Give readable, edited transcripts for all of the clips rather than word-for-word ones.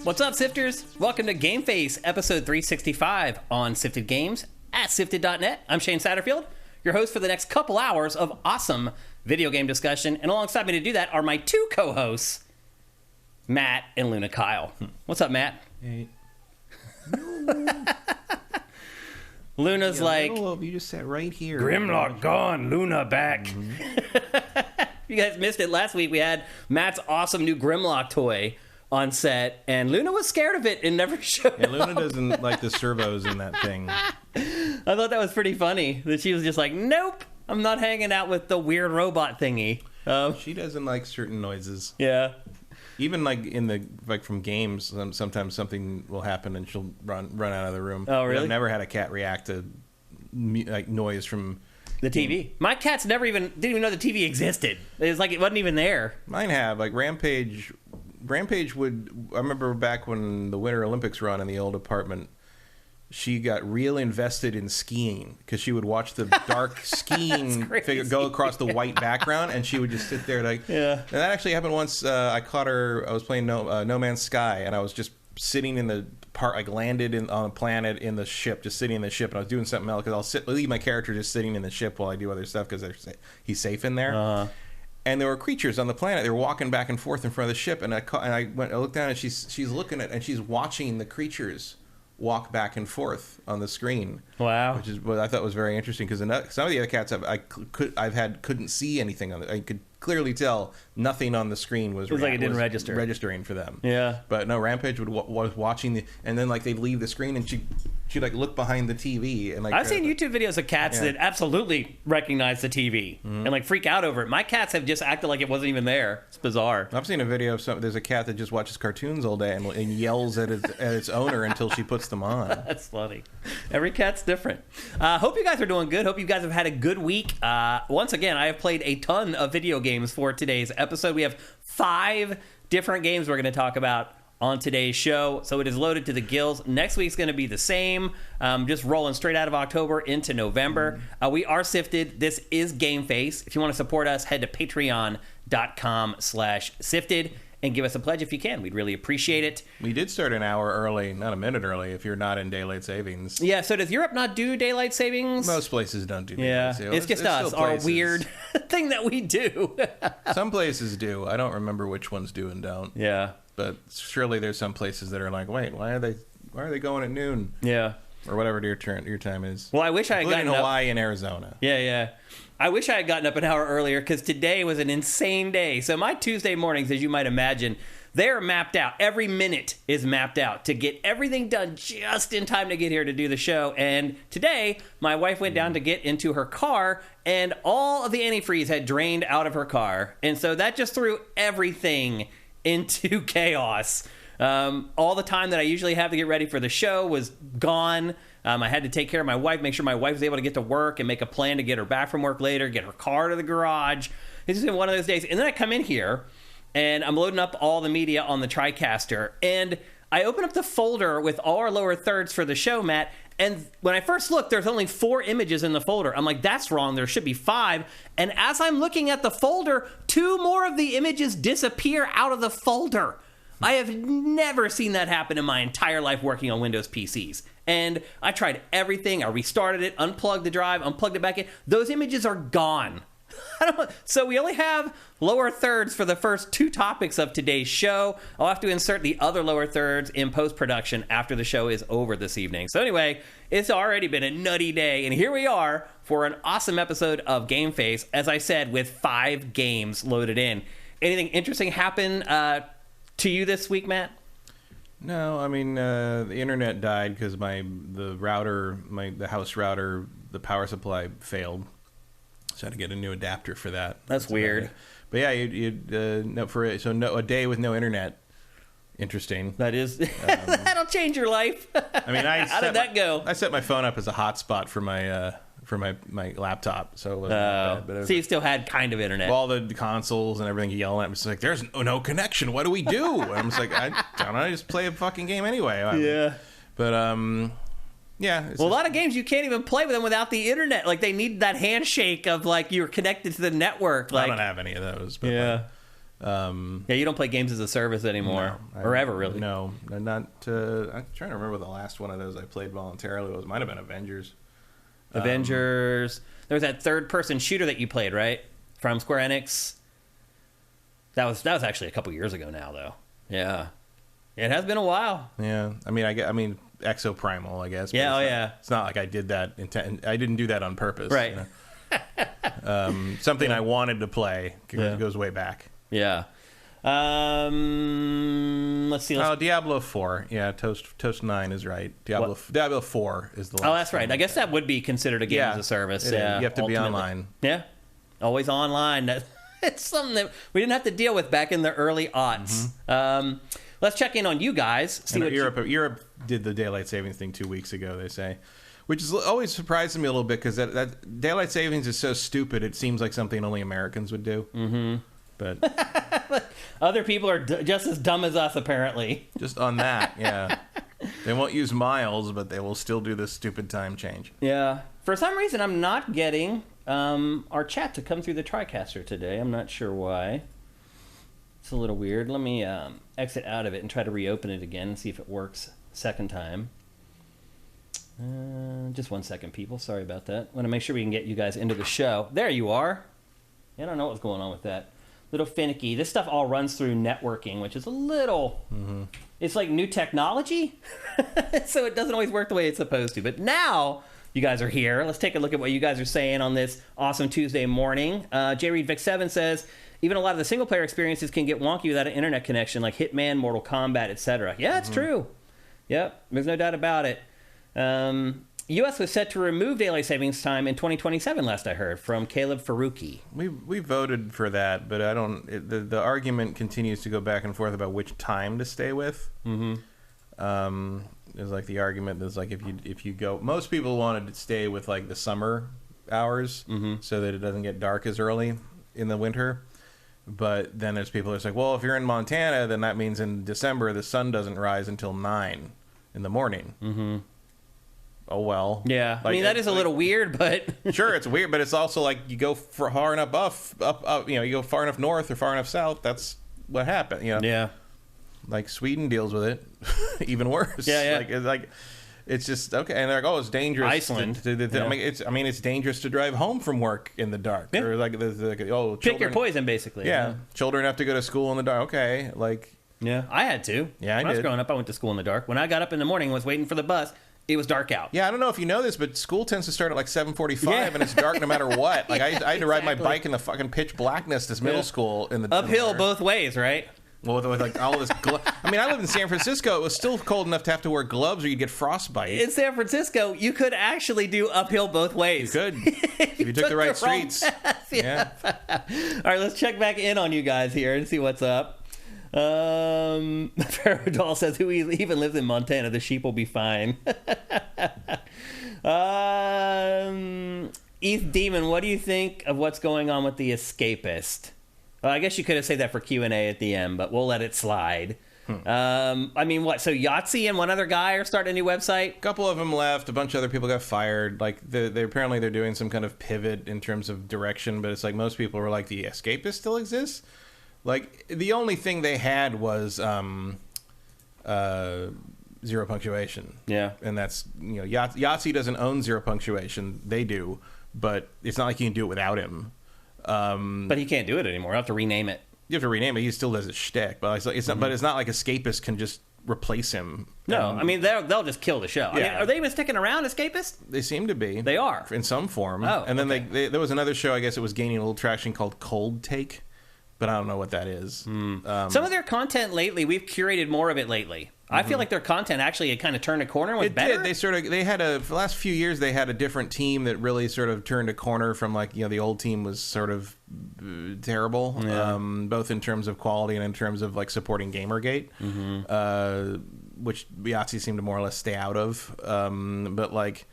What's up, Sifters? Welcome to GameFace, episode 365 on Sifted Games at Sifted.net. I'm Shane Satterfield, your host for the next couple hours of awesome video game discussion. And alongside me to do that are my two co-hosts, Matt and Luna Kyle. What's up, Matt? Hey. Luna's like, you just sat right here. Grimlock gone, Luna back. You guys missed it. Last week we had Matt's awesome new Grimlock toy on set, and Luna was scared of it and never showed up. Luna doesn't like the servos in that thing. I thought that was pretty funny, that she was just like, nope, I'm not hanging out with the weird robot thingy. She doesn't like certain noises. Yeah. Even from games, sometimes something will happen and she'll run out of the room. Oh, really? I've never had a cat react to noise from the TV. My cats didn't even know the TV existed. It was like it wasn't even there. Mine have. Like Rampage would. I remember back when the Winter Olympics run in the old apartment, she got real invested in skiing because she would watch the dark skiing figure go across the white background, and she would just sit there like. Yeah. And that actually happened once. I caught her. I was playing No Man's Sky, and I was just sitting in the part. Like landed on a planet in the ship, just sitting in the ship, and I was doing something else because I'll leave my character just sitting in the ship while I do other stuff because he's safe in there. Uh-huh. And there were creatures on the planet. They were walking back and forth in front of the ship, and I looked down, and she's looking at, and she's watching the creatures walk back and forth on the screen. Wow, which is what I thought was very interesting because some of the other cats couldn't see anything on it. I could clearly tell nothing on the screen was like it didn't register registering for them. Yeah, but no, Rampage was watching and then like they'd leave the screen and she'd like look behind the TV and like I've seen YouTube videos of cats that absolutely recognize the TV and like freak out over it. My cats have just acted like it wasn't even there. It's bizarre. I've seen a video of there's a cat that just watches cartoons all day and yells at its owner until she puts them on. That's funny. Every cat's different. Hope you guys are doing good. Hope you guys have had a good week. Once again, I have played a ton of video games for today's episode. We have 5 different games we're going to talk about on today's show, so it is loaded to the gills. Next week's going to be the same, just rolling straight out of October into November. We are Sifted. This is GameFace. If you want to support us, head to patreon.com/sifted and give us a pledge if you can. We'd really appreciate it. We did start an hour early, not a minute early, if you're not in daylight savings. Yeah, so does Europe not do daylight savings? Most places don't do daylight savings. It's just us, our weird thing that we do. Some places do. I don't remember which ones do and don't. Yeah. But surely there's some places that are like, wait, why are they going at noon? Yeah. Or whatever your time is. Well, I wish I had gotten up. Hawaii and Arizona. Yeah. I wish I had gotten up an hour earlier because today was an insane day. So my Tuesday mornings, as you might imagine, they're mapped out. Every minute is mapped out to get everything done just in time to get here to do the show. And today, my wife went down to get into her car, and all of the antifreeze had drained out of her car. And so that just threw everything into chaos. All the time that I usually have to get ready for the show was gone. I had to take care of my wife, make sure my wife was able to get to work and make a plan to get her back from work later, get her car to the garage. It's just been one of those days. And then I come in here and I'm loading up all the media on the TriCaster, and I open up the folder with all our lower thirds for the show, Matt. And when I first looked, there's only 4 images in the folder. I'm like, that's wrong. There should be 5. And as I'm looking at the folder, 2 more of the images disappear out of the folder. I have never seen that happen in my entire life working on Windows PCs. And I tried everything. I restarted it, unplugged the drive, unplugged it back in. Those images are gone. So we only have lower thirds for the first 2 topics of today's show. I'll have to insert the other lower thirds in post-production after the show is over this evening. So anyway, it's already been a nutty day, and here we are for an awesome episode of GameFace, as I said, with 5 games loaded in. Anything interesting happen to you this week, Matt? No, I mean, the internet died because the house router, the power supply failed. So I had to get a new adapter for that. That's weird. But yeah, a day with no internet. Interesting. That is. That'll change your life. I mean, how did that go? I set my phone up as a hotspot for my laptop, so it wasn't bad, but so you still had kind of internet. All the consoles and everything yelling at me. It's like, there's no connection. What do we do? And I'm just like, I don't know. I just play a fucking game anyway. Yeah. But yeah. Well, a lot of games you can't even play with them without the internet. Like, they need that handshake of like you're connected to the network. Like, I don't have any of those. But yeah. Yeah, you don't play games as a service anymore, or ever really. No, not. I'm trying to remember the last one of those I played voluntarily was. Might have been Avengers. Avengers. There was that third-person shooter that you played, right, from Square Enix. That was actually a couple years ago now, though. Yeah, it has been a while. Yeah, I mean, Exoprimal, I guess. Yeah, yeah. It's not like I did that. I didn't do that on purpose, right? You know? Something I wanted to play. It goes way back. Yeah. Let's see. Diablo 4. Yeah, Toast 9 is right. Diablo 4 is the last. Oh, that's right. I guess that would be considered a game as a service. Yeah, you have to be online. Yeah, always online. It's something that we didn't have to deal with back in the early aughts. Let's check in on you guys. See what Europe did the daylight savings thing 2 weeks ago, they say. Which is always surprising me a little bit because that daylight savings is so stupid. It seems like something only Americans would do. Mm-hmm. But other people are just as dumb as us, apparently. Just on that, yeah. They won't use miles, but they will still do this stupid time change. Yeah. For some reason, I'm not getting our chat to come through the TriCaster today. I'm not sure why. It's a little weird. Let me exit out of it and try to reopen it again and see if it works second time. Just 1 second, people. Sorry about that. Want to make sure we can get you guys into the show. There you are. I don't know what's going on with that. Little finicky. This stuff all runs through networking, which is a little... Mm-hmm. It's like new technology, so it doesn't always work the way it's supposed to. But now you guys are here. Let's take a look at what you guys are saying on this awesome Tuesday morning. J. Reed Vic 7 says, even a lot of the single-player experiences can get wonky without an internet connection, like Hitman, Mortal Kombat, etc. Yeah, it's true. Yep, there's no doubt about it. U.S. was set to remove daylight savings time in 2027, last I heard, from Caleb Faruqi. We voted for that, but I don't. The argument continues to go back and forth about which time to stay with. Mm-hmm. There's like the argument that's like if you go, most people wanted to stay with like the summer hours so that it doesn't get dark as early in the winter. But then there's people that's like, well, if you're in Montana, then that means in December the sun doesn't rise until 9 in the morning. Mm-hmm. Oh, well. Yeah. Like, I mean, that is a little weird, but... Sure, it's weird, but it's also like you go far enough up, you go far enough north or far enough south, that's what happened, you know? Yeah. Like, Sweden deals with it even worse. Yeah. It's just, okay, and they're like, oh, it's dangerous. Iceland. It's dangerous to drive home from work in the dark. Yeah. Or like, children... Pick your poison, basically. Yeah. Children have to go to school in the dark. Okay, like... Yeah, I had to. Yeah, when I was growing up, I went to school in the dark. When I got up in the morning and was waiting for the bus... It was dark out. Yeah, I don't know if you know this, but school tends to start at like 7:45, and it's dark no matter what. Like I had to ride my bike in the fucking pitch blackness this middle school in the uphill both ways, right? Well, with like all of this. I mean, I lived in San Francisco. It was still cold enough to have to wear gloves, or you'd get frostbite. In San Francisco, you could actually do uphill both ways. You could if you took the right streets. Yeah. All right, let's check back in on you guys here and see what's up. Pharaoh Doll says, who even lives in Montana? The sheep will be fine. Eth Demon, what do you think of what's going on with The Escapist? Well, I guess you could have said that for Q&A at the end, but we'll let it slide. I mean, what? So Yahtzee and one other guy are starting a new website? A couple of them left. A bunch of other people got fired. Like they apparently they're doing some kind of pivot in terms of direction, but it's like most people were like, The Escapist still exists? Like, the only thing they had was zero punctuation. Yeah. And that's, Yahtzee doesn't own zero punctuation. They do. But it's not like you can do it without him. But he can't do it anymore. I'll have to rename it. You have to rename it. He still does his shtick. But it's not, but it's not like Escapist can just replace him. No, I mean, they'll just kill the show. Yeah. I mean, are they even sticking around, Escapist? They seem to be. They are. In some form. Oh, and then there was another show, I guess it was gaining a little traction, called Cold Take. But I don't know what that is. Some of their content lately, we've curated more of it lately. I feel like their content actually had kind of turned a corner. Was better. Did. For the last few years, they had a different team that really sort of turned a corner from the old team was sort of terrible, both in terms of quality and in terms of like supporting Gamergate, which Yahtzee seemed to more or less stay out of. But like,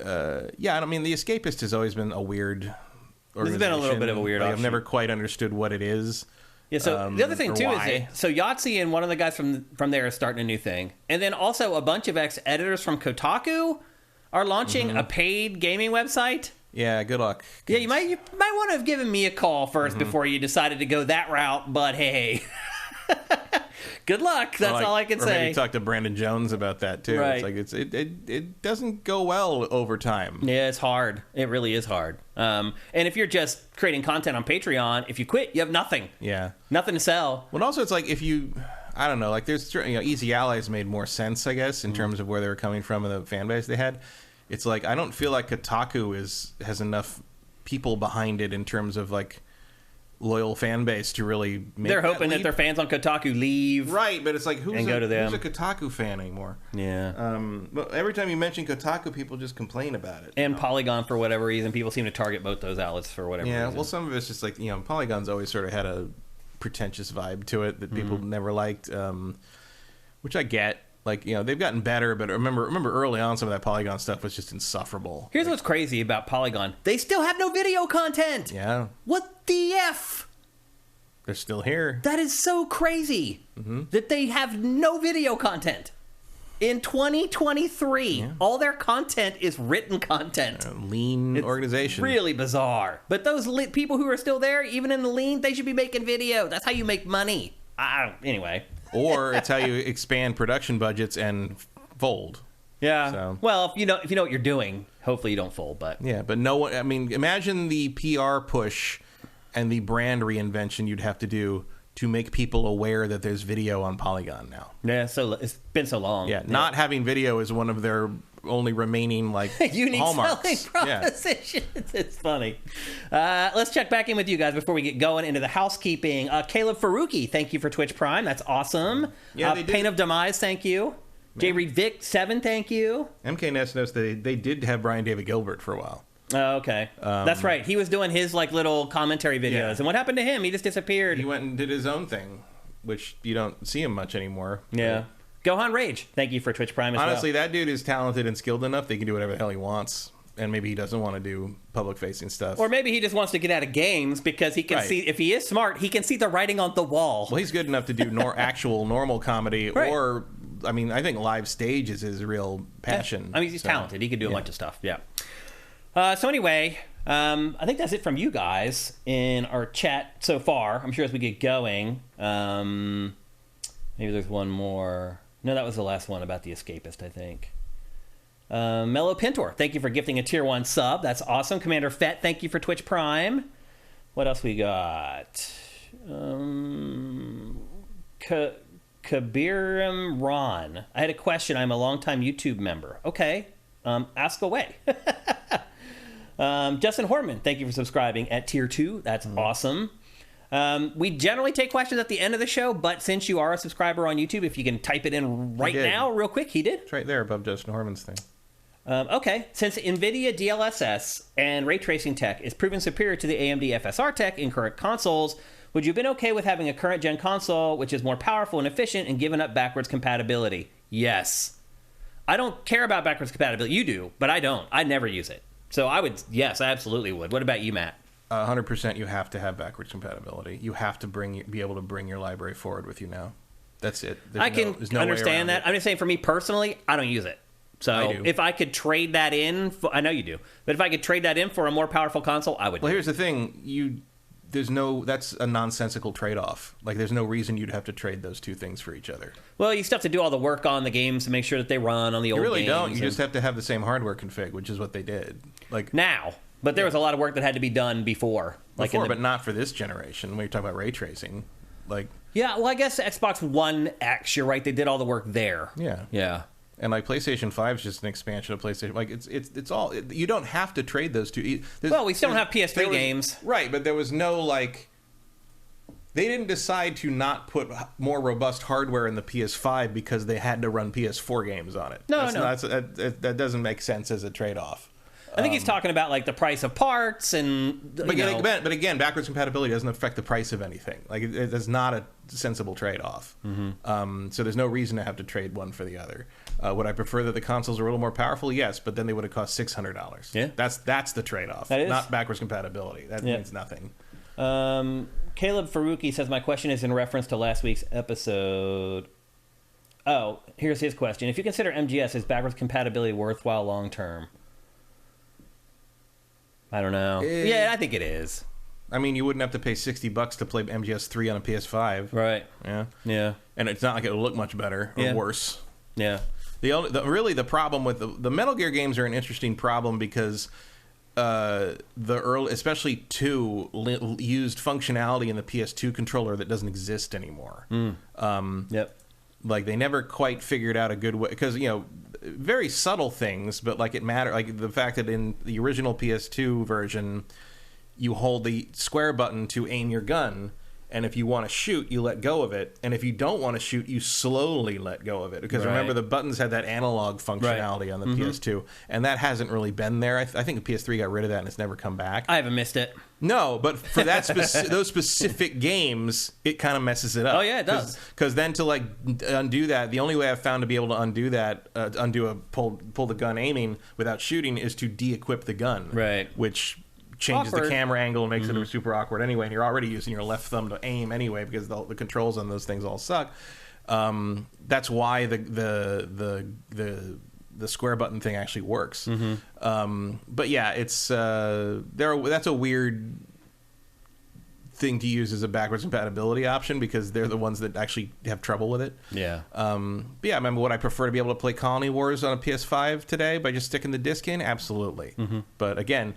I mean, The Escapist has always been a weird. This has been a little bit of a weird. I've never quite understood what it is. Yeah. So the other thing too is so Yahtzee and one of the guys from there is starting a new thing, and then also a bunch of ex-editors from Kotaku are launching a paid gaming website. Yeah, good luck. Yeah, you might want to have given me a call first before you decided to go that route, but hey. Good luck. That's all I can say. Maybe talk to Brandon Jones about that too. Right. It's like it doesn't go well over time. Yeah, it's hard. It really is hard. And if you're just creating content on Patreon, if you quit, you have nothing. Yeah, nothing to sell. Well, also it's like if you, I don't know, like there's Easy Allies made more sense, I guess, in terms of where they were coming from and the fan base they had. It's like I don't feel like Kotaku has enough people behind it in terms of like loyal fan base to really make They're hoping that their fans on Kotaku leave. Right, but it's like who's go to them. a Kotaku fan anymore? Yeah. But every time you mention Kotaku, people just complain about it. And Polygon, for whatever reason, people seem to target both those outlets for whatever reason. Yeah, well, some of it's just like, Polygon's always sort of had a pretentious vibe to it that people never liked, which I get. Like, they've gotten better, but remember early on some of that Polygon stuff was just insufferable. Here's what's crazy about Polygon. They still have no video content. Yeah. What the F? They're still here. That is so crazy that they have no video content. In 2023, all their content is written content. Lean organization. Really bizarre. But those people who are still there, even in the lean, they should be making video. That's how you make money. Anyway. Or it's how you expand production budgets and fold. Yeah. So. Well, if you know what you're doing, hopefully you don't fold. But yeah, but no one. I mean, imagine the PR push and the brand reinvention you'd have to do to make people aware that there's video on Polygon now. Yeah. So it's been so long. Yeah. Not having video is one of their only remaining unique hallmarks. selling propositions. Yeah. It's funny. Let's check back in with you guys before we get going into the housekeeping. Caleb Faruqi, thank you for Twitch Prime. That's awesome. Yeah, Pain of Demise, thank you. J. Reed Vic 7, thank you. MK Ness knows they did have Brian David Gilbert for a while. Oh, okay. That's right. He was doing his little commentary videos. Yeah. And what happened to him? He just disappeared. He went and did his own thing, which you don't see him much anymore. Yeah. Gohan Rage, thank you for Twitch Prime as Honestly, well. that dude is talented and skilled enough that he can do whatever the hell he wants. And maybe he doesn't want to do public-facing stuff. Or maybe he just wants to get out of games because he can see, if he is smart, he can see the writing on the wall. Well, he's good enough to do actual normal comedy. Right. Or, I mean, I think live stage is his real passion. I mean, he's talented. He can do a bunch of stuff. Yeah. So anyway, I think that's it from you guys in our chat so far. I'm sure as we get going, maybe there's one more. No, that was the last one about the Escapist, I think. Mellow Pintor, thank you for gifting a Tier 1 sub. That's awesome. Commander Fett, thank you for Twitch Prime. What else we got? Kabirim Ron. I had a question. I'm a longtime YouTube member. Okay. Ask away. Justin Horman, thank you for subscribing at Tier 2. That's awesome. We generally take questions at the end of the show, but since you are a subscriber on YouTube, if you can type it in right now, real quick, he did. It's right there above Justin Horman's thing. Okay. Since NVIDIA DLSS and ray tracing tech is proven superior to the AMD FSR tech in current consoles, would you have been okay with having a current-gen console which is more powerful and efficient and giving up backwards compatibility? Yes. I don't care about backwards compatibility. You do, but I don't. I never use it. So I would, yes, I absolutely would. What about you, Matt? 100% you have to have backwards compatibility. You have to be able to bring your library forward with you now. That's it. I can understand that. I'm just saying for me personally, I don't use it. So if I could trade that in, I know you do, but if I could trade that in for a more powerful console, I would. Well, here's the thing. That's a nonsensical trade-off. There's no reason you'd have to trade those two things for each other. Well, you still have to do all the work on the games to make sure that they run on the old games. You really don't. You just have to have the same hardware config, which is what they did. Now. But there was a lot of work that had to be done before. But not for this generation. When you're talking about ray tracing. Yeah, well, I guess Xbox One X, you're right, they did all the work there. Yeah. Yeah. And PlayStation 5 is just an expansion of PlayStation. It's all... you don't have to trade those two. Well, we still don't have PS3 games. Right, but there was no, They didn't decide to not put more robust hardware in the PS5 because they had to run PS4 games on it. That doesn't make sense as a trade-off. I think he's talking about the price of parts and. But again, backwards compatibility doesn't affect the price of anything. It's not a sensible trade-off. Mm-hmm. So there's no reason to have to trade one for the other. Would I prefer that the consoles are a little more powerful? Yes, but then they would have cost $600. Yeah, that's the trade-off. That is not backwards compatibility. That means nothing. Caleb Faruqi says my question is in reference to last week's episode. Oh, here's his question: if you consider MGS, is backwards compatibility worthwhile long term? I don't know. Yeah, I think it is. I mean, you wouldn't have to pay $60 to play MGS3 on a PS5. Right. Yeah. And it's not like it would look much better or worse. Yeah. The problem with the Metal Gear games are an interesting problem because the early, especially 2, used functionality in the PS2 controller that doesn't exist anymore. Yep. Like they never quite figured out a good way because very subtle things, but like it mattered. Like the fact that in the original PS2 version, you hold the square button to aim your gun. And if you want to shoot, you let go of it. And if you don't want to shoot, you slowly let go of it. Because remember, the buttons had that analog functionality on the PS2. And that hasn't really been there. I think the PS3 got rid of that and it's never come back. I haven't missed it. No, but for that those specific games, it kind of messes it up. Oh, yeah, it does. Because then to like undo that, the only way I've found to be able to undo that, pull the gun aiming without shooting is to de-equip the gun. Right. Which changes the camera angle and makes it super awkward anyway, and you're already using your left thumb to aim anyway because the controls on those things all suck. That's why the square button thing actually works. But yeah, it's that's a weird thing to use as a backwards compatibility option because they're the ones that actually have trouble with it. Yeah. But yeah, I remember, would I prefer to be able to play Colony Wars on a PS5 today by just sticking the disc in? Absolutely. But again,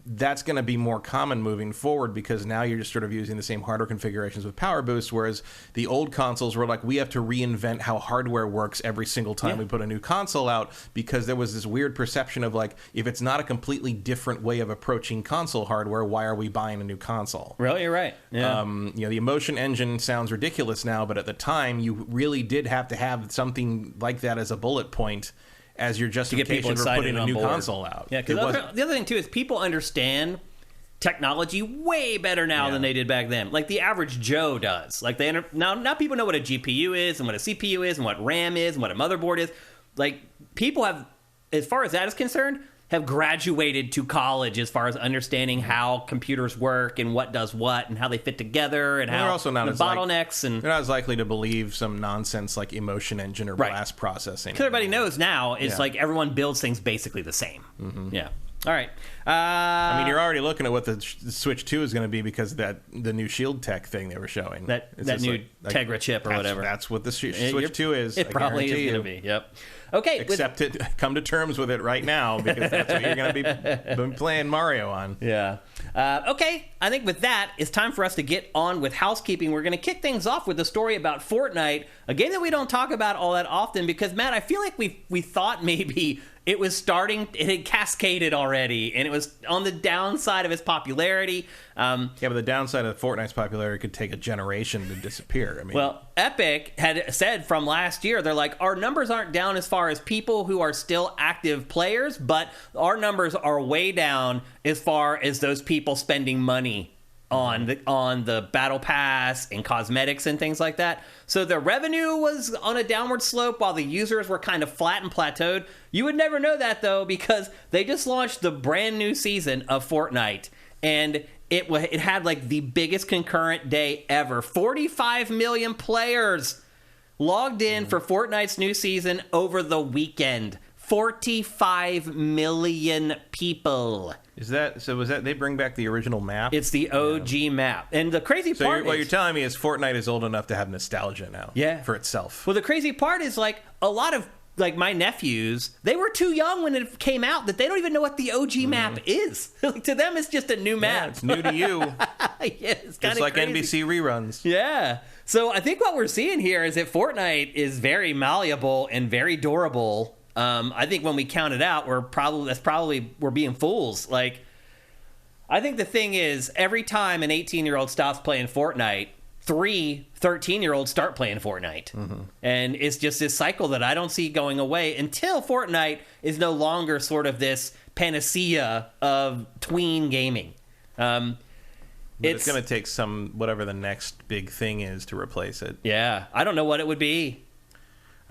that's going to be more common moving forward because now you're just sort of using the same hardware configurations with Power Boost, whereas the old consoles were like, we have to reinvent how hardware works every single time we put a new console out because there was this weird perception of like, if it's not a completely different way of approaching console hardware, why are we buying a new console? Really, you're right. Yeah. The Emotion Engine sounds ridiculous now, but at the time, you really did have to have something like that as a bullet point as your justification for putting a new console out. Yeah, because the other thing, too, is people understand technology way better now than they did back then. Like, the average Joe does. Like, now people know what a GPU is and what a CPU is and what RAM is and what a motherboard is. Like, people have, as far as that is concerned, have graduated to college as far as understanding how computers work and what does what and how they fit together and how also not the bottlenecks and they're not as likely to believe some nonsense like Emotion Engine or blast processing. Because everybody knows now it's like everyone builds things basically the same. Yeah. All right. I mean, you're already looking at what the Switch 2 is going to be because of the new Shield Tech thing they were showing. That new Tegra chip or whatever. That's what the Switch 2 is. It probably is going to be. Yep. Okay. Accept it. Come to terms with it right now because that's what you're going to be playing Mario on. Yeah. Okay. I think with that, it's time for us to get on with housekeeping. We're going to kick things off with a story about Fortnite, a game that we don't talk about all that often because, Matt, I feel like we thought maybe it had cascaded already, and it was on the downside of its popularity. But the downside of Fortnite's popularity could take a generation to disappear. I mean, well, Epic had said from last year, they're like, our numbers aren't down as far as people who are still active players, but our numbers are way down as far as those people spending money on the battle pass and cosmetics and things like that. So the revenue was on a downward slope while the users were kind of flat and plateaued. You would never know that, though, because they just launched the brand new season of Fortnite, and it had like the biggest concurrent day ever. 45 million players logged in for Fortnite's new season over the weekend. 45 million people. Was that they bring back the original map? It's the OG map. And the crazy part what you're telling me is Fortnite is old enough to have nostalgia now for itself. Well, the crazy part is like a lot of like my nephews, they were too young when it came out that they don't even know what the OG map is. Like, to them, it's just a new map. Yeah, it's new to you. It's kind of like crazy. NBC reruns. Yeah. So I think what we're seeing here is that Fortnite is very malleable and very durable. I think when we count it out, we're being fools. Like, I think the thing is, every time an 18-year-old stops playing Fortnite, 3 13-year-olds start playing Fortnite. And it's just this cycle that I don't see going away until Fortnite is no longer sort of this panacea of tween gaming. It's going to take whatever the next big thing is to replace it. Yeah, I don't know what it would be.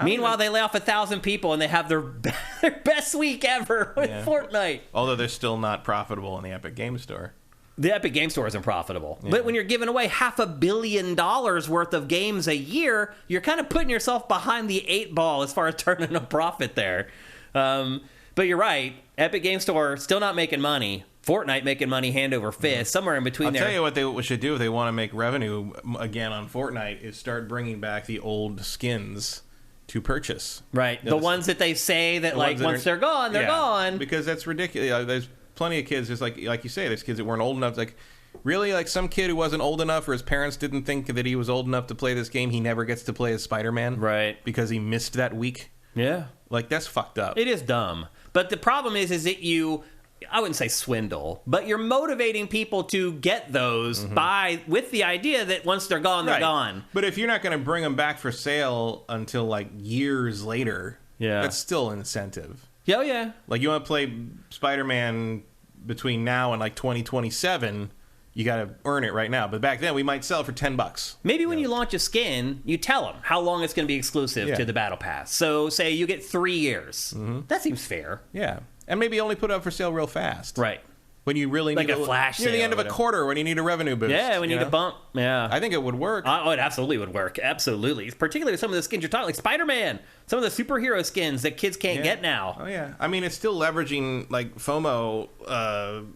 Meanwhile, they lay off 1,000 people and they have their best week ever with Fortnite. Although they're still not profitable in the Epic Game Store. The Epic Game Store isn't profitable. Yeah. But when you're giving away $500 million worth of games a year, you're kind of putting yourself behind the 8 ball as far as turning a profit there. But you're right. Epic Game Store still not making money. Fortnite making money hand over fist, somewhere in between there. I'll tell you what they should do if they want to make revenue again on Fortnite is start bringing back the old skins to purchase. Right. The ones that they say that, like, once they're gone, they're gone. Because that's ridiculous. There's plenty of kids, just like you say, there's kids that weren't old enough. Like, really, like some kid who wasn't old enough or his parents didn't think that he was old enough to play this game, he never gets to play as Spider-Man. Right. Because he missed that week. Yeah. Like, that's fucked up. It is dumb. But the problem is that I wouldn't say swindle, but you're motivating people to get those with the idea that once they're gone, they're gone. But if you're not going to bring them back for sale until like years later, that's still an incentive. Oh, yeah. Like, you want to play Spider-Man between now and like 2027, you got to earn it right now. But back then, we might sell it for $10. Maybe when you launch a skin, you tell them how long it's going to be exclusive to the Battle Pass. So, say you get 3 years. That seems fair. Yeah. And maybe only put it up for sale real fast. Right. When you really like need a flash near sale the end of a quarter when you need a revenue boost. Yeah, we need a bump. Yeah. I think it would work. Oh, it absolutely would work. Absolutely. Particularly with some of the skins you're talking, like Spider-Man. Some of the superhero skins that kids can't get now. Oh, yeah. I mean, it's still leveraging, like, FOMO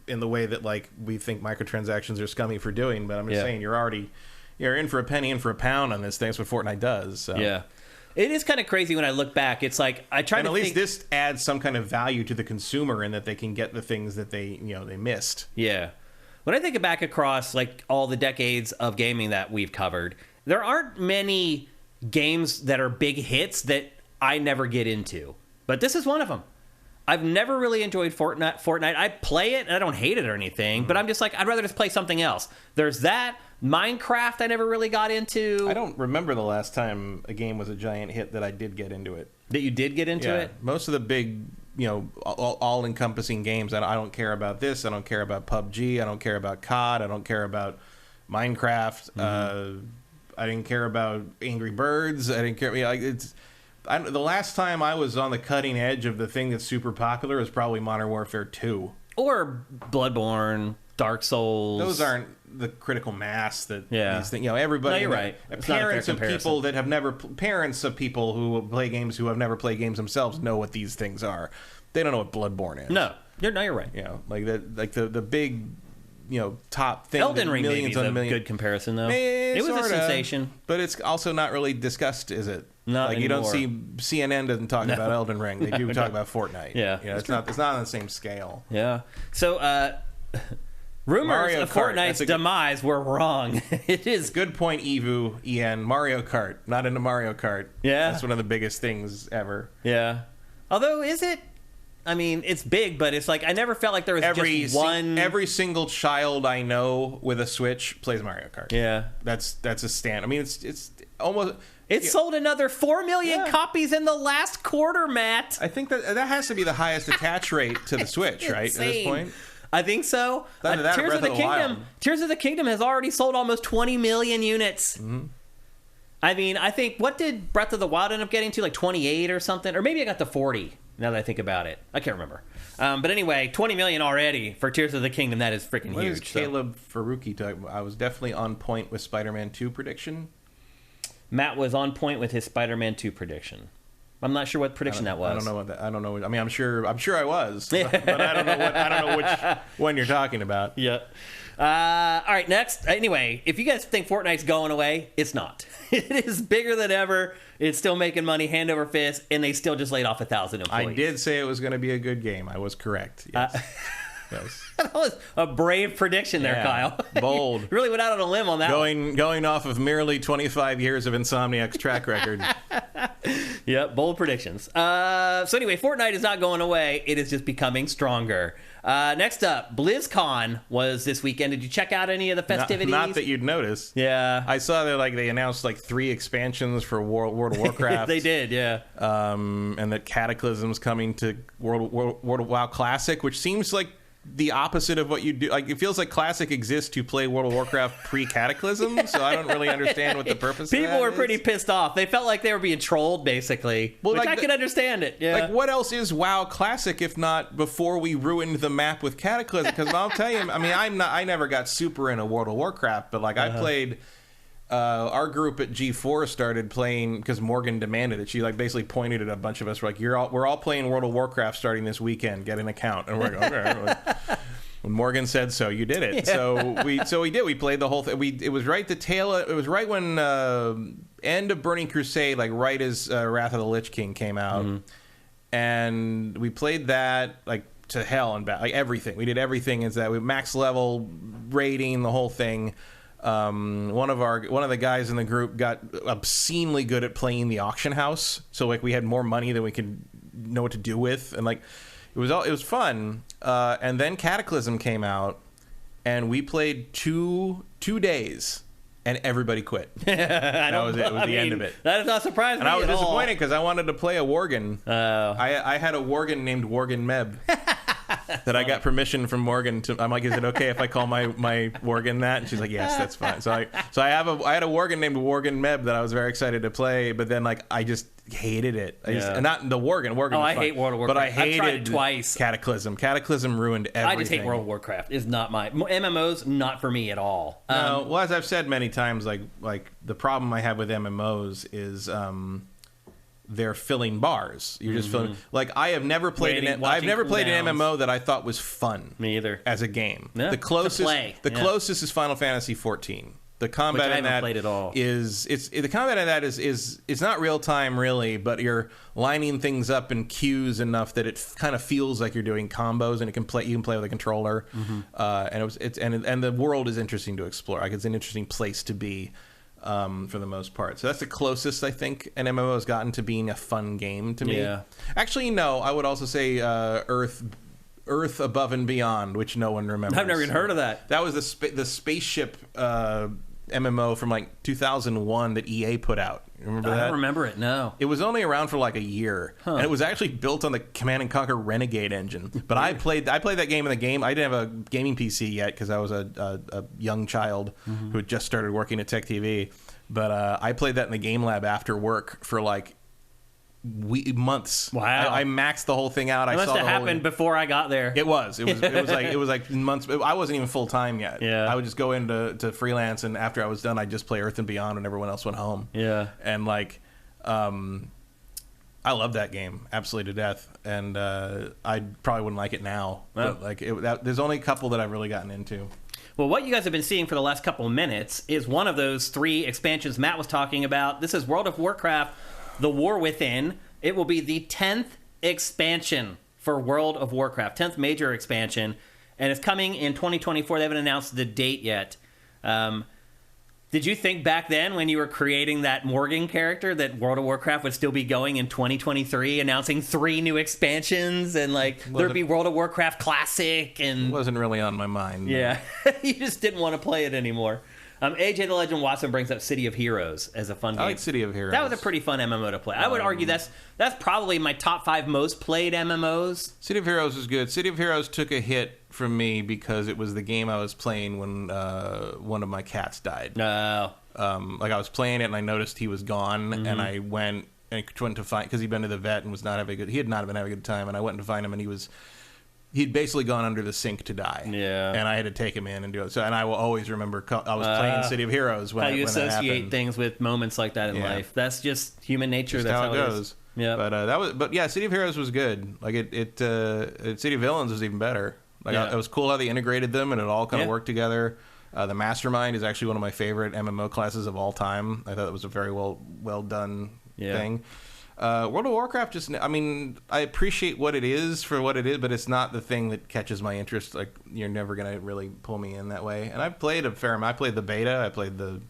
in the way that, like, we think microtransactions are scummy for doing. But I'm just saying, you're in for a penny, in for a pound on this thing. That's what Fortnite does. So. Yeah. It is kind of crazy when I look back. It's like I try to think. At least this adds some kind of value to the consumer in that they can get the things that they missed. Yeah. When I think back across like all the decades of gaming that we've covered, there aren't many games that are big hits that I never get into. But this is one of them. I've never really enjoyed Fortnite. I play it and I don't hate it or anything, but I'm just like, I'd rather just play something else. There's that. Minecraft I never really got into. I don't remember the last time a game was a giant hit that I did get into it. That you did get into it? Most of the big, all-encompassing games, I don't care about this. I don't care about PUBG. I don't care about COD. I don't care about Minecraft. I didn't care about Angry Birds. I didn't care. The last time I was on the cutting edge of the thing that's super popular is probably Modern Warfare II. Or Bloodborne, Dark Souls. Those aren't the critical mass that these things. Everybody. No, you're right. Parents of people that have never. Parents of people who play games who have never played games themselves know what these things are. They don't know what Bloodborne is. No, you're right. The big. Top thing. Elden Ring maybe is a good comparison, though. It was a sensation, but it's also not really discussed, is it? Not like anymore. You don't see CNN doesn't talk about Elden Ring. They do talk about Fortnite. Yeah, it's not on the same scale. Yeah. So, rumors of Fortnite's demise were wrong. It is. Good point, EN. Mario Kart. Not into Mario Kart. Yeah. That's one of the biggest things ever. Yeah. Although, is it? I mean, it's big, but it's like I never felt like there was just one. Every single child I know with a Switch plays Mario Kart. Yeah, that's a stand. I mean, it's almost. It sold another 4 million copies in the last quarter, Matt. I think that has to be the highest attach rate to the Switch, right? At this point, I think so. Tears of the Kingdom. Tears of the Kingdom has already sold almost 20 million units. I mean, I think what did Breath of the Wild end up getting to? Like 28 or something, or maybe I got to 40. Now that I think about it, I can't remember. But anyway, 20 million already for Tears of the Kingdom. That is freaking huge. What is Caleb Faruqi talking about? I was definitely on point with Spider-Man 2 prediction. Matt was on point with his Spider-Man 2 prediction. I'm not sure what prediction that was. I don't know what that. I don't know. I mean, I'm sure I was, but I don't know which one you're talking about. Yeah. All right. Next. Anyway, if you guys think Fortnite's going away, it's not. It is bigger than ever. It's still making money hand over fist, and they still just laid off 1,000 employees. I did say it was going to be a good game. I was correct. Yes. That was a brave prediction there, Kyle. Bold. You really went out on a limb on that Going off of merely 25 years of Insomniac's track record. Yep, bold predictions. So anyway, Fortnite is not going away. It is just becoming stronger. Next up, BlizzCon was this weekend. Did you check out any of the festivities? Not that you'd notice. Yeah. I saw that they announced 3 expansions for World of Warcraft. They did, yeah. And that Cataclysm's coming to World of WoW Classic, which seems like the opposite of what you do. It feels like Classic exists to play World of Warcraft pre-Cataclysm, so I don't really understand what the purpose of that is. People were pretty pissed off. They felt like they were being trolled, basically. Well, which I can understand it. Yeah. What else is WoW Classic if not before we ruined the map with Cataclysm? Because I'll tell you, I mean, I never got super into World of Warcraft, but I played. Our group at G4 started playing because Morgan demanded it. She basically pointed at a bunch of us. We're all playing World of Warcraft starting this weekend. Get an account, and we're going. Okay. When Morgan said so, you did it. Yeah. So we did. We played the whole thing. It was right it was right when end of Burning Crusade, like right as Wrath of the Lich King came out, and we played that like to hell and back, like everything. We did everything. Is that we max level rating, the whole thing. One of the guys in the group got obscenely good at playing the auction house. So like we had more money than we could know what to do with, and like it was fun. And then Cataclysm came out, and we played two days, and everybody quit. That was it. It was the end of it. That is not surprising. And I was disappointed because I wanted to play a Worgen. I had a Worgen named Worgen Meb. That I got permission from Morgan to. I'm like, is it okay if I call my Worgen that? And she's like, yes, that's fine. So I had a Worgen named Worgen Meb that I was very excited to play, but then like I just hated it. And not the Worgen. Oh, I hate World of Warcraft. But I hated I've tried it twice. Cataclysm. Cataclysm ruined everything. I just hate World of Warcraft. It's not my MMOs. Not for me at all. No, well, as I've said many times, like the problem I have with MMOs is. They're filling bars. You're just filling. Like I have never played an MMO that I thought was fun. Me either. As a game, yeah. The closest is Final Fantasy 14. The combat in that played at all. The combat in that is it's not real time really, but you're lining things up in queues enough that it kind of feels like you're doing combos, and you can play with a controller. And the world is interesting to explore. Like it's an interesting place to be. For the most part. So that's the closest I think an MMO has gotten to being a fun game to me. Yeah. Actually, no, I would also say Earth Above and Beyond, which no one remembers. I've never even heard of that. That was the spaceship MMO from like 2001 that EA put out. Remember that? I don't remember it, no. It was only around for like a year, and it was actually built on the Command & Conquer Renegade engine. But I played that game in the game. I didn't have a gaming PC yet because I was a young child who had just started working at Tech TV. But I played that in the game lab after work for like months. Wow! I maxed the whole thing out. It must have happened before I got there. It was like months. I wasn't even full time yet. Yeah. I would just go into freelance, and after I was done, I'd just play Earth and Beyond when everyone else went home. Yeah. And like, I love that game absolutely to death, and I probably wouldn't like it now. But like, there's only a couple that I've really gotten into. Well, what you guys have been seeing for the last couple of minutes is one of those 3 expansions Matt was talking about. This is World of Warcraft. The War Within. It will be the 10th expansion for World of Warcraft, 10th major expansion, and it's coming in 2024. They haven't announced the date yet. Did you think back then when you were creating that Morgan character that World of Warcraft would still be going in 2023, announcing 3 new expansions, and like there'd be World of Warcraft Classic? And it wasn't really on my mind. Yeah, you just didn't want to play it anymore. AJ the Legend Watson brings up City of Heroes as a fun game. I like City of Heroes. That was a pretty fun MMO to play. I would argue that's probably my top 5 most played MMOs. City of Heroes is good. City of Heroes took a hit from me because it was the game I was playing when one of my cats died. No. Like I was playing it and I noticed he was gone, and I went to find, because he'd been to the vet and he had not been having a good time, and I went to find him, and he'd basically gone under the sink to die. Yeah. And I had to take him in and do it. So, and I will always remember I was playing City of Heroes when you when that associate happened. things with moments like that in life. That's just human nature. Just that's how it goes. Yeah. But yeah, City of Heroes was good. Like City of Villains was even better. Like it was cool how they integrated them and it all kind of worked together. The Mastermind is actually one of my favorite MMO classes of all time. I thought it was a very well done thing. World of Warcraft I appreciate what it is for what it is, but it's not the thing that catches my interest. Like, you're never going to really pull me in that way. And I've played a fair amount. I played the beta. I played the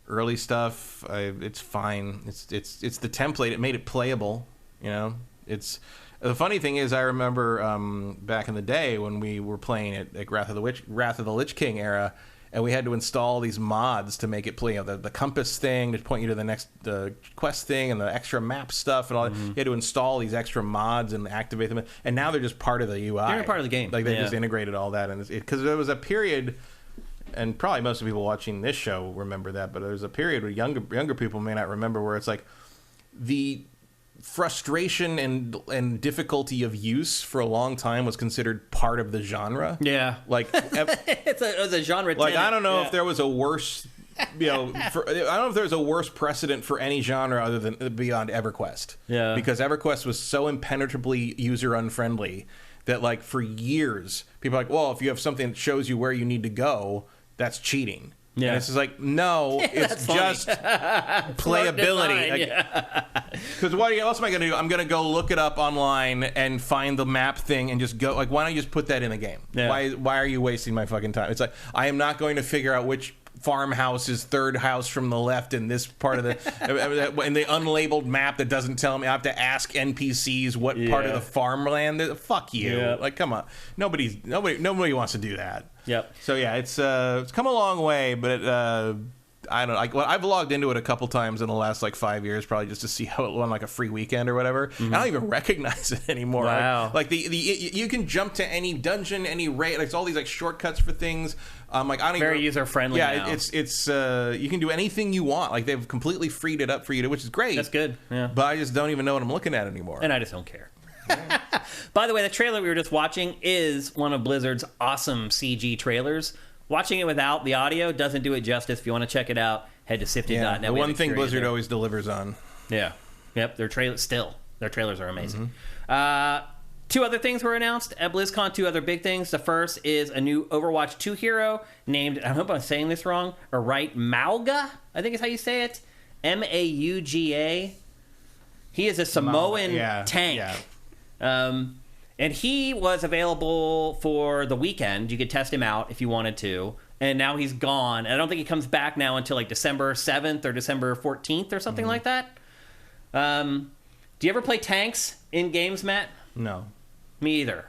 early stuff. It's fine. It's the template. It made it playable, you know? The funny thing is, I remember back in the day when we were playing it, like Wrath of the Lich King era, and we had to install these mods to make it play. You know, the compass thing to point you to the next quest thing, and the extra map stuff, and all that. You had to install these extra mods and activate them. And now they're just part of the UI. They're part of the game. Like, they just integrated all that. And because there was a period, and probably most of the people watching this show remember that, but there's a period where younger people may not remember, where it's like the frustration and difficulty of use for a long time was considered part of the genre. Yeah, like it was a genre. Like, I don't know if there was a worse, I don't know if there's a worse precedent for any genre other than beyond EverQuest. Yeah, because EverQuest was so impenetrably user unfriendly that like for years people are like, well, if you have something that shows you where you need to go, that's cheating. Yeah. And it's just like, no, it's just playability. Because what else am I going to do? I'm going to go look it up online and find the map thing and just go. Like, why don't you just put that in the game? Yeah. Why are you wasting my fucking time? It's like, I am not going to figure out which farmhouse is third house from the left in this part of the in the unlabeled map that doesn't tell me. I have to ask NPCs what part of the farmland. Fuck you! Like, come on, nobody wants to do that. Yep. So yeah, it's come a long way, but I don't know. I've logged into it a couple times in the last like 5 years, probably just to see how it won like a free weekend or whatever. Mm-hmm. I don't even recognize it anymore. Wow. Like you can jump to any dungeon, any raid. Like, it's all these like shortcuts for things. Like, I don't very even, user friendly. Yeah, now. it's you can do anything you want. Like, they've completely freed it up for you, which is great. That's good. Yeah. But I just don't even know what I'm looking at anymore. And I just don't care. By the way, the trailer we were just watching is one of Blizzard's awesome CG trailers. Watching it without the audio doesn't do it justice. If you want to check it out, head to sifted.net. The one thing Blizzard always delivers on. Yeah. Yep. Their trailers are amazing. Mm-hmm. Two other things were announced at BlizzCon. Two other big things. The first is a new Overwatch 2 hero named, I hope I'm saying this wrong, Mauga, I think is how you say it. Mauga. He is a Samoan tank. Yeah. And he was available for the weekend. You could test him out if you wanted to. And now he's gone. And I don't think he comes back now until like December 7th or December 14th or something like that. Do you ever play tanks in games, Matt? No. Me either.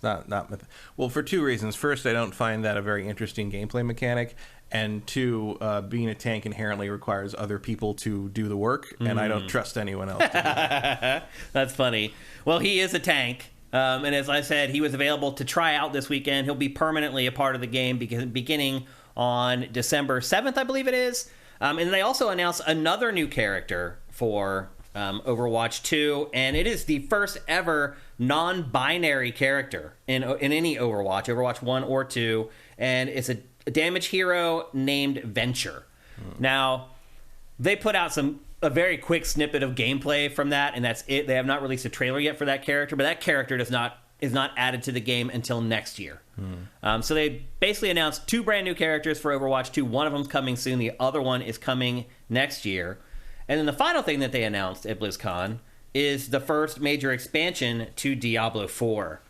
Not well, for two reasons. First, I don't find that a very interesting gameplay mechanic. And two, being a tank inherently requires other people to do the work. And I don't trust anyone else to do that. That's funny. Well, he is a tank. And as I said, he was available to try out this weekend. He'll be permanently a part of the game beginning on December 7th, I believe it is. And they also announced another new character for Overwatch 2, and it is the first ever non-binary character in any Overwatch 1 or 2, and it's a damage hero named Venture. Now, they put out a very quick snippet of gameplay from that, and that's it. They have not released a trailer yet for that character, but that character is not added to the game until next year. So they basically announced two brand new characters for Overwatch 2. One of them's coming soon. The other one is coming next year. And then the final thing that they announced at BlizzCon is the first major expansion to Diablo 4,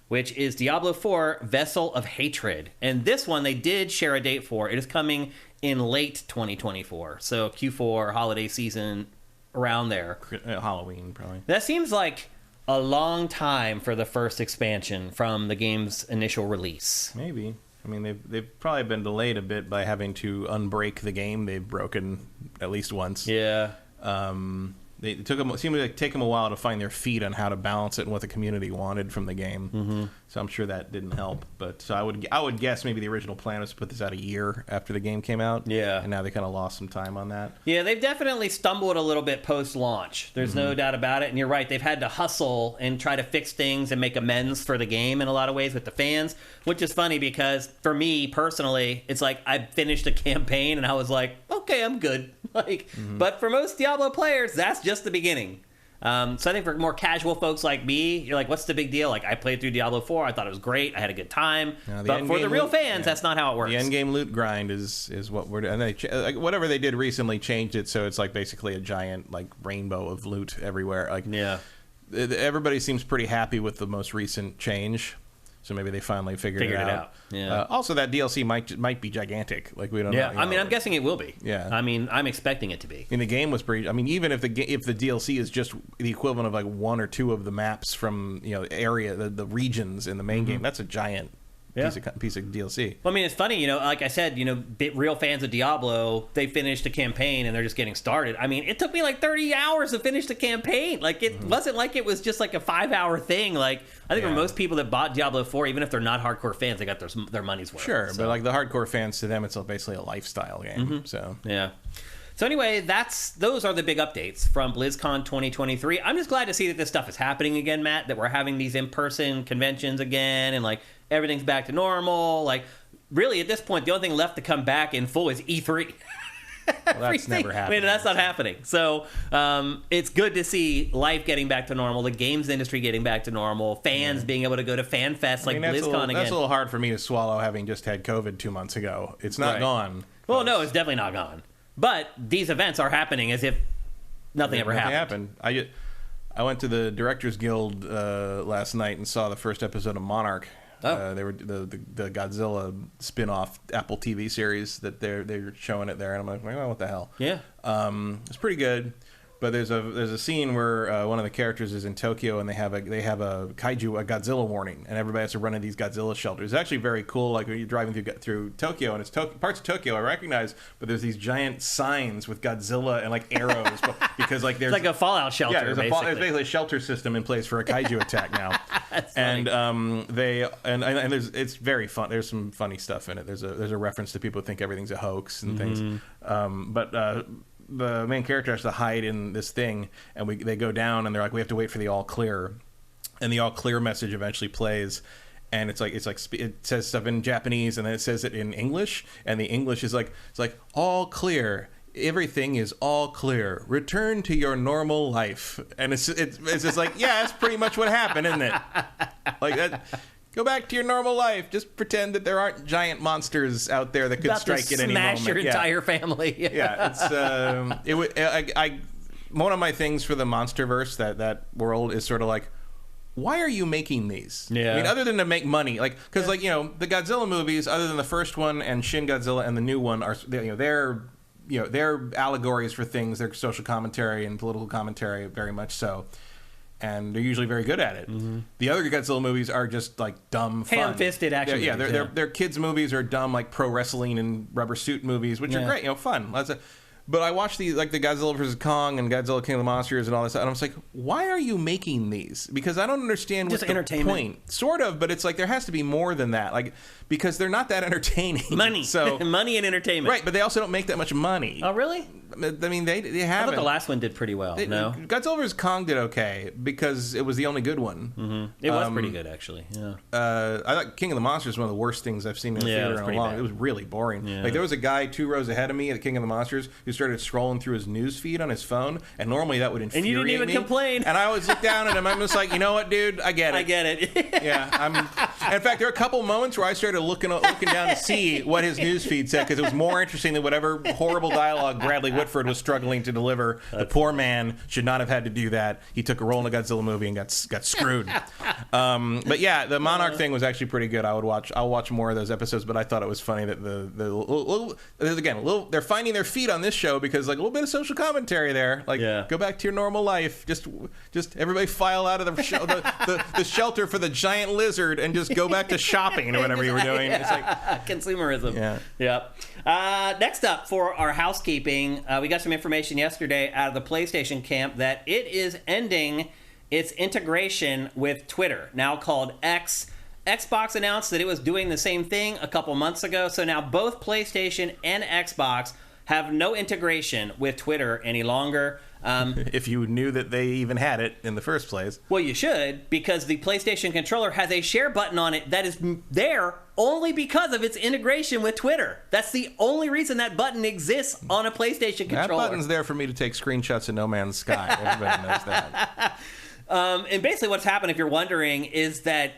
which is Diablo 4 Vessel of Hatred. And this one they did share a date for. It is coming in late 2024. So Q4, holiday season, around there. Halloween, probably. That seems like a long time for the first expansion from the game's initial release. Maybe. I mean, they've probably been delayed a bit by having to unbreak the game they've broken at least once. Yeah. It seemed to take them a while to find their feet on how to balance it and what the community wanted from the game. Mm-hmm. So I'm sure that didn't help. But so I would guess maybe the original plan was to put this out a year after the game came out. Yeah. And now they kind of lost some time on that. Yeah, they've definitely stumbled a little bit post-launch. There's no doubt about it. And you're right, they've had to hustle and try to fix things and make amends for the game in a lot of ways with the fans, which is funny because for me personally, it's like I finished a campaign and I was like, okay, I'm good. But for most Diablo players, that's just the beginning. So I think for more casual folks like me, you're like, what's the big deal? Like, I played through Diablo 4. I thought it was great. I had a good time. But for the real fans, that's not how it works. The endgame loot grind is what we're doing. And whatever they did recently changed it, so it's like basically a giant like rainbow of loot everywhere. Like, everybody seems pretty happy with the most recent change. So maybe they finally figured it out. Yeah. Also, that DLC might be gigantic. Like, we don't know. Yeah, I mean, I'm guessing it will be. Yeah. I mean, I'm expecting it to be. And the game was pretty. I mean, even if the DLC is just the equivalent of like one or two of the maps from area, the regions in the main game, that's a giant piece of DLC. Well, I mean, it's funny, like I said, real fans of Diablo, they finished the campaign and they're just getting started. I mean, it took me like 30 hours to finish the campaign. Like, it wasn't like it was just like a 5-hour thing. Like, I think for most people that bought Diablo 4, even if they're not hardcore fans, they got their money's worth. Sure, but like the hardcore fans, to them, it's basically a lifestyle game. So yeah. So anyway, those are the big updates from BlizzCon 2023. I'm just glad to see that this stuff is happening again, Matt, that we're having these in-person conventions again, and like everything's back to normal. Like, really, at this point, the only thing left to come back in full is E3. Well, that's never happened. I mean, that's not happening. So it's good to see life getting back to normal, the games industry getting back to normal, fans being able to go to fan fests like BlizzCon again. That's a little hard for me to swallow, having just had COVID 2 months ago. It's not gone. Well, no, it's definitely not gone. But these events are happening as if nothing ever happened. I went to the Directors Guild last night and saw the first episode of Monarch. They were the Godzilla spin-off Apple TV series that they're showing it there, and I'm like, oh, what the hell? Yeah. It's pretty good. But there's a scene where one of the characters is in Tokyo, and they have a kaiju, a Godzilla warning, and everybody has to run into these Godzilla shelters. It's actually very cool. Like when you're driving through Tokyo, and it's parts of Tokyo I recognize, but there's these giant signs with Godzilla and like arrows because like there's it's like a Fallout shelter. Yeah, there's basically a shelter system in place for a kaiju attack now. That's and funny. It's very fun. There's some funny stuff in it. There's a reference to people who think everything's a hoax and things. But the main character has to hide in this thing, and they go down, and they're like, we have to wait for the all clear, and the all clear message eventually plays, and it says stuff in Japanese, and then it says it in English, and the English is like, it's like, all clear, everything is all clear, return to your normal life. And it's just like, yeah, that's pretty much what happened, isn't it? Like that. Go back to your normal life. Just pretend that there aren't giant monsters out there that could strike at any moment. Smash your entire family. Yeah, it's one of my things for the MonsterVerse, that world, is sort of like, why are you making these? Yeah. I mean, other than to make money, like because like the Godzilla movies, other than the first one and Shin Godzilla and the new one, are they're allegories for things. They're social commentary and political commentary, very much so. And they're usually very good at it. Mm-hmm. The other Godzilla movies are just like dumb fun. Ham-fisted action movies. Their kids' movies are dumb, like pro wrestling and rubber suit movies, which are great, fun. But I watched the Godzilla vs. Kong and Godzilla King of the Monsters and all this, and I was like, why are you making these? Because I don't understand what's the point. Sort of, but it's like there has to be more than that. Like, because they're not that entertaining. Money. So money and entertainment. Right, but they also don't make that much money. Oh, really? I mean, they haven't. I thought the last one did pretty well. No? Godzilla vs. Kong did okay because it was the only good one. Mm-hmm. It was pretty good, actually. Yeah. I thought King of the Monsters was one of the worst things I've seen in the theater in a long time. It was really boring. Yeah. Like, there was a guy 2 rows ahead of me at King of the Monsters who started scrolling through his news feed on his phone, and normally that would infuriate me. And you didn't even complain. And I always look down at him. I'm just like, you know what, dude? I get it. I get it. Yeah. In fact, there are a couple moments where I started looking down to see what his news feed said, because it was more interesting than whatever horrible dialogue Bradley Whitford was struggling to deliver. The poor man should not have had to do that. He took a role in a Godzilla movie and got screwed. But yeah, the Monarch thing was actually pretty good. I'll watch more of those episodes, but I thought it was funny that they're finding their feet on this show, because like a little bit of social commentary there. Like, go back to your normal life. Just everybody file out of the shelter for the giant lizard and just go back to shopping or whatever you were doing. It's like consumerism. Yeah. Yep. Next up for our housekeeping, we got some information yesterday out of the PlayStation camp that it is ending its integration with Twitter, now called X. Xbox announced that it was doing the same thing a couple months ago, so now both PlayStation and Xbox have no integration with Twitter any longer. If you knew that they even had it in the first place. Well, you should, because the PlayStation controller has a share button on it that is there only because of its integration with Twitter. That's the only reason that button exists on a PlayStation controller. That button's there for me to take screenshots of No Man's Sky. Everybody knows that. And basically what's happened, if you're wondering, is that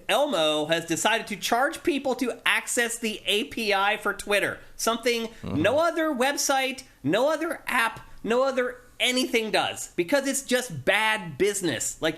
Elmo has decided to charge people to access the API for Twitter. Something no other website, no other app, no other anything does, because it's just bad business. Like,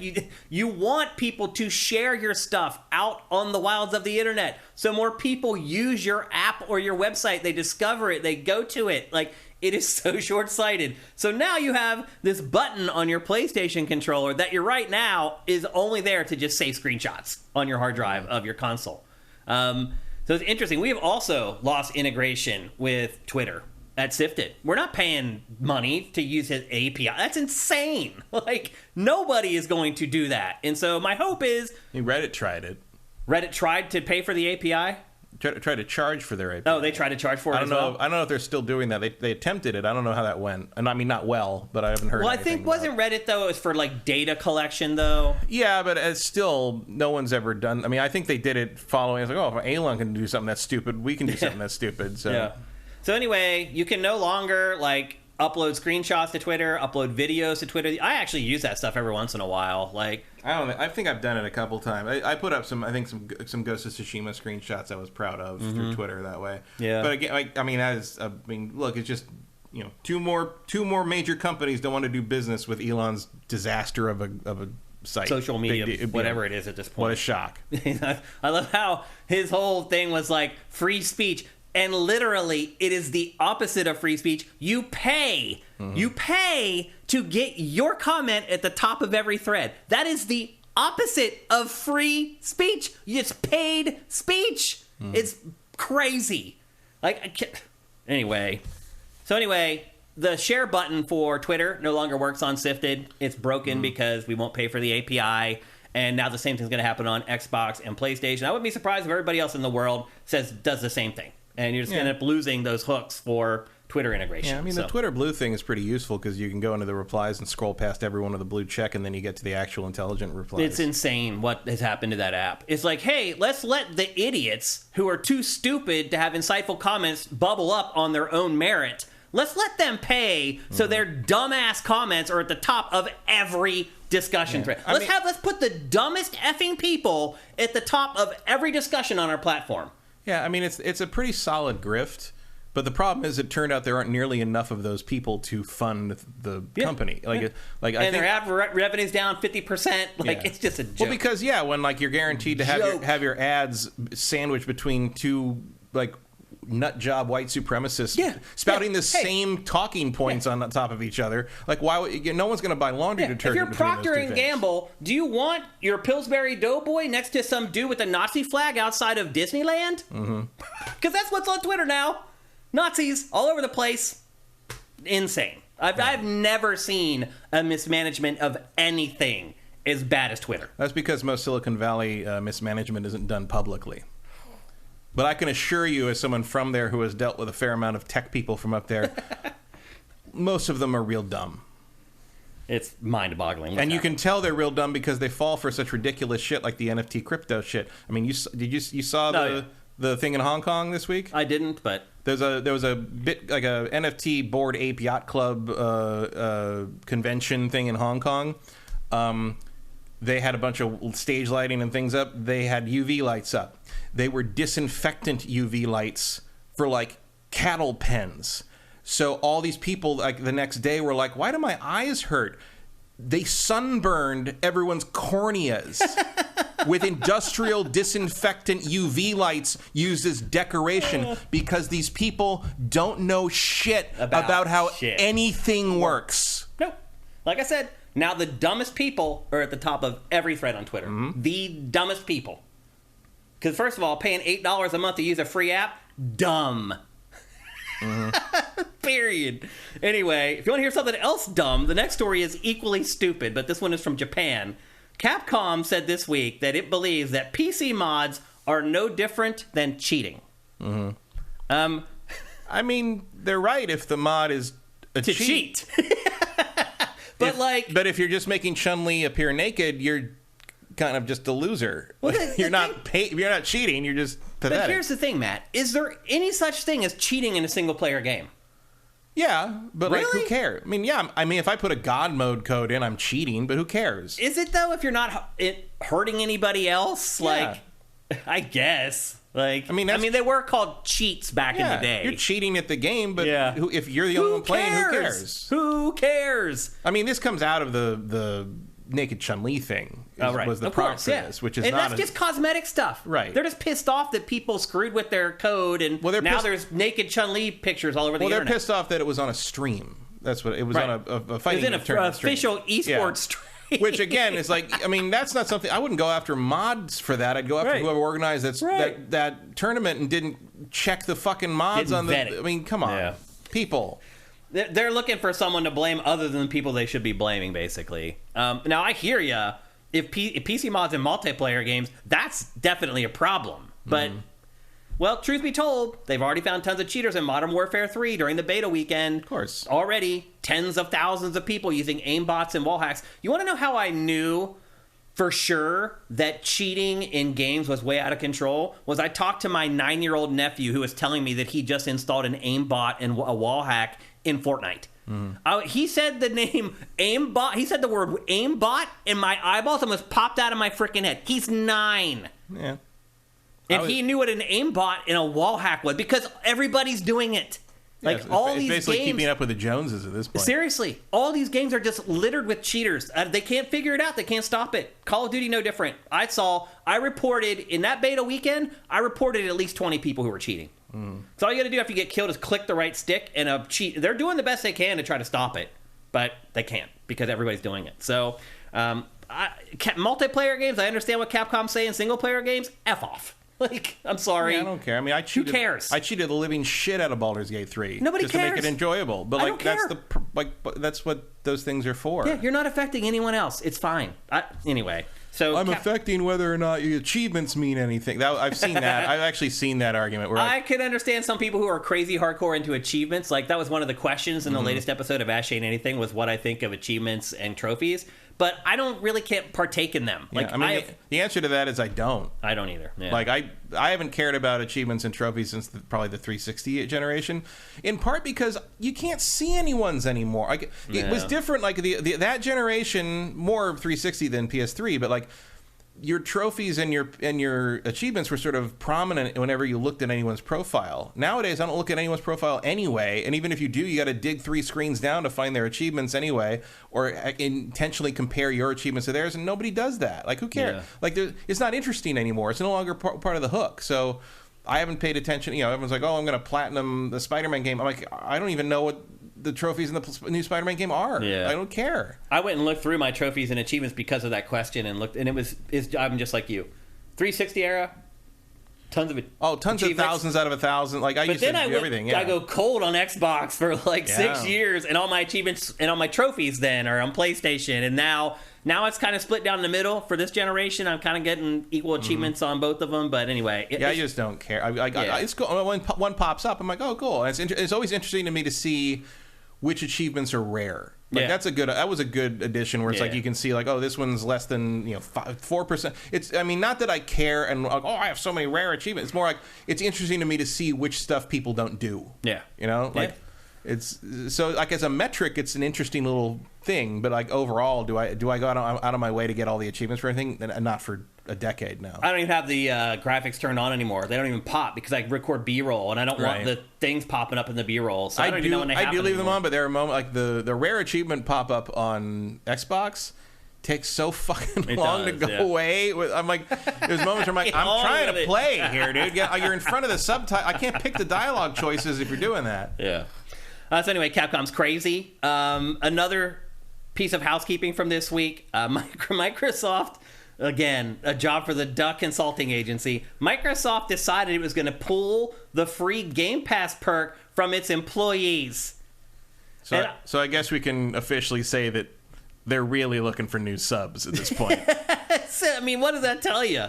you want people to share your stuff out on the wilds of the internet, so more people use your app or your website. They discover it, they go to it. Like, it is so short-sighted. So now you have this button on your PlayStation controller that you're right now is only there to just save screenshots on your hard drive of your console. So it's interesting. We have also lost integration with Twitter at Sifted. We're not paying money to use his API. That's insane. Like, nobody is going to do that. And so my hope is... Reddit tried it. Reddit tried to pay for the API? Try to charge for their API. Oh, they tried to charge for it as well? I don't know if they're still doing that. They attempted it. I don't know how that went. And I mean, not well, but I haven't heard anything. Well, I think, wasn't Reddit, though, it was for, like, data collection, though? Yeah, but it's still, no one's ever done... I mean, I think they did it following... It's like, oh, if Elon can do something that's stupid, we can do something that's stupid. So. Yeah. So anyway, you can no longer like upload screenshots to Twitter, upload videos to Twitter. I actually use that stuff every once in a while. Like, I don't know. I think I've done it a couple times. I put up some Ghost of Tsushima screenshots I was proud of through Twitter that way. Yeah. But again, look, it's just, you know, two more major companies don't want to do business with Elon's disaster of a site. Social media, whatever it is at this point. What a shock. I love how his whole thing was like free speech. And literally, it is the opposite of free speech. You pay. You pay to get your comment at the top of every thread. That is the opposite of free speech. It's paid speech. It's crazy. Anyway, the share button for Twitter no longer works on Sifted. It's broken because we won't pay for the API. And now the same thing's going to happen on Xbox and PlayStation. I wouldn't be surprised if everybody else in the world does the same thing. And you're just going to end up losing those hooks for Twitter integration. Yeah, I mean, the Twitter blue thing is pretty useful because you can go into the replies and scroll past every one of the blue check, and then you get to the actual intelligent replies. It's insane what has happened to that app. It's like, hey, let's let the idiots who are too stupid to have insightful comments bubble up on their own merit. Let's let them pay so their dumbass comments are at the top of every discussion thread. Let's put the dumbest effing people at the top of every discussion on our platform. Yeah, I mean, it's a pretty solid grift, but the problem is it turned out there aren't nearly enough of those people to fund the company. I think their ad revenue's down 50%. It's just a joke. Well, because when you're guaranteed to have your ads sandwiched between two nut job white supremacists spouting the same talking points on the top of each other. Like, no one's going to buy laundry detergent. If you're Procter and Gamble, do you want your Pillsbury Doughboy next to some dude with a Nazi flag outside of Disneyland? Because that's what's on Twitter now. Nazis all over the place. Insane. I've never seen a mismanagement of anything as bad as Twitter. That's because most Silicon Valley mismanagement isn't done publicly. But I can assure you, as someone from there who has dealt with a fair amount of tech people from up there, most of them are real dumb. It's mind-boggling. And you can tell they're real dumb because they fall for such ridiculous shit like the NFT crypto shit. I mean, you saw the thing in Hong Kong this week? I didn't, but there was a bit like a NFT Bored Ape Yacht Club convention thing in Hong Kong. They had a bunch of stage lighting and things up. They had UV lights up. They were disinfectant UV lights for cattle pens. So all these people the next day were like, why do my eyes hurt? They sunburned everyone's corneas with industrial disinfectant UV lights used as decoration because these people don't know shit about how anything works. Nope. Like I said, now the dumbest people are at the top of every thread on Twitter. The dumbest people. Because first of all, paying $8 a month to use a free app, dumb. Period. Anyway, if you want to hear something else dumb, the next story is equally stupid, but this one is from Japan. Capcom said this week that it believes that PC mods are no different than cheating. I mean, they're right if the mod is a cheat. But if you're just making Chun-Li appear naked, you're kind of just a loser. Well, you're not cheating, you're just pathetic. But here's the thing, Matt. Is there any such thing as cheating in a single-player game? Yeah, but really? Who cares? I mean, if I put a God mode code in, I'm cheating, but who cares? Is it, though, if you're not hurting anybody else? Yeah. I guess. They were called cheats back in the day. You're cheating at the game, but if you're the only one playing, who cares? Who cares? I mean, this comes out of the naked Chun-Li thing. Was the prompt for this, which is that's just cosmetic stuff. Right. They're just pissed off that people screwed with their code, and now there's naked Chun-Li pictures all over the internet. Well, they're pissed off that it was on a stream. That's what it was on a fighting tournament. It was in an official esports stream. Which again is that's not something I wouldn't go after mods for that. I'd go after whoever organized that tournament and didn't check the fucking mods on the. I mean, come on, people. They're looking for someone to blame other than the people they should be blaming, basically. Now, I hear ya. If PC mods in multiplayer games, that's definitely a problem. But, well, truth be told, they've already found tons of cheaters in Modern Warfare 3 during the beta weekend. Of course. Already, tens of thousands of people using aimbots and wall hacks. You want to know how I knew for sure that cheating in games was way out of control was I talked to my 9-year-old nephew who was telling me that he just installed an aimbot and a wall hack in Fortnite. He said the name aimbot. He said the word aimbot, and my eyeballs almost popped out of my freaking head. He's 9. Yeah. And he knew what an aimbot and a wall hack was because everybody's doing it. Like all these games, basically keeping up with the Joneses at this point. Seriously, all these games are just littered with cheaters. They can't figure it out. They can't stop it. Call of Duty, no different. I reported in that beta weekend. I reported at least 20 people who were cheating. So all you got to do after you get killed is click the right stick and cheat. They're doing the best they can to try to stop it, but they can't because everybody's doing it. So multiplayer games, I understand what Capcom's saying. Single player games, F off. Like, I'm sorry. Yeah, I don't care. I mean, who cares? I cheated the living shit out of Baldur's Gate 3. Nobody just cares. to make it enjoyable. But like, that's what those things are for. Yeah, you're not affecting anyone else. It's fine. Anyway. So I'm affecting whether or not your achievements mean anything. I've seen that. I've actually seen that argument. Where I can understand some people who are crazy hardcore into achievements. Like, that was one of the questions in the latest episode of Ash Ain't Anything was what I think of achievements and trophies. But I can't partake in them. Like, yeah, I mean, the answer to that is I don't. I don't either. Yeah. Like, I haven't cared about achievements and trophies since probably the 360 generation, in part because you can't see anyone's anymore. Like, it was different. Like, that generation, more 360 than PS3, but like, your trophies and your achievements were sort of prominent whenever you looked at anyone's profile. Nowadays, I don't look at anyone's profile anyway, and even if you do, you got to dig 3 screens down to find their achievements anyway, or intentionally compare your achievements to theirs, and nobody does that. Like, who cares? Yeah. Like, it's not interesting anymore. It's no longer part of the hook. So I haven't paid attention. You know, everyone's like, oh, I'm going to platinum the Spider-Man game. I'm like, I don't even know what the trophies in the new Spider-Man game are. Yeah. I don't care. I went and looked through my trophies and achievements because of that question and looked, and I'm just like you. 360 era, tons of thousands out of 1,000. Like, I used to do everything. Yeah. I go cold on Xbox for like 6 years, and all my achievements and all my trophies then are on PlayStation, and now it's kind of split down the middle for this generation. I'm kind of getting equal achievements on both of them, but anyway. I just don't care. It's cool. When one pops up, I'm like, oh, cool. And it's always interesting to me to see which achievements are rare. Like, that was a good addition where it's like you can see like, oh, this one's less than 4%. It's, I mean, not that I care and like, oh, I have so many rare achievements. It's more like it's interesting to me to see which stuff people don't do. Yeah, it's so like as a metric, it's an interesting little thing. But like overall, do I go out of my way to get all the achievements for anything? Not for a decade now. I don't even have the graphics turned on anymore. They don't even pop because I record B-roll and I don't want the things popping up in the B-roll. So I don't even know when they happen. I do leave them on, but there are moments like the rare achievement pop up on Xbox takes so fucking long to go away. I'm like, there's moments where I'm like, I'm trying to play here, dude. You're in front of the subtitle. I can't pick the dialogue choices if you're doing that. Yeah. So anyway, Capcom's crazy. Another piece of housekeeping from this week. Microsoft. Again, a job for the Duck Consulting Agency. Microsoft decided it was going to pull the free Game Pass perk from its employees. So I guess we can officially say that they're really looking for new subs at this point. I mean, what does that tell you?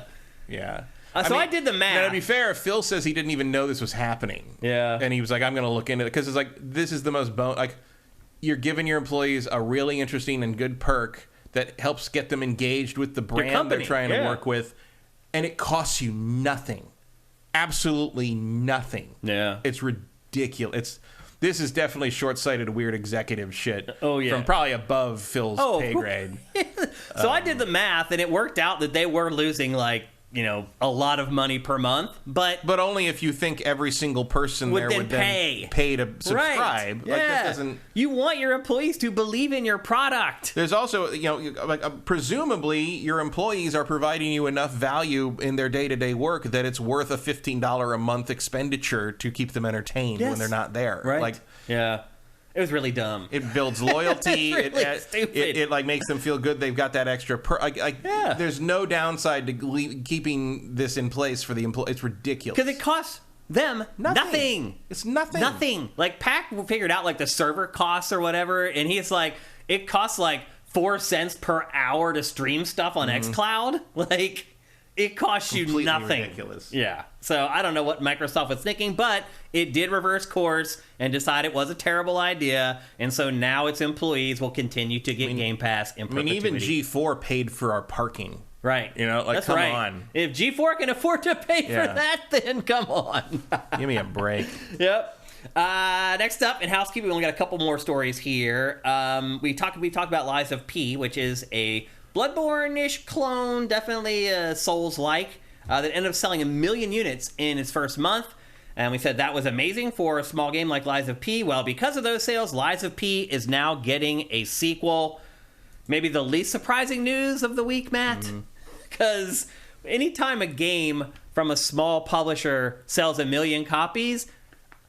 Yeah. I did the math. Now, to be fair, Phil says he didn't even know this was happening. Yeah. And he was like, I'm going to look into it. Because it's like, this is the most like, you're giving your employees a really interesting and good perk that helps get them engaged with the brand they're trying to work with, and it costs you nothing. Absolutely nothing. Yeah. It's ridiculous. This is definitely short-sighted, weird executive shit. Oh, yeah. From probably above Phil's pay grade. So I did the math, and it worked out that they were losing, like, a lot of money per month, but only if you think every single person would then pay to subscribe. Right. Like, that doesn't. You want your employees to believe in your product. There's also, presumably your employees are providing you enough value in their day-to-day work that it's worth a $15 a month expenditure to keep them entertained when they're not there. Right. Yeah. It was really dumb. It builds loyalty. Stupid. It like makes them feel good. They've got that extra. There's no downside to keeping this in place for the employee. It's ridiculous because it costs them nothing. It's nothing. Nothing. Like Pac figured out like the server costs or whatever, and he's like, it costs like 4 cents per hour to stream stuff on xCloud. Like, It costs you Completely nothing. ridiculous. Yeah. So I don't know what Microsoft was thinking, but it did reverse course and decide it was a terrible idea. And so now its employees will continue to get Game Pass in perpetuity. even G4 paid for our parking. Right. You know, like, That's come right. on. If G4 can afford to pay for that, then come on. Give me a break. Yep. Next up in housekeeping, we only got a couple more stories here. We talked about Lies of P, which is a Bloodborne-ish clone, definitely Souls-like, that ended up selling 1 million units in its first month. And we said that was amazing for a small game like Lies of P. Well, because of those sales, Lies of P is now getting a sequel. Maybe the least surprising news of the week, Matt. Because anytime a game from a small publisher sells 1 million copies,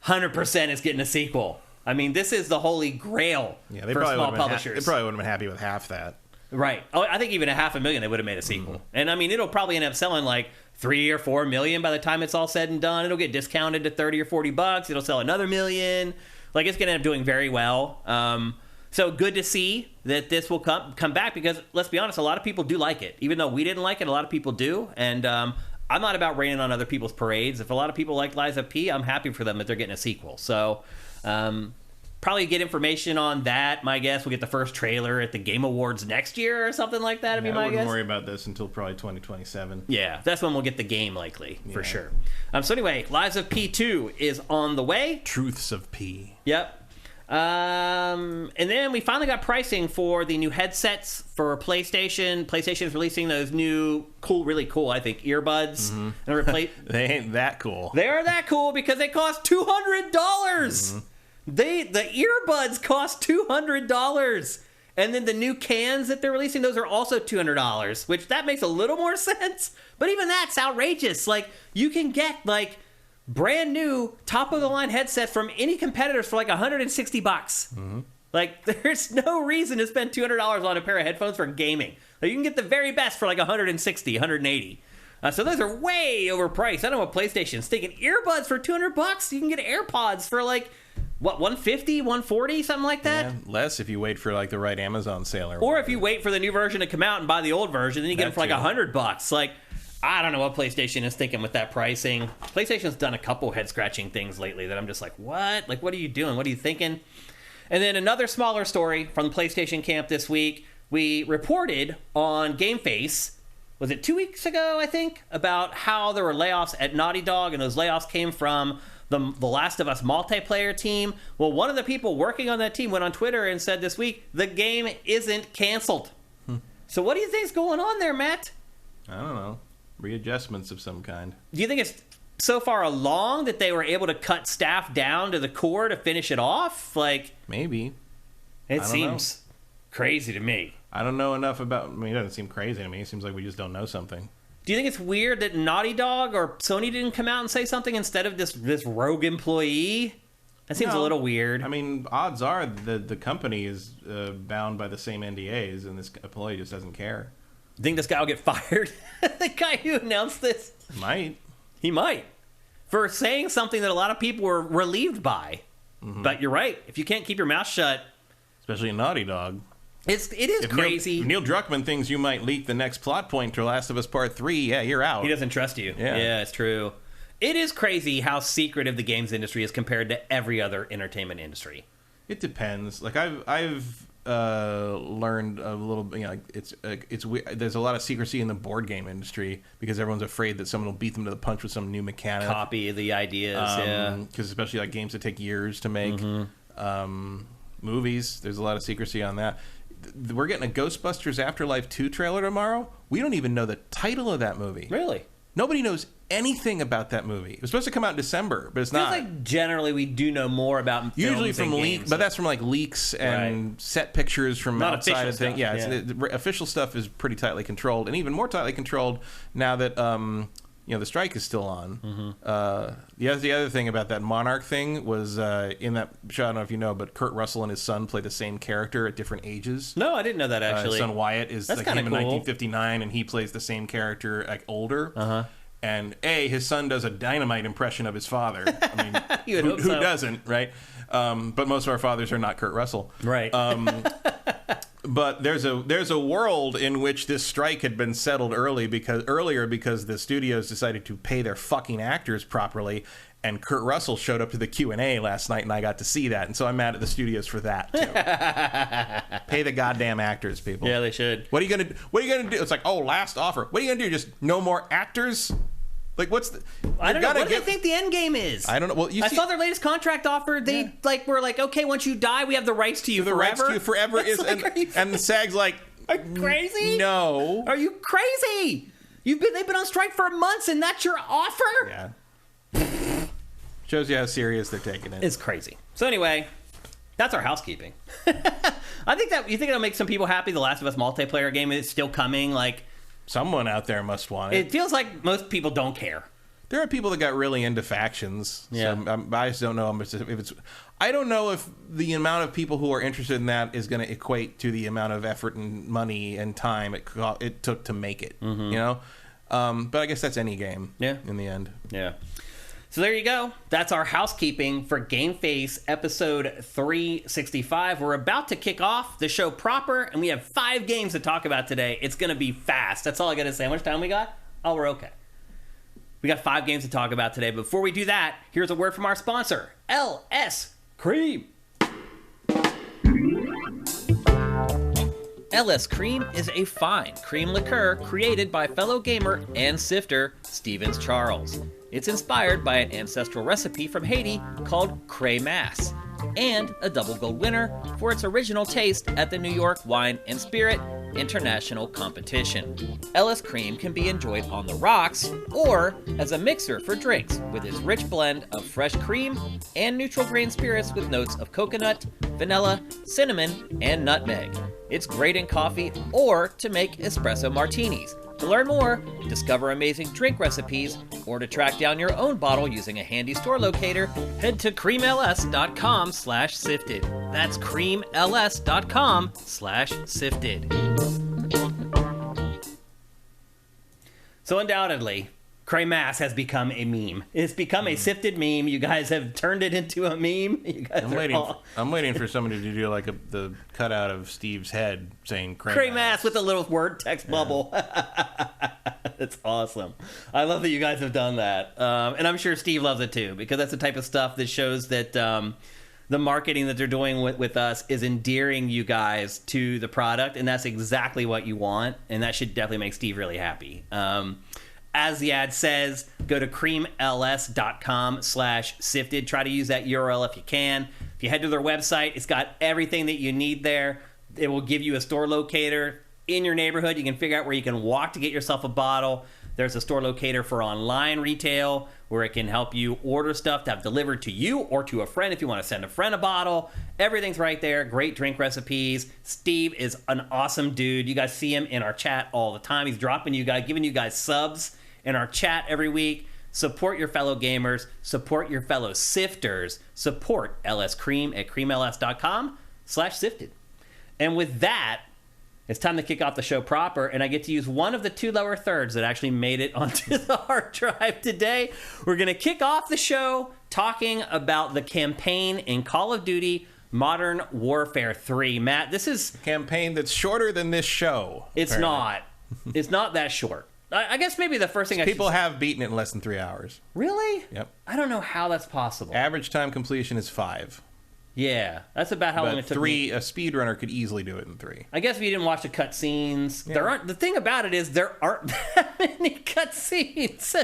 100% is getting a sequel. I mean, this is the holy grail for small publishers. They probably wouldn't have been happy with half that. Right. Oh, I think even 500,000 they would have made a sequel. And I mean, it'll probably end up selling like 3 or 4 million by the time it's all said and done. It'll get discounted to 30 or 40 bucks. It'll sell another 1 million. Like, it's going to end up doing very well. So good to see that this will come back, because let's be honest, a lot of people do like it. Even though we didn't like it, a lot of people do. And I'm not about raining on other people's parades. If a lot of people like Lies of P, I'm happy for them that they're getting a sequel. So probably get information on that. My guess, we'll get the first trailer at the Game Awards next year or something like that. I wouldn't worry about this until probably 2027. Yeah, that's when we'll get the game, likely, for sure. So anyway, Lies of P2 is on the way. Truths of P. Yep. And then we finally got pricing for the new headsets for PlayStation. PlayStation is releasing those new, really cool, I think, earbuds. And they ain't that cool. They are that cool because they cost $200. The earbuds cost $200. And then the new cans that they're releasing, those are also $200, which that makes a little more sense. But even that's outrageous. Like, you can get, like, brand new top-of-the-line headsets from any competitors for, like, $160. Like, there's no reason to spend $200 on a pair of headphones for gaming. Like, you can get the very best for, like, $160, $180. So those are way overpriced. I don't know what PlayStation's thinking. Earbuds for $200? You can get AirPods for, like, what, $150, $140, something like that? Yeah, less if you wait for like the right Amazon sale or if you wait for the new version to come out and buy the old version, then you get them for like $100. Like, I don't know what PlayStation is thinking with that pricing. PlayStation's done a couple head-scratching things lately that I'm just like, what? Like, what are you doing? What are you thinking? And then another smaller story from the PlayStation camp this week. We reported on GameFace, was it 2 weeks ago, I think, about how there were layoffs at Naughty Dog, and those layoffs came from the Last of Us multiplayer team. Well, one of the people working on that team went on Twitter and said this week, the game isn't canceled. So what do you think's going on there, Matt? I don't know. Readjustments of some kind. Do you think it's so far along that they were able to cut staff down to the core to finish it off? Like, maybe. It seems crazy to me. I don't know enough about... I mean, it doesn't seem crazy to me. It seems like we just don't know something. Do you think it's weird that Naughty Dog or Sony didn't come out and say something instead of this rogue employee? That seems a little weird. I mean, odds are the company is bound by the same NDAs, and this employee just doesn't care. You think this guy will get fired? The guy who announced this? Might. He might. For saying something that a lot of people were relieved by. But you're right. If you can't keep your mouth shut... Especially a Naughty Dog. It is crazy. If Neil Druckmann thinks you might leak the next plot point to Last of Us Part 3, yeah, you're out. He doesn't trust you. Yeah, it's true. It is crazy how secretive the games industry is compared to every other entertainment industry. It depends. Like I've learned a little. You know, it's there's a lot of secrecy in the board game industry because everyone's afraid that someone will beat them to the punch with some new mechanic, copy the ideas. Because especially like games that take years to make. Movies, there's a lot of secrecy on that. We're getting a Ghostbusters Afterlife 2 trailer tomorrow. We don't even know the title of that movie. Really? Nobody knows anything about that movie. It was supposed to come out in December, but it's not. Like generally we do know more about usually films from and leaks, games. but that's from like leaks and set pictures from not outside of things. Yeah, official stuff is pretty tightly controlled, and even more tightly controlled now that the strike is still on. The other thing about that Monarch thing was in that show, I don't know if you know, but Kurt Russell and his son play the same character at different ages. No, I didn't know that, actually. His son Wyatt is That's like him in cool. 1959, and he plays the same character like older. And his son does a dynamite impression of his father. I mean, who doesn't, right? But most of our fathers are not Kurt Russell. Right. But there's a world in which this strike had been settled earlier because the studios decided to pay their fucking actors properly, and Kurt Russell showed up to the Q&A last night, and I got to see that, and so I'm mad at the studios for that too. Pay the goddamn actors, people. Yeah, they should. What are you gonna do? It's like, oh, last offer. What are you gonna do? Just no more actors? Like, what's the? I don't know. What do they think the end game is? I don't know. Well, I saw their latest contract offer. They were like, okay, once you die, we have the rights to you forever. The rights to you forever is, like, and the SAG's like, are you crazy? No. Are you crazy? They've been on strike for months, and that's your offer? Yeah. Shows you how serious they're taking it. It's crazy. So anyway, that's our housekeeping. I think you think it'll make some people happy. The Last of Us multiplayer game is still coming. Like, someone out there must want it. It feels like most people don't care. There are people that got really into factions. Yeah. So I just don't know if it's. I don't know if the amount of people who are interested in that is going to equate to the amount of effort and money and time it took to make it. Mm-hmm. You know, but I guess that's any game. Yeah. In the end. Yeah. So there you go. That's our housekeeping for GameFace episode 365. We're about to kick off the show proper, and we have 5 games to talk about today. It's going to be fast. That's all I got to say. How much time we got? Oh, we're okay. We got 5 games to talk about today. Before we do that, here's a word from our sponsor, LS Cream. LS Cream is a fine cream liqueur created by fellow gamer and sifter Stevens Charles. It's inspired by an ancestral recipe from Haiti called Crémasse, and a double gold winner for its original taste at the New York Wine and Spirit International Competition. LS Cream can be enjoyed on the rocks or as a mixer for drinks with its rich blend of fresh cream and neutral grain spirits with notes of coconut, vanilla, cinnamon, and nutmeg. It's great in coffee or to make espresso martinis. To learn more, discover amazing drink recipes, or to track down your own bottle using a handy store locator, head to creamls.com/sifted. That's creamls.com/sifted. So undoubtedly, Crémasse has become a meme. It's become a sifted meme. You guys have turned it into a meme. You guys I'm waiting for somebody to do like the cutout of Steve's head saying Crémasse. Crémasse with a little word text bubble. That's awesome. I love that you guys have done that. And I'm sure Steve loves it too, because that's the type of stuff that shows that the marketing that they're doing with us is endearing you guys to the product, and that's exactly what you want, and that should definitely make Steve really happy. As the ad says, go to creamls.com/sifted. Try to use that URL if you can. If you head to their website, it's got everything that you need there. It will give you a store locator in your neighborhood. You can figure out where you can walk to get yourself a bottle. There's a store locator for online retail where it can help you order stuff to have delivered to you or to a friend if you want to send a friend a bottle. Everything's right there. Great drink recipes. Steve is an awesome dude. You guys see him in our chat all the time. He's giving you guys subs in our chat every week. Support your fellow gamers. Support your fellow sifters. Support LS Cream at creamls.com/sifted. And with that, it's time to kick off the show proper, and I get to use one of the 2 lower thirds that actually made it onto the hard drive today. We're going to kick off the show talking about the campaign in Call of Duty Modern Warfare 3. Matt, this is... a campaign that's shorter than this show. It's apparently. not. It's not that short. I guess maybe the first thing People have beaten it in less than 3 hours. Really? Yep. I don't know how that's possible. Average time completion is 5. Yeah, that's about how long it took 3, a speedrunner could easily do it in 3. I guess if you didn't watch the cutscenes, the thing about it is there aren't that many cutscenes.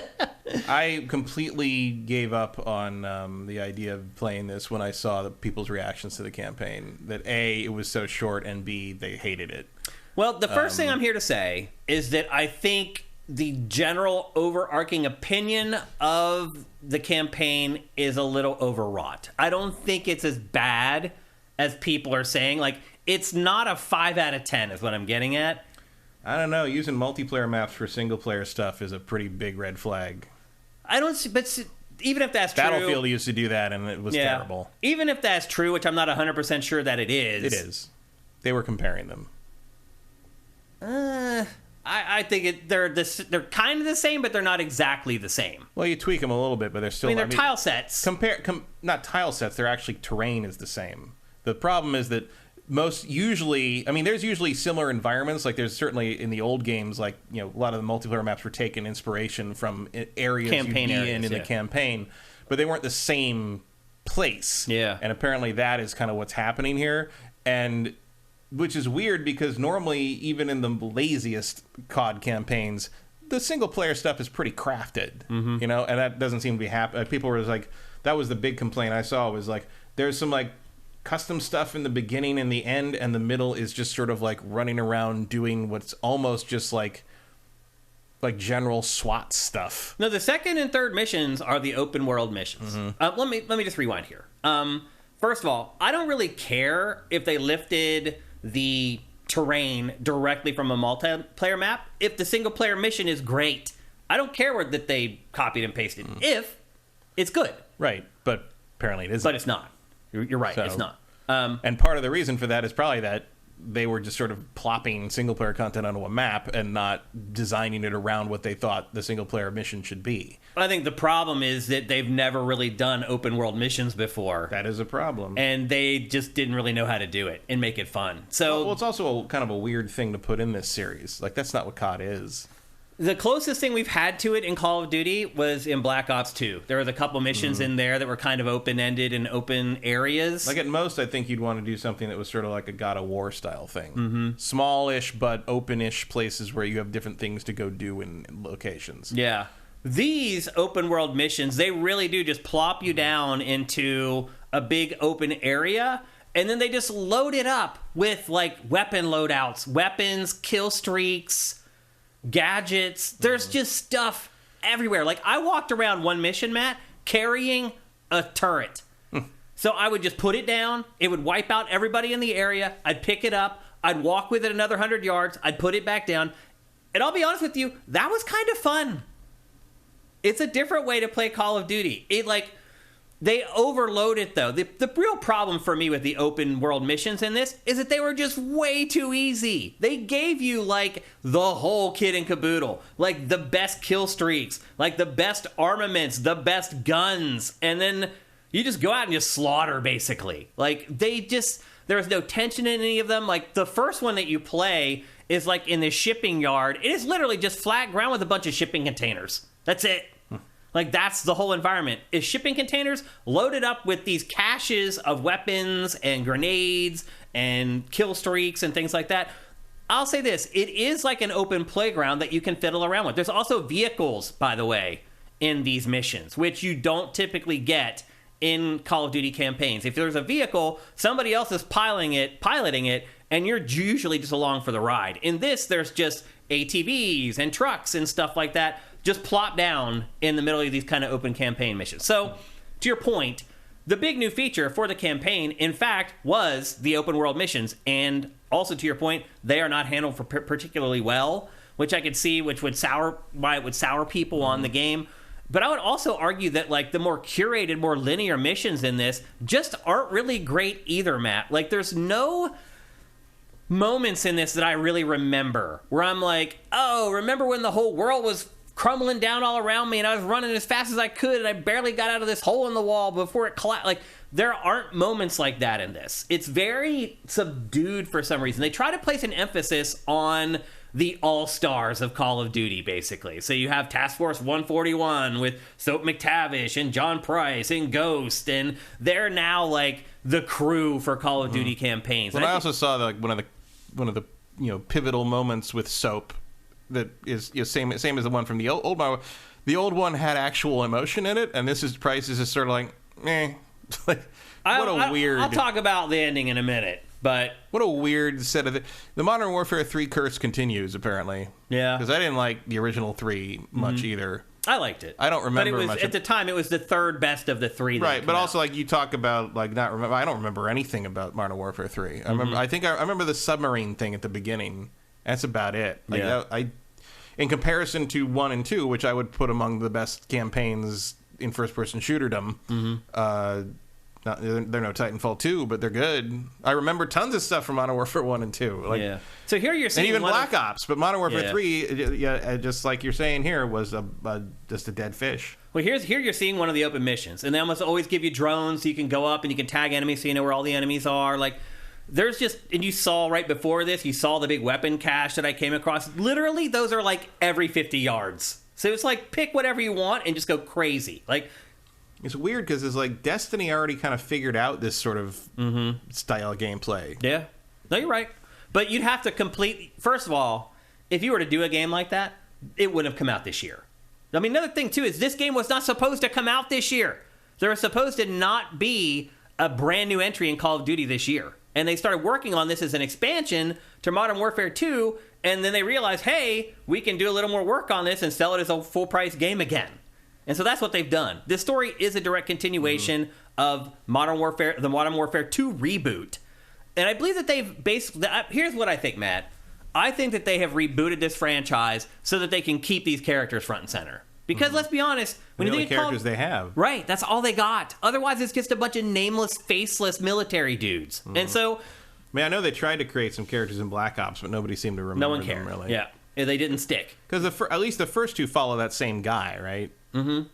I completely gave up on the idea of playing this when I saw the people's reactions to the campaign. That A, it was so short, and B, they hated it. Well, the first thing I'm here to say is that I think the general overarching opinion of the campaign is a little overwrought. I don't think it's as bad as people are saying. Like, it's not a 5 out of 10 is what I'm getting at. I don't know. Using multiplayer maps for single-player stuff is a pretty big red flag. I don't see, but even if that's true... Battlefield used to do that, and it was terrible. Even if that's true, which I'm not 100% sure that it is. It is. They were comparing them. I think they're kind of the same, but they're not exactly the same. Well, you tweak them a little bit, but they're still... they're tile sets. Not tile sets. They're actually terrain is the same. The problem is that there's usually similar environments. Like there's certainly in the old games, like, a lot of the multiplayer maps were taking inspiration from areas Campaign you'd be areas, in the campaign, but they weren't the same place. Yeah. And apparently that is kind of what's happening here. And which is weird because normally, even in the laziest COD campaigns, the single player stuff is pretty crafted, and that doesn't seem to be happening. People were like, that was the big complaint I saw, was like, there's some like custom stuff in the beginning and the end, and the middle is just sort of like running around doing what's almost just like general SWAT stuff. No, the second and third missions are the open world missions. Let me just rewind here. First of all, I don't really care if they lifted the terrain directly from a multiplayer map. If the single player mission is great, I don't care that they copied and pasted. If it's good, right? But apparently it isn't. But it's not. You're right. It's not. And part of the reason for that is probably that they were just sort of plopping single-player content onto a map and not designing it around what they thought the single-player mission should be. I think the problem is that they've never really done open-world missions before. That is a problem. And they just didn't really know how to do it and make it fun. So, well, it's also kind of a weird thing to put in this series. Like, that's not what COD is. The closest thing we've had to it in Call of Duty was in Black Ops 2. There was a couple missions in there that were kind of open-ended in open areas. Like at most, I think you'd want to do something that was sort of like a God of War style thing. Smallish but open-ish places where you have different things to go do in locations. Yeah. These open-world missions, they really do just plop you down into a big open area, and then they just load it up with like weapon loadouts, weapons, kill streaks, gadgets. There's just stuff everywhere. Like, I walked around one mission, Matt, carrying a turret. So I would just put it down. It would wipe out everybody in the area. I'd pick it up. I'd walk with it another 100 yards. I'd put it back down. And I'll be honest with you, that was kind of fun. It's a different way to play Call of Duty. They overload it, though. The real problem for me with the open world missions in this is that they were just way too easy. They gave you, like, the whole kit and caboodle. Like, the best kill streaks. Like, the best armaments. The best guns. And then you just go out and just slaughter, basically. Like, there's no tension in any of them. Like, the first one that you play is, like, in the shipping yard. It is literally just flat ground with a bunch of shipping containers. That's it. Like, that's the whole environment, is shipping containers loaded up with these caches of weapons and grenades and kill streaks and things like that. I'll say this, it is like an open playground that you can fiddle around with. There's also vehicles, by the way, in these missions, which you don't typically get in Call of Duty campaigns. If there's a vehicle, somebody else is piloting it, and you're usually just along for the ride. In this, there's just ATVs and trucks and stuff like that just plop down in the middle of these kind of open campaign missions. So, to your point, the big new feature for the campaign, in fact, was the open world missions. And also, to your point, they are not handled particularly well, which I could see, which would why it would sour people on the game. But I would also argue that, like, the more curated, more linear missions in this just aren't really great either, Matt. Like, there's no moments in this that I really remember where I'm like, oh, remember when the whole world was crumbling down all around me and I was running as fast as I could and I barely got out of this hole in the wall before it collapsed. Like, there aren't moments like that in this. It's very subdued for some reason. They try to place an emphasis on the all-stars of Call of Duty, basically. So you have Task Force 141 with Soap McTavish and John Price and Ghost, and they're now like the crew for Call of Duty campaigns. Well, I also saw one of the pivotal moments with Soap that is same as the one from the old one. The old one had actual emotion in it, and Price is just sort of like, eh. Like, weird. I'll talk about the ending in a minute, but what a weird set of the Modern Warfare 3 curse continues, apparently. Yeah, because I didn't like the original 3 much either. I liked it. I don't remember much. At the time, it was the third best of the 3. Right, but also, like, you talk about, like, not remember. I don't remember anything about Modern Warfare 3. I remember. I remember the submarine thing at the beginning. That's about it. Like, yeah. In comparison to 1 and 2, which I would put among the best campaigns in first-person shooterdom, they're no Titanfall 2, but they're good. I remember tons of stuff from Modern Warfare 1 and 2. Like, yeah. So here you're seeing... And even Black Ops, but Modern Warfare 3, just like you're saying here, was just a dead fish. Well, here you're seeing one of the open missions, and they almost always give you drones so you can go up and you can tag enemies so you know where all the enemies are. Like, there's just, and you saw right before this, you saw the big weapon cache that I came across. Literally, those are like every 50 yards. So it's like, pick whatever you want and just go crazy. Like, it's weird because it's like Destiny already kind of figured out this sort of style of gameplay. Yeah. No, you're right. But you'd have to first of all, if you were to do a game like that, it wouldn't have come out this year. I mean, another thing, too, is this game was not supposed to come out this year. There was supposed to not be a brand new entry in Call of Duty this year. And they started working on this as an expansion to Modern Warfare 2, and then they realized, hey, we can do a little more work on this and sell it as a full-price game again. And so that's what they've done. This story is a direct continuation of the Modern Warfare 2 reboot. And I believe that they've basically... Here's what I think, Matt. I think that they have rebooted this franchise so that they can keep these characters front and center. Because let's be honest, when the you only think of characters they have, right? That's all they got. Otherwise, it's just a bunch of nameless, faceless military dudes. And so, I mean, I know they tried to create some characters in Black Ops, but nobody seemed to remember. No one cared. Them, really. Yeah, they didn't stick. Because at least the first two follow that same guy, right? Mm-hmm.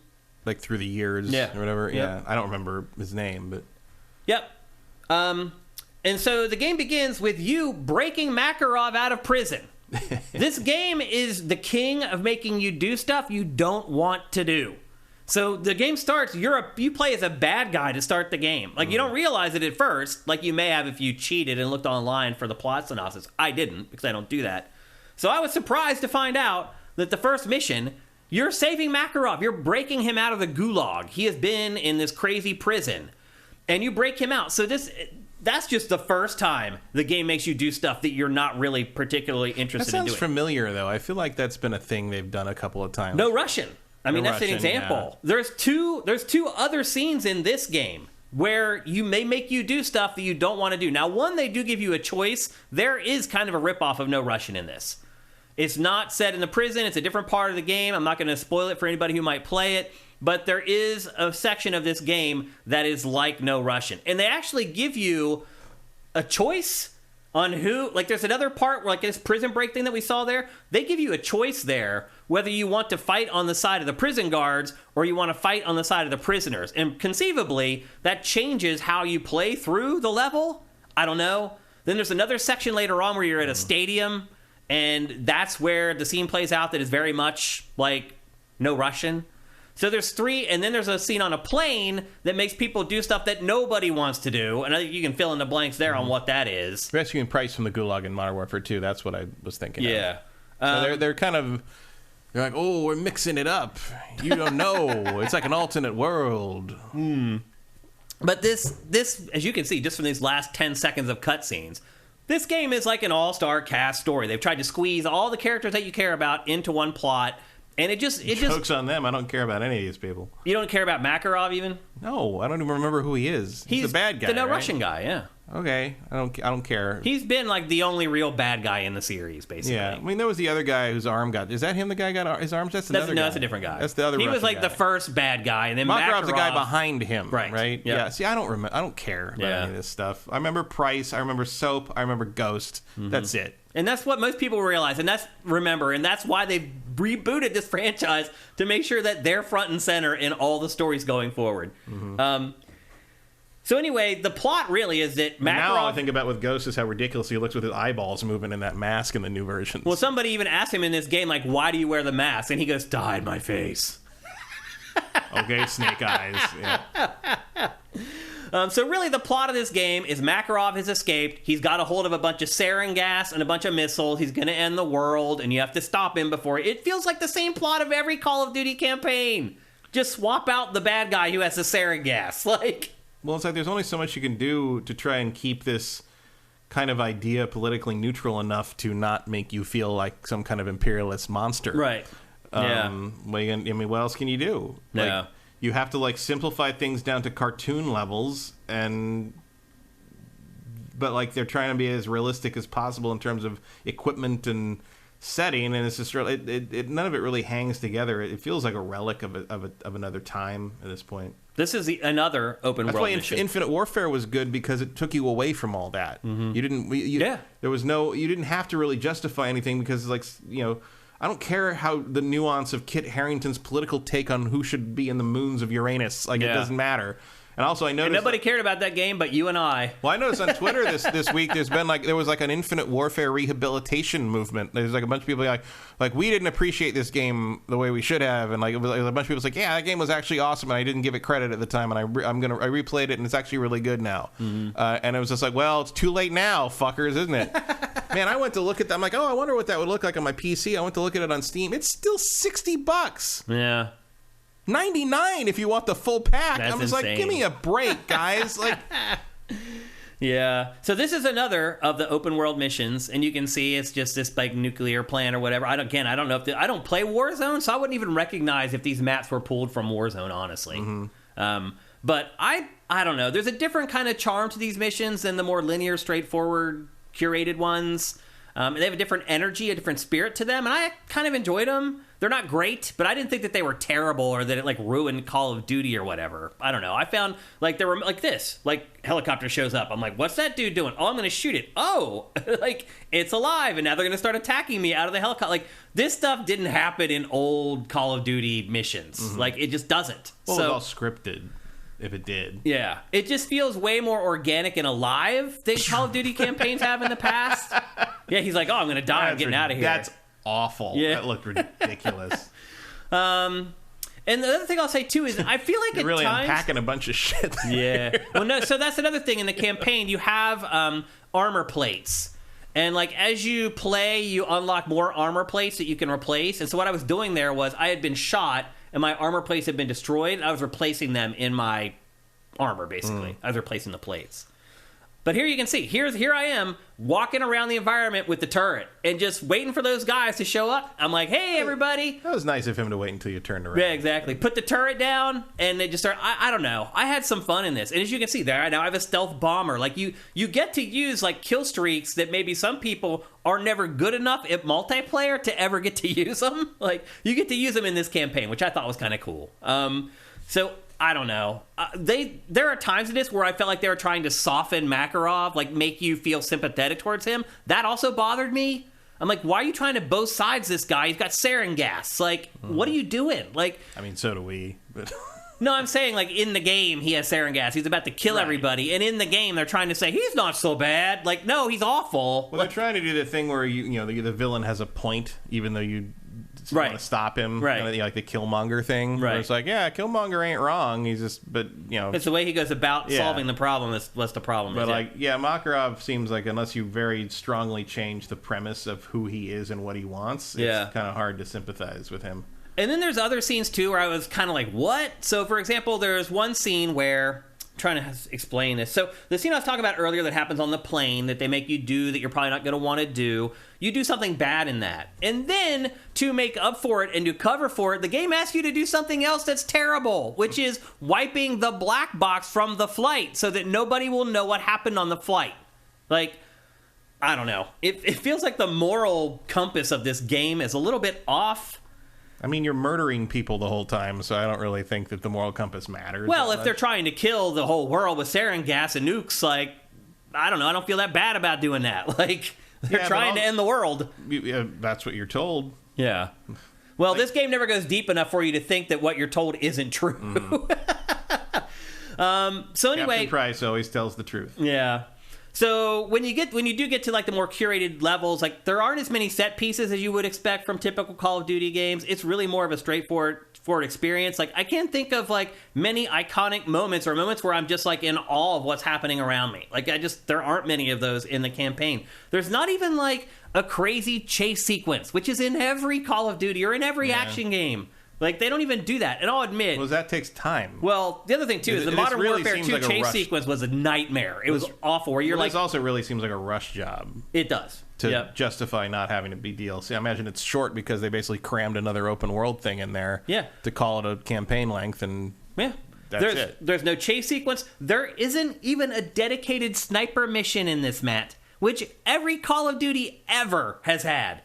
Like through the years, or whatever. Yep. Yeah, I don't remember his name, but yep. And so the game begins with you breaking Makarov out of prison. This game is the king of making you do stuff you don't want to do. So the game starts, you play as a bad guy to start the game. Like, you don't realize it at first, like you may have if you cheated and looked online for the plot synopsis. I didn't, because I don't do that. So I was surprised to find out that the first mission, you're saving Makarov. You're breaking him out of the gulag. He has been in this crazy prison. And you break him out. So that's just the first time the game makes you do stuff that you're not really particularly interested in doing. That sounds familiar, though. I feel like that's been a thing they've done a couple of times. No Russian. I mean, that's Russian, an example. Yeah. There's two other scenes in this game where you may make you do stuff that you don't want to do. Now, one, they do give you a choice. There is kind of a ripoff of No Russian in this. It's not set in the prison. It's a different part of the game. I'm not going to spoil it for anybody who might play it. But there is a section of this game that is like No Russian. And they actually give you a choice on who... Like, there's another part, where, like this prison break thing that we saw there. They give you a choice there, whether you want to fight on the side of the prison guards or you want to fight on the side of the prisoners. And conceivably, that changes how you play through the level. I don't know. Then there's another section later on where you're at a stadium, and that's where the scene plays out that is very much like No Russian. So there's three, and then there's a scene on a plane that makes people do stuff that nobody wants to do, and I think you can fill in the blanks there on what that is. Rescuing Price from the Gulag in Modern Warfare 2, that's what I was thinking Yeah. of. So they're kind of, they're like, oh, we're mixing it up. You don't know. It's like an alternate world. But this, as you can see, just from these last 10 seconds of cutscenes, this game is like an all-star cast story. They've tried to squeeze all the characters that you care about into one plot. And it just jokes on them. I don't care about any of these people. You don't care about Makarov even? No, I don't even remember who he is. He's the bad guy. The No right? Russian guy, yeah. Okay, I don't care. He's been like the only real bad guy in the series, basically. Yeah, I mean there was the other guy whose arm got. Is that him? The guy got his arms? That's another guy. No, that's a different guy. That's the other. He Russian was like guy. the first bad guy, and then Makarov's the guy Makarov... behind him. Right. Yeah. Yeah. See, I don't remember. I don't care about any of this stuff. I remember Price. I remember Soap. I remember Ghost. That's it. And that's what most people realize, and that's why they've rebooted this franchise to make sure that they're front and center in all the stories going forward. So anyway, the plot really is that Makarov... Now all I think about with Ghost is how ridiculous he looks with his eyeballs moving in that mask in the new versions. Well, somebody even asked him in this game, like, why do you wear the mask? And he goes, to hide my face. Okay, snake eyes. Yeah. So really the plot of this game is Makarov has escaped. He's got a hold of a bunch of sarin gas and a bunch of missiles. He's going to end the world, and you have to stop him before... It feels like the same plot of every Call of Duty campaign. Just swap out the bad guy who has the sarin gas. Well, it's like there's only so much you can do to try and keep this kind of idea politically neutral enough to not make you feel like some kind of imperialist monster. Right. I mean, what else can you do? Yeah. You have to simplify things down to cartoon levels, but they're trying to be as realistic as possible in terms of equipment and setting, and it's just really none of it really hangs together. It feels like a relic of another time at this point. This is another open world mission. That's why Infinite Warfare was good, because it took you away from all that. You didn't. There was no. You didn't have to really justify anything, because I don't care how the nuance of Kit Harington's political take on who should be in the moons of Uranus. It doesn't matter. And also, I noticed nobody cared about that game but you and I. Well, I noticed on Twitter this week there was an Infinite Warfare rehabilitation movement. There's like a bunch of people like we didn't appreciate this game the way we should have, and like it was like a bunch of people was like, yeah, that game was actually awesome, and I didn't give it credit at the time, and I replayed it, and it's actually really good now. And it was just like, well, it's too late now, fuckers, isn't it? Man, I went to look at that. I'm like, oh, I wonder what that would look like on my PC. I went to look at it on Steam. It's still $60. Yeah. 99 if you want the full pack. That's I'm just insane. like, give me a break, guys. Like, yeah. So this is another of the open world missions, and you can see it's just this like nuclear plant or whatever. I don't know if I don't play Warzone, so I wouldn't even recognize if these maps were pulled from Warzone, honestly. But I don't know. There's a different kind of charm to these missions than the more linear, straightforward, curated ones. They have a different energy, a different spirit to them, and I kind of enjoyed them. They're not great, but I didn't think that they were terrible or that it like ruined Call of Duty or whatever. I don't know. I found like there were like this, like helicopter shows up. I'm like, what's that dude doing? Oh, I'm going to shoot it. Oh, like it's alive, and now they're going to start attacking me out of the helicopter. Like this stuff didn't happen in old Call of Duty missions. Like it just doesn't. Well, so, it was all scripted. If it did. Yeah. It just feels way more organic and alive than Call of Duty campaigns have in the past. Yeah, he's like, oh, I'm going to die. I'm getting out of here. That's awful. Yeah. That looked ridiculous. And the other thing I'll say, too, is I feel like You're at really times... unpacking a bunch of shit there. Yeah. Well, no, so that's another thing. In the campaign, you have armor plates. And, like, as you play, you unlock more armor plates that you can replace. And so what I was doing there was I had been shot, and my armor plates had been destroyed, and I was replacing them in my armor, basically. I was replacing the plates. But here you can see, here I am, walking around the environment with the turret, and just waiting for those guys to show up. I'm like, hey, everybody. That was nice of him to wait until you turned around. Yeah, exactly. Put the turret down, and they just start... I don't know. I had some fun in this. And as you can see, there now I have a stealth bomber. Like, you get to use, like, kill streaks that maybe some people are never good enough at multiplayer to ever get to use them. Like, you get to use them in this campaign, which I thought was kind of cool. So... I don't know. There are times in this where I felt like they were trying to soften Makarov, like make you feel sympathetic towards him. That also bothered me. I'm like, why are you trying to both sides this guy? He's got sarin gas. Like, what are you doing? Like, I mean, so do we. But... No, I'm saying like in the game he has sarin gas. He's about to kill everybody, and in the game they're trying to say he's not so bad. Like, no, he's awful. Well, they're trying to do the thing where the villain has a point, even though you. Want to stop him, right? Like the Killmonger thing, right? Where it's like, yeah, Killmonger ain't wrong. He's just, but it's the way he goes about solving the problem. That's what's the problem. But Makarov seems like unless you very strongly change the premise of who he is and what he wants, it's kind of hard to sympathize with him. And then there's other scenes too where I was kind of like, what? So, for example, there's one scene where. Trying to explain this. So the scene I was talking about earlier that happens on the plane that they make you do that you're probably not going to want to do, you do something bad in that. And then to make up for it and to cover for it, the game asks you to do something else that's terrible, which is wiping the black box from the flight so that nobody will know what happened on the flight. Like, I don't know. It feels like the moral compass of this game is a little bit off. I mean, you're murdering people the whole time, so I don't really think that the moral compass matters. Well, if they're trying to kill the whole world with sarin gas and nukes, like, I don't know. I don't feel that bad about doing that. Like, they're trying to end the world. That's what you're told. Yeah. Well, this game never goes deep enough for you to think that what you're told isn't true. So anyway... Captain Price always tells the truth. Yeah. So when you do get to like the more curated levels, like there aren't as many set pieces as you would expect from typical Call of Duty games. It's really more of a straightforward experience. Like I can't think of like many iconic moments or moments where I'm just like in awe of what's happening around me. Like there aren't many of those in the campaign. There's not even like a crazy chase sequence, which is in every Call of Duty or in every action game. Like, they don't even do that. And I'll admit... Well, that takes time. Well, the other thing, too, is the Modern Warfare II chase sequence was a nightmare. It was awful. Where you're like... This also really seems like a rush job. It does. To justify not having to be DLC. I imagine it's short because they basically crammed another open world thing in there to call it a campaign length, and that's it. There's no chase sequence. There isn't even a dedicated sniper mission in this, Matt, which every Call of Duty ever has had.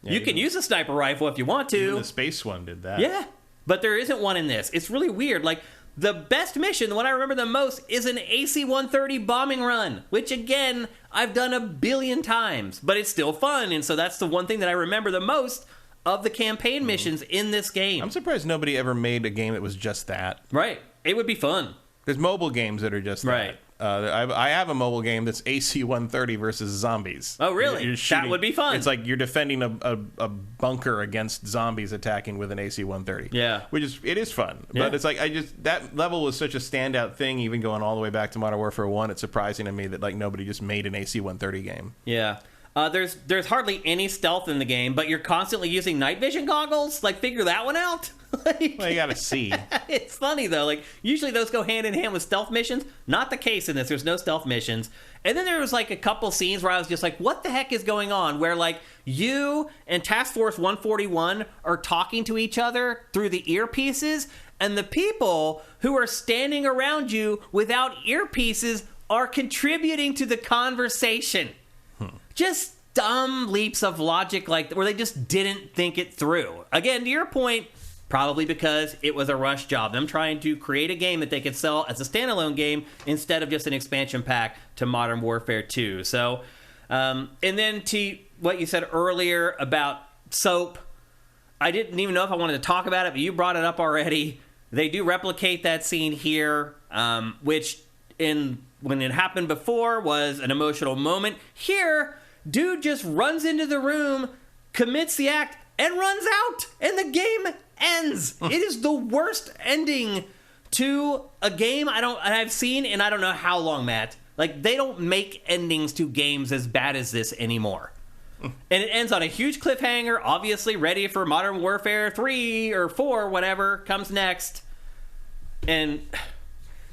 Yeah, you can use a sniper rifle if you want to. Even the space one did that. Yeah, but there isn't one in this. It's really weird. Like, the best mission, the one I remember the most, is an AC-130 bombing run, which, again, I've done a billion times, but it's still fun, and so that's the one thing that I remember the most of the campaign missions in this game. I'm surprised nobody ever made a game that was just that. Right. It would be fun. There's mobile games that are just right. I have a mobile game that's AC-130 versus zombies. Oh, really? You're shooting, that would be fun. It's like you're defending a bunker against zombies attacking with an AC-130. Yeah. It is fun. Yeah. But it's like, that level was such a standout thing, even going all the way back to Modern Warfare 1. It's surprising to me that like nobody just made an AC-130 game. Yeah. There's hardly any stealth in the game, but you're constantly using night vision goggles. Like, figure that one out. Like, well, you gotta see. It's funny, though. Like, usually those go hand in hand with stealth missions. Not the case in this. There's no stealth missions. And then there was, like, a couple scenes where I was just like, what the heck is going on? Where, like, you and Task Force 141 are talking to each other through the earpieces, and the people who are standing around you without earpieces are contributing to the conversation. Just dumb leaps of logic, like where they just didn't think it through. Again, to your point, probably because it was a rush job. Them trying to create a game that they could sell as a standalone game instead of just an expansion pack to Modern Warfare 2. So, and then to what you said earlier about soap, I didn't even know if I wanted to talk about it, but you brought it up already. They do replicate that scene here, which when it happened before was an emotional moment. Here, dude just runs into the room, commits the act, and runs out, and the game ends. It is the worst ending to a game I've seen in I don't know how long, Matt. Like, they don't make endings to games as bad as this anymore. And it ends on a huge cliffhanger, obviously ready for Modern Warfare 3 or 4, whatever comes next. And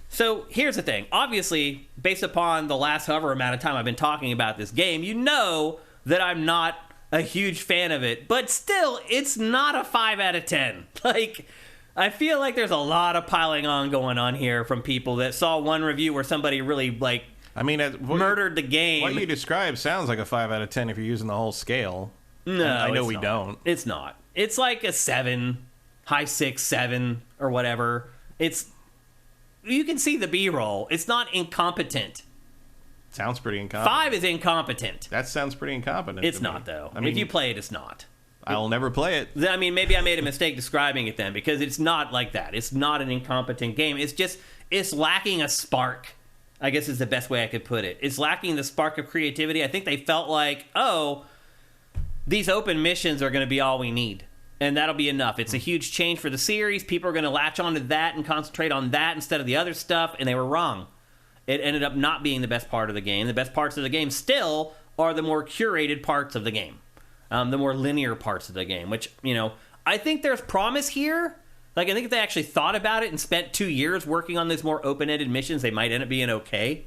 so here's the thing. Obviously, based upon the last however amount of time I've been talking about this game, you know that I'm not a huge fan of it. But still, it's not a 5 out of 10. Like, I feel like there's a lot of piling on going on here from people that saw one review where somebody really, like, murdered the game. What you described sounds like a 5 out of 10 if you're using the whole scale. No, I know we not. don't. It's not. It's like a 7, high 6, 7, or whatever. You can see the B-roll. It's not incompetent. Sounds pretty incompetent. 5 is incompetent. That sounds pretty incompetent. It's not, though. I mean, if you play it, it's not. I'll never play it. I mean, maybe I made a mistake describing it then, because it's not like that. It's not an incompetent game. It's lacking a spark, I guess is the best way I could put it. It's lacking the spark of creativity. I think they felt like, these open missions are going to be all we need. And that'll be enough. It's a huge change for the series. People are going to latch onto that and concentrate on that instead of the other stuff, and they were wrong. It ended up not being the best part of the game. The best parts of the game still are the more curated parts of the game. The more linear parts of the game, which, I think there's promise here. Like, I think if they actually thought about it and spent 2 years working on these more open-ended missions, they might end up being okay.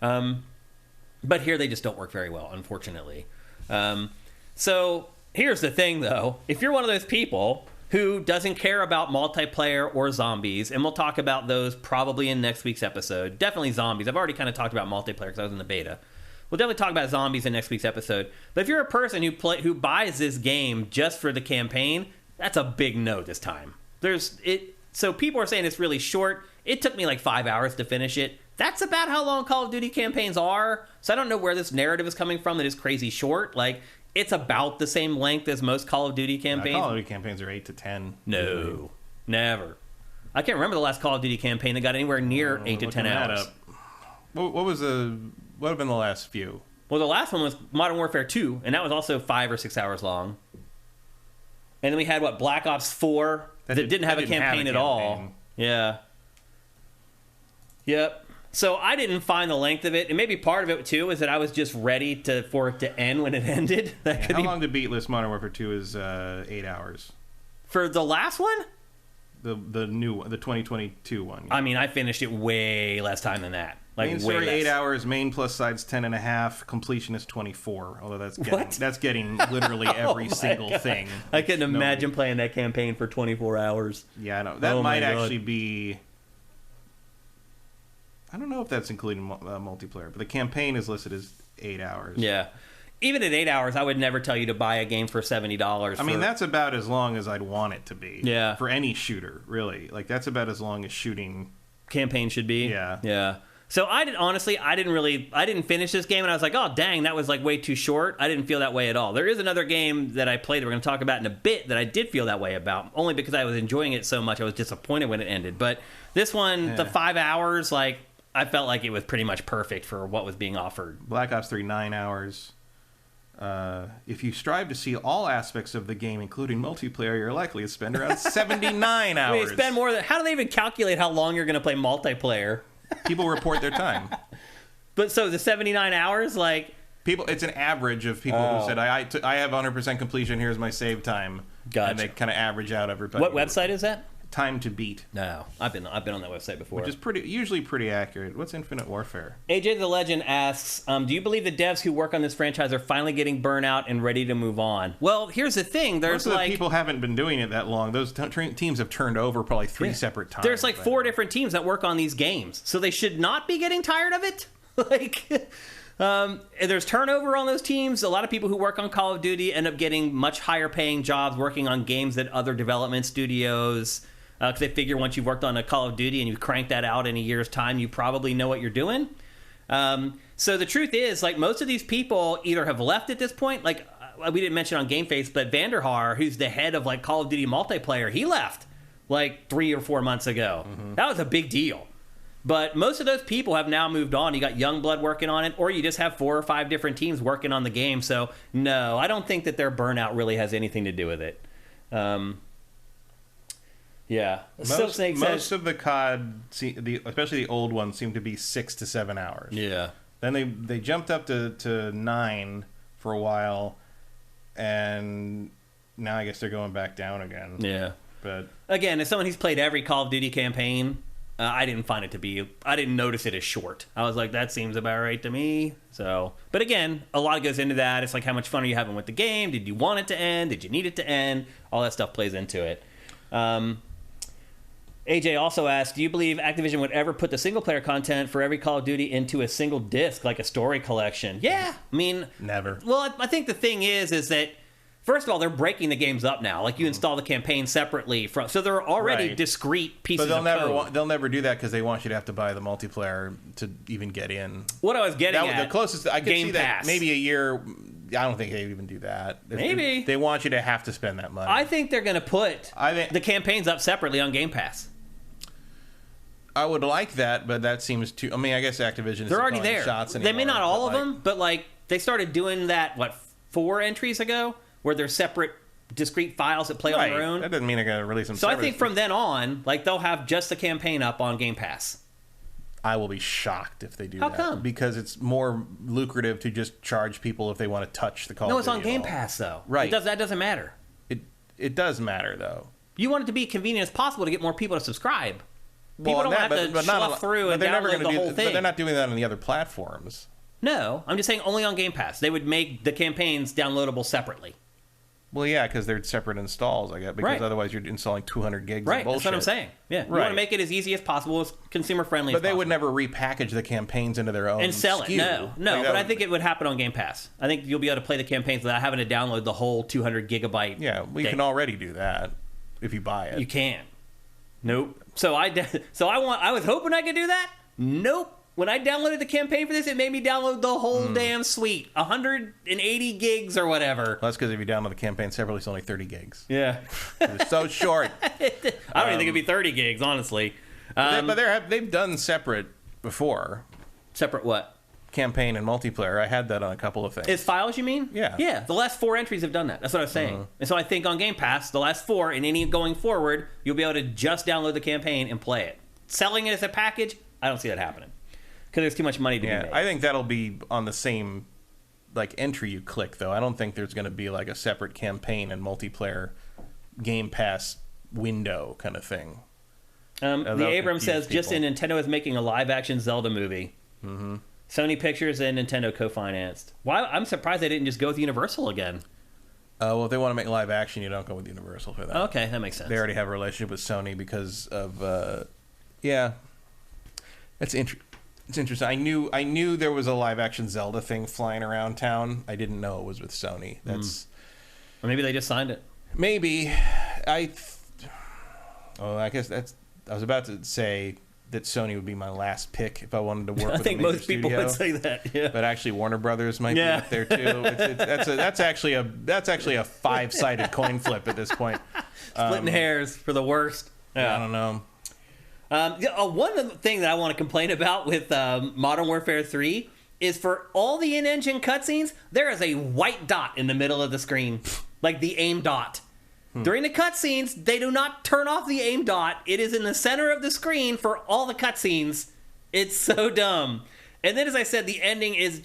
But here they just don't work very well, unfortunately. So here's the thing, though. If you're one of those people who doesn't care about multiplayer or zombies, and we'll talk about those probably in next week's episode. Definitely zombies. I've already kind of talked about multiplayer because I was in the beta. We'll definitely talk about zombies in next week's episode. But if you're a person who buys this game just for the campaign, that's a big no this time. So people are saying it's really short. It took me like 5 hours to finish it. That's about how long Call of Duty campaigns are. So I don't know where this narrative is coming from that is crazy short. Like, it's about the same length as most Call of Duty campaigns. Call of Duty campaigns are 8 to 10. No, never. I can't remember the last Call of Duty campaign that got anywhere near 8 to 10 hours. What have been the last few? Well, the last one was Modern Warfare 2, and that was also 5 or 6 hours long. And then we had, Black Ops 4 that didn't have a campaign at all. Yeah. Yep. So I didn't find the length of it, and maybe part of it too is that I was just ready for it to end when it ended. How long to beat list Modern Warfare 2 is 8 hours. For the last one? The new one, the 2022 one. I mean, I finished it way less time than that. Like, main story 8 hours, main plus sides 10.5, completion is 24. Although that's getting literally every single thing. I couldn't imagine playing that campaign for 24 hours. Yeah, I know. That might actually be. I don't know if that's including multiplayer, but the campaign is listed as 8 hours. Yeah. Even at 8 hours, I would never tell you to buy a game for $70. I mean, that's about as long as I'd want it to be. Yeah. For any shooter, really. Like, that's about as long as shooting campaign should be. Yeah. Yeah. So I didn't finish this game, and I was like, oh, dang, that was like way too short. I didn't feel that way at all. There is another game that I played that we're going to talk about in a bit that I did feel that way about, only because I was enjoying it so much. I was disappointed when it ended. But this one, the 5 hours, like, I felt like it was pretty much perfect for what was being offered. Black Ops 3, 9 hours. If you strive to see all aspects of the game, including multiplayer, you're likely to spend around 79 hours. Wait, spend more than... How do they even calculate how long you're going to play multiplayer? People report their time. But so the 79 hours, like... People, it's an average of people who said, I have 100% completion, here's my save time. Gotcha. And they kind of average out everybody. What website is that? Time to Beat. No, I've been on that website before. Which is usually pretty accurate. What's Infinite Warfare? AJ the Legend asks, do you believe the devs who work on this franchise are finally getting burnout and ready to move on? Well, here's the thing. There's Most of the people haven't been doing it that long. Those teams have turned over probably three separate times. There's like 4 different teams that work on these games, so they should not be getting tired of it. Like, there's turnover on those teams. A lot of people who work on Call of Duty end up getting much higher paying jobs working on games at other development studios. Because they figure once you've worked on a Call of Duty and you crank that out in a year's time, you probably know what you're doing. So the truth is, like, most of these people either have left at this point. Like, we didn't mention on GameFace, but Vanderhaar, who's the head of like Call of Duty multiplayer, he left like 3 or 4 months ago. Mm-hmm. That was a big deal. But most of those people have now moved on. You got Youngblood working on it, or you just have 4 or 5 different teams working on the game. So no, I don't think that their burnout really has anything to do with it. Yeah. Most of the COD, especially the old ones, seem to be 6 to 7 hours. Yeah. Then they jumped up to 9 for a while, and now I guess they're going back down again. Yeah. But again, as someone who's played every Call of Duty campaign, I didn't notice it as short. I was like, that seems about right to me. So, but again, a lot goes into that. It's like, how much fun are you having with the game? Did you want it to end? Did you need it to end? All that stuff plays into it. AJ also asked, do you believe Activision would ever put the single-player content for every Call of Duty into a single disc, like a story collection? Yeah. I mean... Never. Well, I think the thing is that, first of all, they're breaking the games up now. Like, you install the campaign separately. So they're already discrete pieces of code. They'll never do that because they want you to have to buy the multiplayer to even get in. What I was getting at... The closest... I could Game see that Pass. maybe a year... I don't think they even do that. Maybe. They want you to have to spend that money. I think they're going to put the campaigns up separately on Game Pass. I would like that, but that seems too... I mean, I guess Activision... They're already there. They may not all of them, but like they started doing that, 4 entries ago, where they're separate, discrete files that play on their own. That doesn't mean they're going to release them So I think from then on, like, they'll have just the campaign up on Game Pass. I will be shocked if they do that. How come? Because it's more lucrative to just charge people if they want to touch the Call of Duty. No, it's on Game Pass, though. Right. That doesn't matter. It does matter, though. You want it to be convenient as possible to get more people to subscribe. People don't have to slough through and download the whole thing. But they're not doing that on the other platforms. No, I'm just saying only on Game Pass. They would make the campaigns downloadable separately. Well, yeah, because they're separate installs, I guess. Because otherwise you're installing 200 gigs of bullshit. That's what I'm saying. Yeah, you want to make it as easy as possible, as consumer-friendly as possible. But they would never repackage the campaigns into their own and sell SKU. it. No, but I think it would happen on Game Pass. I think you'll be able to play the campaigns without having to download the whole 200 gigabyte Yeah, well, you can already do that if you buy it. You can. Nope. So I was hoping I could do that. Nope. When I downloaded the campaign for this, it made me download the whole damn suite. 180 gigs or whatever. Well, that's because if you download the campaign separately, it's only 30 gigs. Yeah. It's so short. I don't even think it'd be 30 gigs, honestly. But they've done separate before. Separate what? Campaign and multiplayer. I had that on a couple of things. As files, you mean? Yeah. Yeah, the last 4 entries have done that. That's what I was saying. And so I think on Game Pass, the last 4, and any going forward, you'll be able to just download the campaign and play it. Selling it as a package, I don't see that happening. Because there's too much money to be made. I think that'll be on the same entry you click, though. I don't think there's going to be a separate campaign and multiplayer Game Pass window kind of thing. The Abram says, just in Nintendo is making a live-action Zelda movie. Mm-hmm. Sony Pictures and Nintendo co-financed. Why? I'm surprised they didn't just go with Universal again. Well, if they want to make live action, you don't go with Universal for that. Okay, that makes sense. They already have a relationship with Sony because of, yeah. It's interesting. I knew there was a live action Zelda thing flying around town. I didn't know it was with Sony. That's or maybe they just signed it. Maybe. I guess I was about to say that Sony would be my last pick if I wanted to work with I think a major most people studio. would say that. Yeah. But actually, Warner Brothers might be up there too. That's actually a 5-sided coin flip at this point. Splitting hairs for the worst. Yeah. I don't know. One thing that I want to complain about with Modern Warfare 3 is for all the in-engine cutscenes, there is a white dot in the middle of the screen, like the aim dot. During the cutscenes, they do not turn off the aim dot. It is in the center of the screen for all the cutscenes. It's so dumb. And then, as I said, the ending is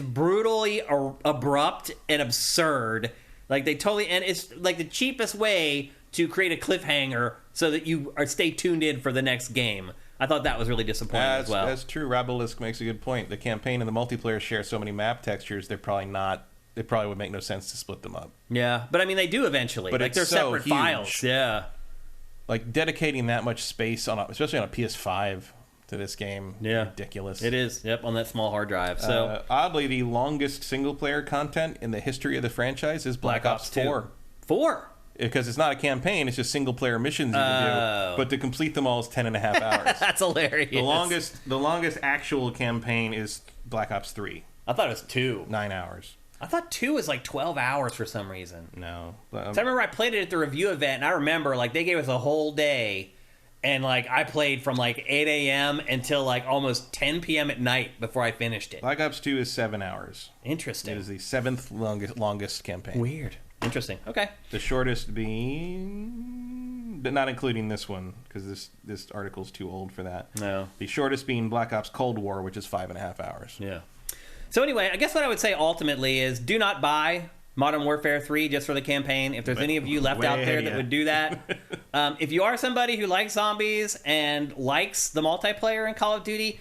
brutally abrupt and absurd. Like, they totally end. It's like the cheapest way to create a cliffhanger so that you stay tuned in for the next game. I thought that was really disappointing as well. That's true. Rabelisk makes a good point. The campaign and the multiplayer share so many map textures, it probably would make no sense to split them up. Yeah, but I mean, they do eventually. But like, they're so separate huge. files. Yeah. Like, dedicating that much space, especially on a PS5, to this game, ridiculous. It is, yep, on that small hard drive. So oddly, the longest single-player content in the history of the franchise is Black Ops 4. 4? Because it's not a campaign, it's just single-player missions you can do. But to complete them all is 10.5 hours. That's hilarious. The longest actual campaign is Black Ops 3. I thought it was 2. 9 hours. I thought 2 was like 12 hours for some reason. No. So I remember I played it at the review event, and I remember like they gave us a whole day, and like I played from like 8 a.m. until like almost 10 p.m. at night before I finished it. Black Ops 2 is 7 hours. Interesting. It is the 7th longest campaign. Weird. Interesting. Okay. The shortest being, but not including this one, because this article's too old for that. No. The shortest being Black Ops Cold War, which is 5.5 hours. Yeah. So anyway, I guess what I would say ultimately is do not buy Modern Warfare 3 just for the campaign. If there's any of you left out there that would do that. If you are somebody who likes zombies and likes the multiplayer in Call of Duty,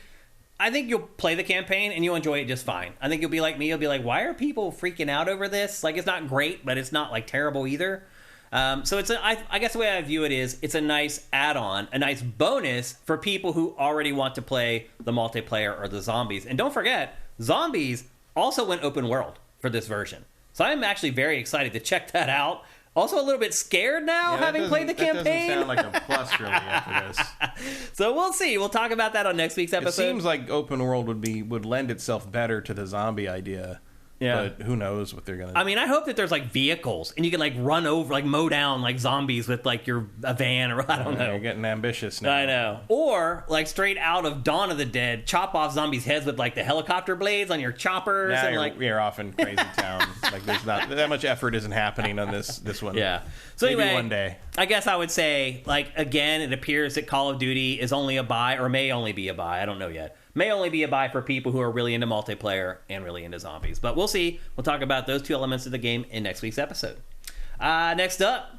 I think you'll play the campaign and you'll enjoy it just fine. I think you'll be like me. You'll be like, why are people freaking out over this? Like, it's not great, but it's not like terrible either. So I guess the way I view it is it's a nice add-on, a nice bonus for people who already want to play the multiplayer or the zombies. And don't forget, zombies also went open world for this version. So I'm actually very excited to check that out. Also a little bit scared now, having played the campaign. That doesn't sound like a plus really after this. So we'll see. We'll talk about that on next week's episode. It seems like open world would lend itself better to the zombie idea. Yeah. But who knows what they're going to do. I mean, I hope that there's like vehicles and you can like run over, like mow down like zombies with like a van or I don't know. You're getting ambitious now. I know. Or like straight out of Dawn of the Dead, chop off zombies' heads with like the helicopter blades on your choppers. Now and you're off in crazy town. Like there's not that much effort isn't happening on this one. Yeah. So maybe anyway, one day. I guess I would say like again, it appears that Call of Duty is only a buy or may only be a buy. I don't know yet. May only be a buy for people who are really into multiplayer and really into zombies. But we'll see. We'll talk about those two elements of the game in next week's episode. Next up,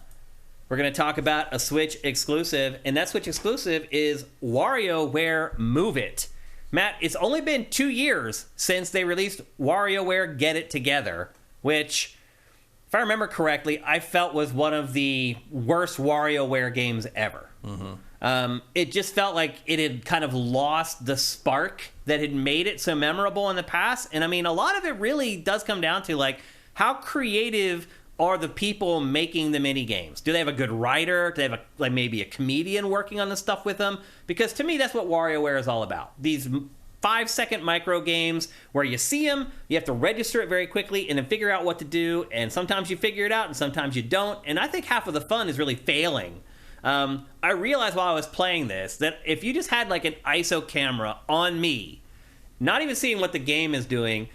we're going to talk about a Switch exclusive. And that Switch exclusive is WarioWare Move It. Matt, it's only been 2 years since they released WarioWare Get It Together, which, if I remember correctly, I felt was one of the worst WarioWare games ever. Mm-hmm. It just felt like it had kind of lost the spark that had made it so memorable in the past. And I mean, a lot of it really does come down to like, how creative are the people making the mini games? Do they have a good writer? Do they have maybe a comedian working on the stuff with them? Because to me, that's what WarioWare is all about. These 5-second micro games where you see them, you have to register it very quickly and then figure out what to do. And sometimes you figure it out and sometimes you don't. And I think half of the fun is really failing. I realized while I was playing this that if you just had like an ISO camera on me, not even seeing what the game is doing,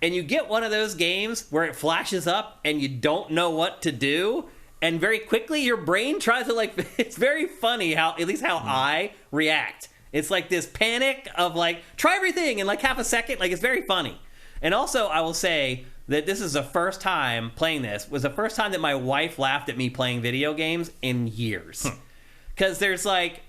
and you get one of those games where it flashes up and you don't know what to do, and very quickly your brain tries to like, it's very funny how I react. It's like this panic of like, try everything in like half a second. Like, it's very funny. And also I will say that this is the first time playing this, was the first time that my wife laughed at me playing video games in years. Because there's like,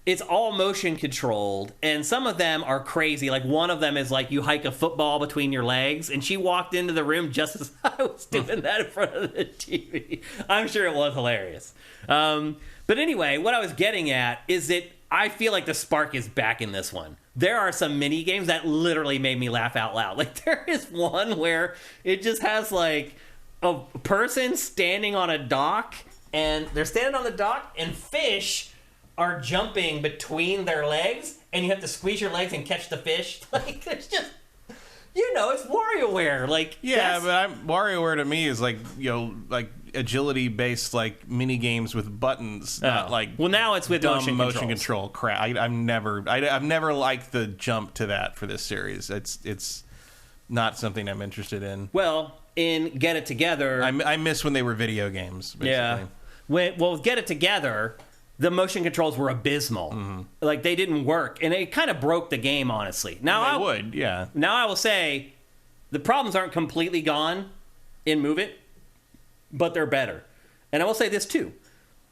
it's all motion controlled, and some of them are crazy. Like one of them is like you hike a football between your legs, and she walked into the room just as I was doing that in front of the TV. I'm sure it was hilarious. But anyway, what I was getting at is that I feel like the spark is back in this one. There are some mini games that literally made me laugh out loud. Like there is one where it just has like a person standing on a dock, and they're standing on the dock, and fish are jumping between their legs, and you have to squeeze your legs and catch the fish. Like, it's just, it's WarioWare. Like, yeah, but WarioWare to me is like, like agility based like mini games with buttons, not like well, now it's with motion control crap. I've never liked the jump to that for this series. It's not something I'm interested in. Well, in Get It Together, I miss when they were video games. Basically. Yeah. With Get It Together, the motion controls were abysmal. Mm-hmm. Like, they didn't work, and it kind of broke the game, honestly. Now Now I will say, the problems aren't completely gone in Move It, but they're better. And I will say this, too.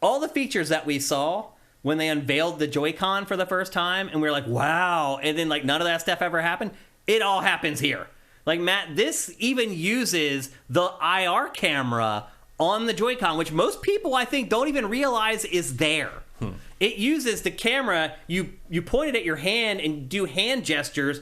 All the features that we saw when they unveiled the Joy-Con for the first time, and we were like, wow, and then, like, none of that stuff ever happened, it all happens here. Like, Matt, this even uses the IR camera on the Joy-Con, which most people, I think, don't even realize is there. It uses the camera, you point it at your hand and do hand gestures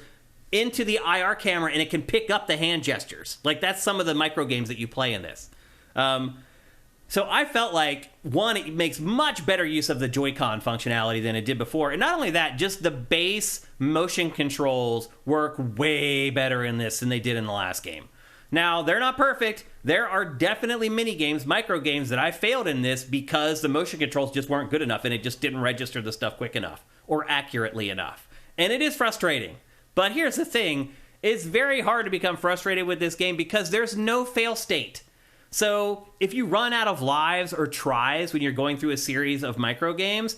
into the IR camera, and it can pick up the hand gestures. Like, that's some of the micro games that you play in this. So I felt like, one, it makes much better use of the Joy-Con functionality than it did before. And not only that, just the base motion controls work way better in this than they did in the last game. Now, they're not perfect. There are definitely mini games, micro games that I failed in this because the motion controls just weren't good enough and it just didn't register the stuff quick enough or accurately enough. And it is frustrating. But here's the thing. It's very hard to become frustrated with this game because there's no fail state. So if you run out of lives or tries when you're going through a series of micro games,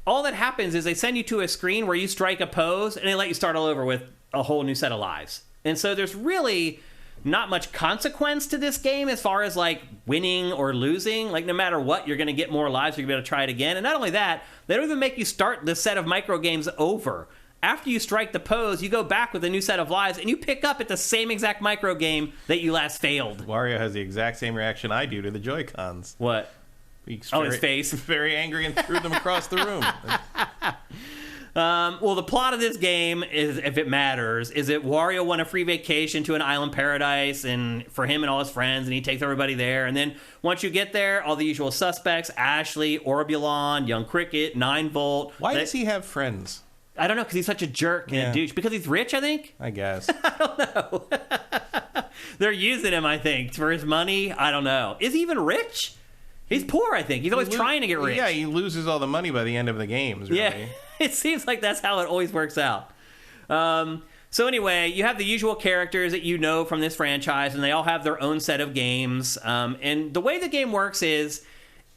all that happens is they send you to a screen where you strike a pose and they let you start all over with a whole new set of lives. And so there's really not much consequence to this game as far as like winning or losing. Like, no matter what, you're going to get more lives. You're going to be able to try it again. And not only that, they don't even make you start the set of micro games over. After you strike the pose, you go back with a new set of lives, and you pick up at the same exact micro game that you last failed. Wario has the exact same reaction I do to the Joy-Cons. What? His face. Very angry and threw them across the room. Well, the plot of this game is, if it matters, is that Wario won a free vacation to an island paradise, and for him and all his friends, and he takes everybody there. And then once you get there, all the usual suspects: Ashley, Orbulon, Young Cricket, 9-Volt. Why does he have friends? I don't know, because he's such a jerk and a douche. Because he's rich, I think? I guess. I don't know. They're using him, I think, for his money. I don't know. Is he even rich? He's poor, I think. He's always trying to get rich. Yeah, he loses all the money by the end of the games, really. Yeah, it seems like that's how it always works out. So anyway, you have the usual characters that you know from this franchise, and they all have their own set of games. And the way the game works is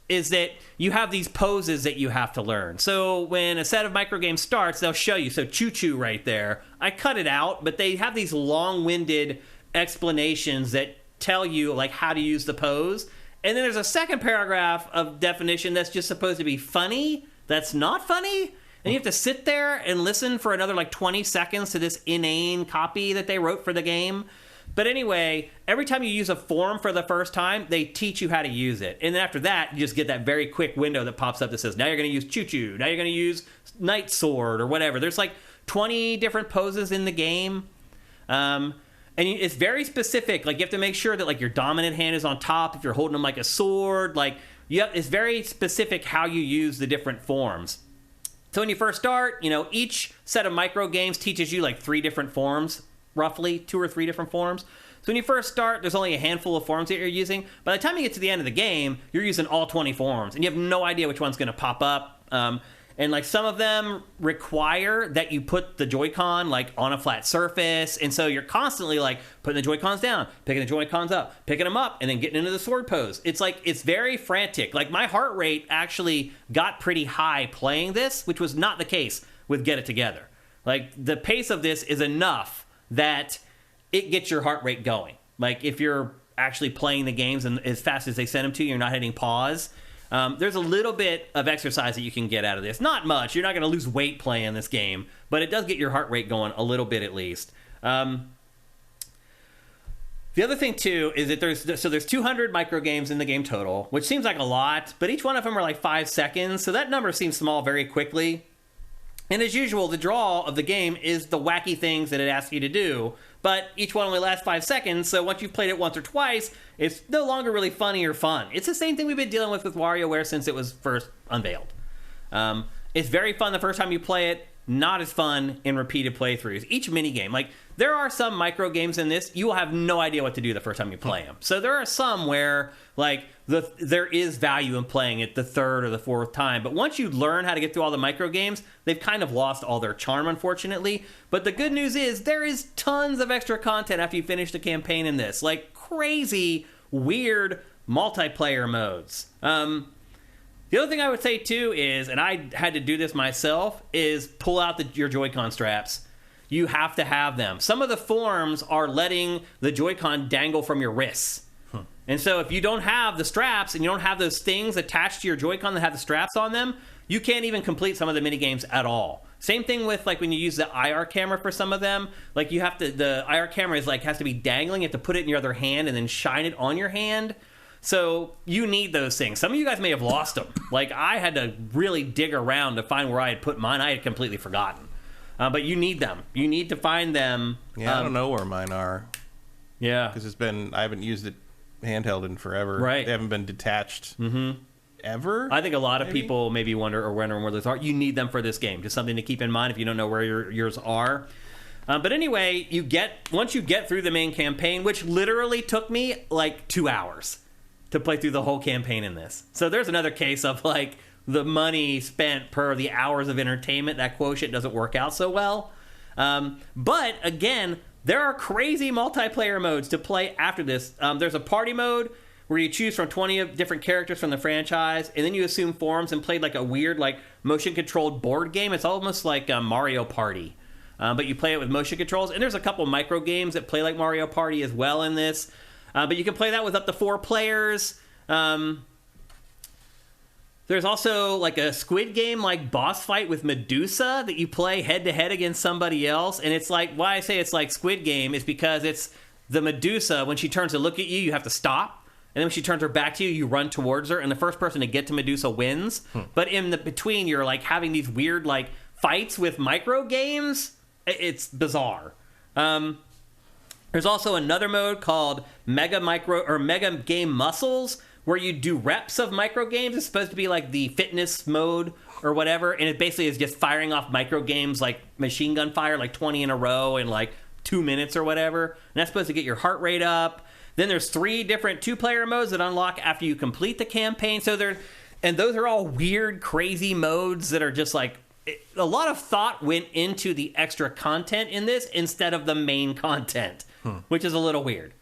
that you have these poses that you have to learn. So when a set of micro games starts, they'll show you. So choo-choo right there. I cut it out, but they have these long-winded explanations that tell you like how to use the pose. And then there's a second paragraph of definition that's just supposed to be funny. That's not funny. And you have to sit there and listen for another like 20 seconds to this inane copy that they wrote for the game. But anyway, every time you use a form for the first time, they teach you how to use it. And then after that, you just get that very quick window that pops up that says, now you're going to use choo-choo. Now you're going to use Knight Sword or whatever. There's like 20 different poses in the game. And it's very specific. Like, you have to make sure that like your dominant hand is on top if you're holding them like a sword. Like, it's very specific how you use the different forms. So when you first start, each set of micro games teaches you like 3 different forms. Roughly 2 or 3 different forms. So when you first start, there's only a handful of forms that you're using. By the time you get to the end of the game, you're using all 20 forms, and you have no idea which one's going to pop up. And like some of them require that you put the Joy-Con like on a flat surface, and so you're constantly like putting the Joy-Cons down, picking the Joy-Cons up, picking them up, and then getting into the sword pose. It's very frantic. Like, my heart rate actually got pretty high playing this, which was not the case with Get It Together. Like, the pace of this is enough that it gets your heart rate going. Like, if you're actually playing the games and as fast as they send them to you, you're not hitting pause. There's a little bit of exercise that you can get out of this. Not much. You're not going to lose weight playing this game, but it does get your heart rate going a little bit at least. The other thing, too, is that there's 200 micro games in the game total, which seems like a lot, but each one of them are like 5 seconds, so that number seems small very quickly. And as usual, the draw of the game is the wacky things that it asks you to do, but each one only lasts 5 seconds, so once you've played it once or twice, it's no longer really funny or fun. It's the same thing we've been dealing with WarioWare since it was first unveiled. It's very fun the first time you play it. Not as fun in repeated playthroughs. Each minigame, like, there are some micro games in this, you will have no idea what to do the first time you play them. So there are some where, like, there is value in playing it the third or the fourth time. But once you learn how to get through all the micro games, they've kind of lost all their charm, unfortunately. But the good news is there is tons of extra content after you finish the campaign in this. Like, crazy, weird multiplayer modes. The other thing I would say, too, is, and I had to do this myself, is pull out your Joy-Con straps. You have to have them. Some of the forms are letting the Joy-Con dangle from your wrists. And so if you don't have the straps and you don't have those things attached to your Joy-Con that have the straps on them, you can't even complete some of the minigames at all. Same thing with, like, when you use the IR camera for some of them. Like, you have to, the IR camera is, like, has to be dangling. You have to put it in your other hand and then shine it on your hand. So you need those things. Some of you guys may have lost them. Like, I had to really dig around to find where I had put mine. I had completely forgotten. But you need them. You need to find them. Yeah, I don't know where mine are. Yeah. Because I haven't used it handheld in forever. Right. They haven't been detached ever. I think a lot of people maybe wondering where those are. You need them for this game. Just something to keep in mind if you don't know where yours are. But anyway, once you get through the main campaign, which literally took me like 2 hours to play through the whole campaign in this. So there's another case of, like, the money spent per the hours of entertainment. That quotient doesn't work out so well. But again, there are crazy multiplayer modes to play after this. There's a party mode where you choose from 20 different characters from the franchise, and then you assume forms and play like a weird, like, motion-controlled board game. It's almost like a Mario Party. But you play it with motion controls. And there's a couple micro games that play like Mario Party as well in this. But you can play that with up to 4 players. There's also like a Squid Game like boss fight with Medusa that you play head-to-head against somebody else. And it's like, why I say it's like Squid Game is because it's the Medusa, when she turns to look at you, you have to stop. And then when she turns her back to you, you run towards her. And the first person to get to Medusa wins. But in the between, you're like having these weird like fights with micro games. It's bizarre. There's also another mode called Mega Game Muscles, where you do reps of micro games. It's supposed to be like the fitness mode or whatever, and it basically is just firing off micro games like machine gun fire, like 20 in a row in like 2 minutes or whatever. And that's supposed to get your heart rate up. Then there's 3 different 2-player modes that unlock after you complete the campaign. And those are all weird, crazy modes that are just like, a lot of thought went into the extra content in this instead of the main content, which is a little weird.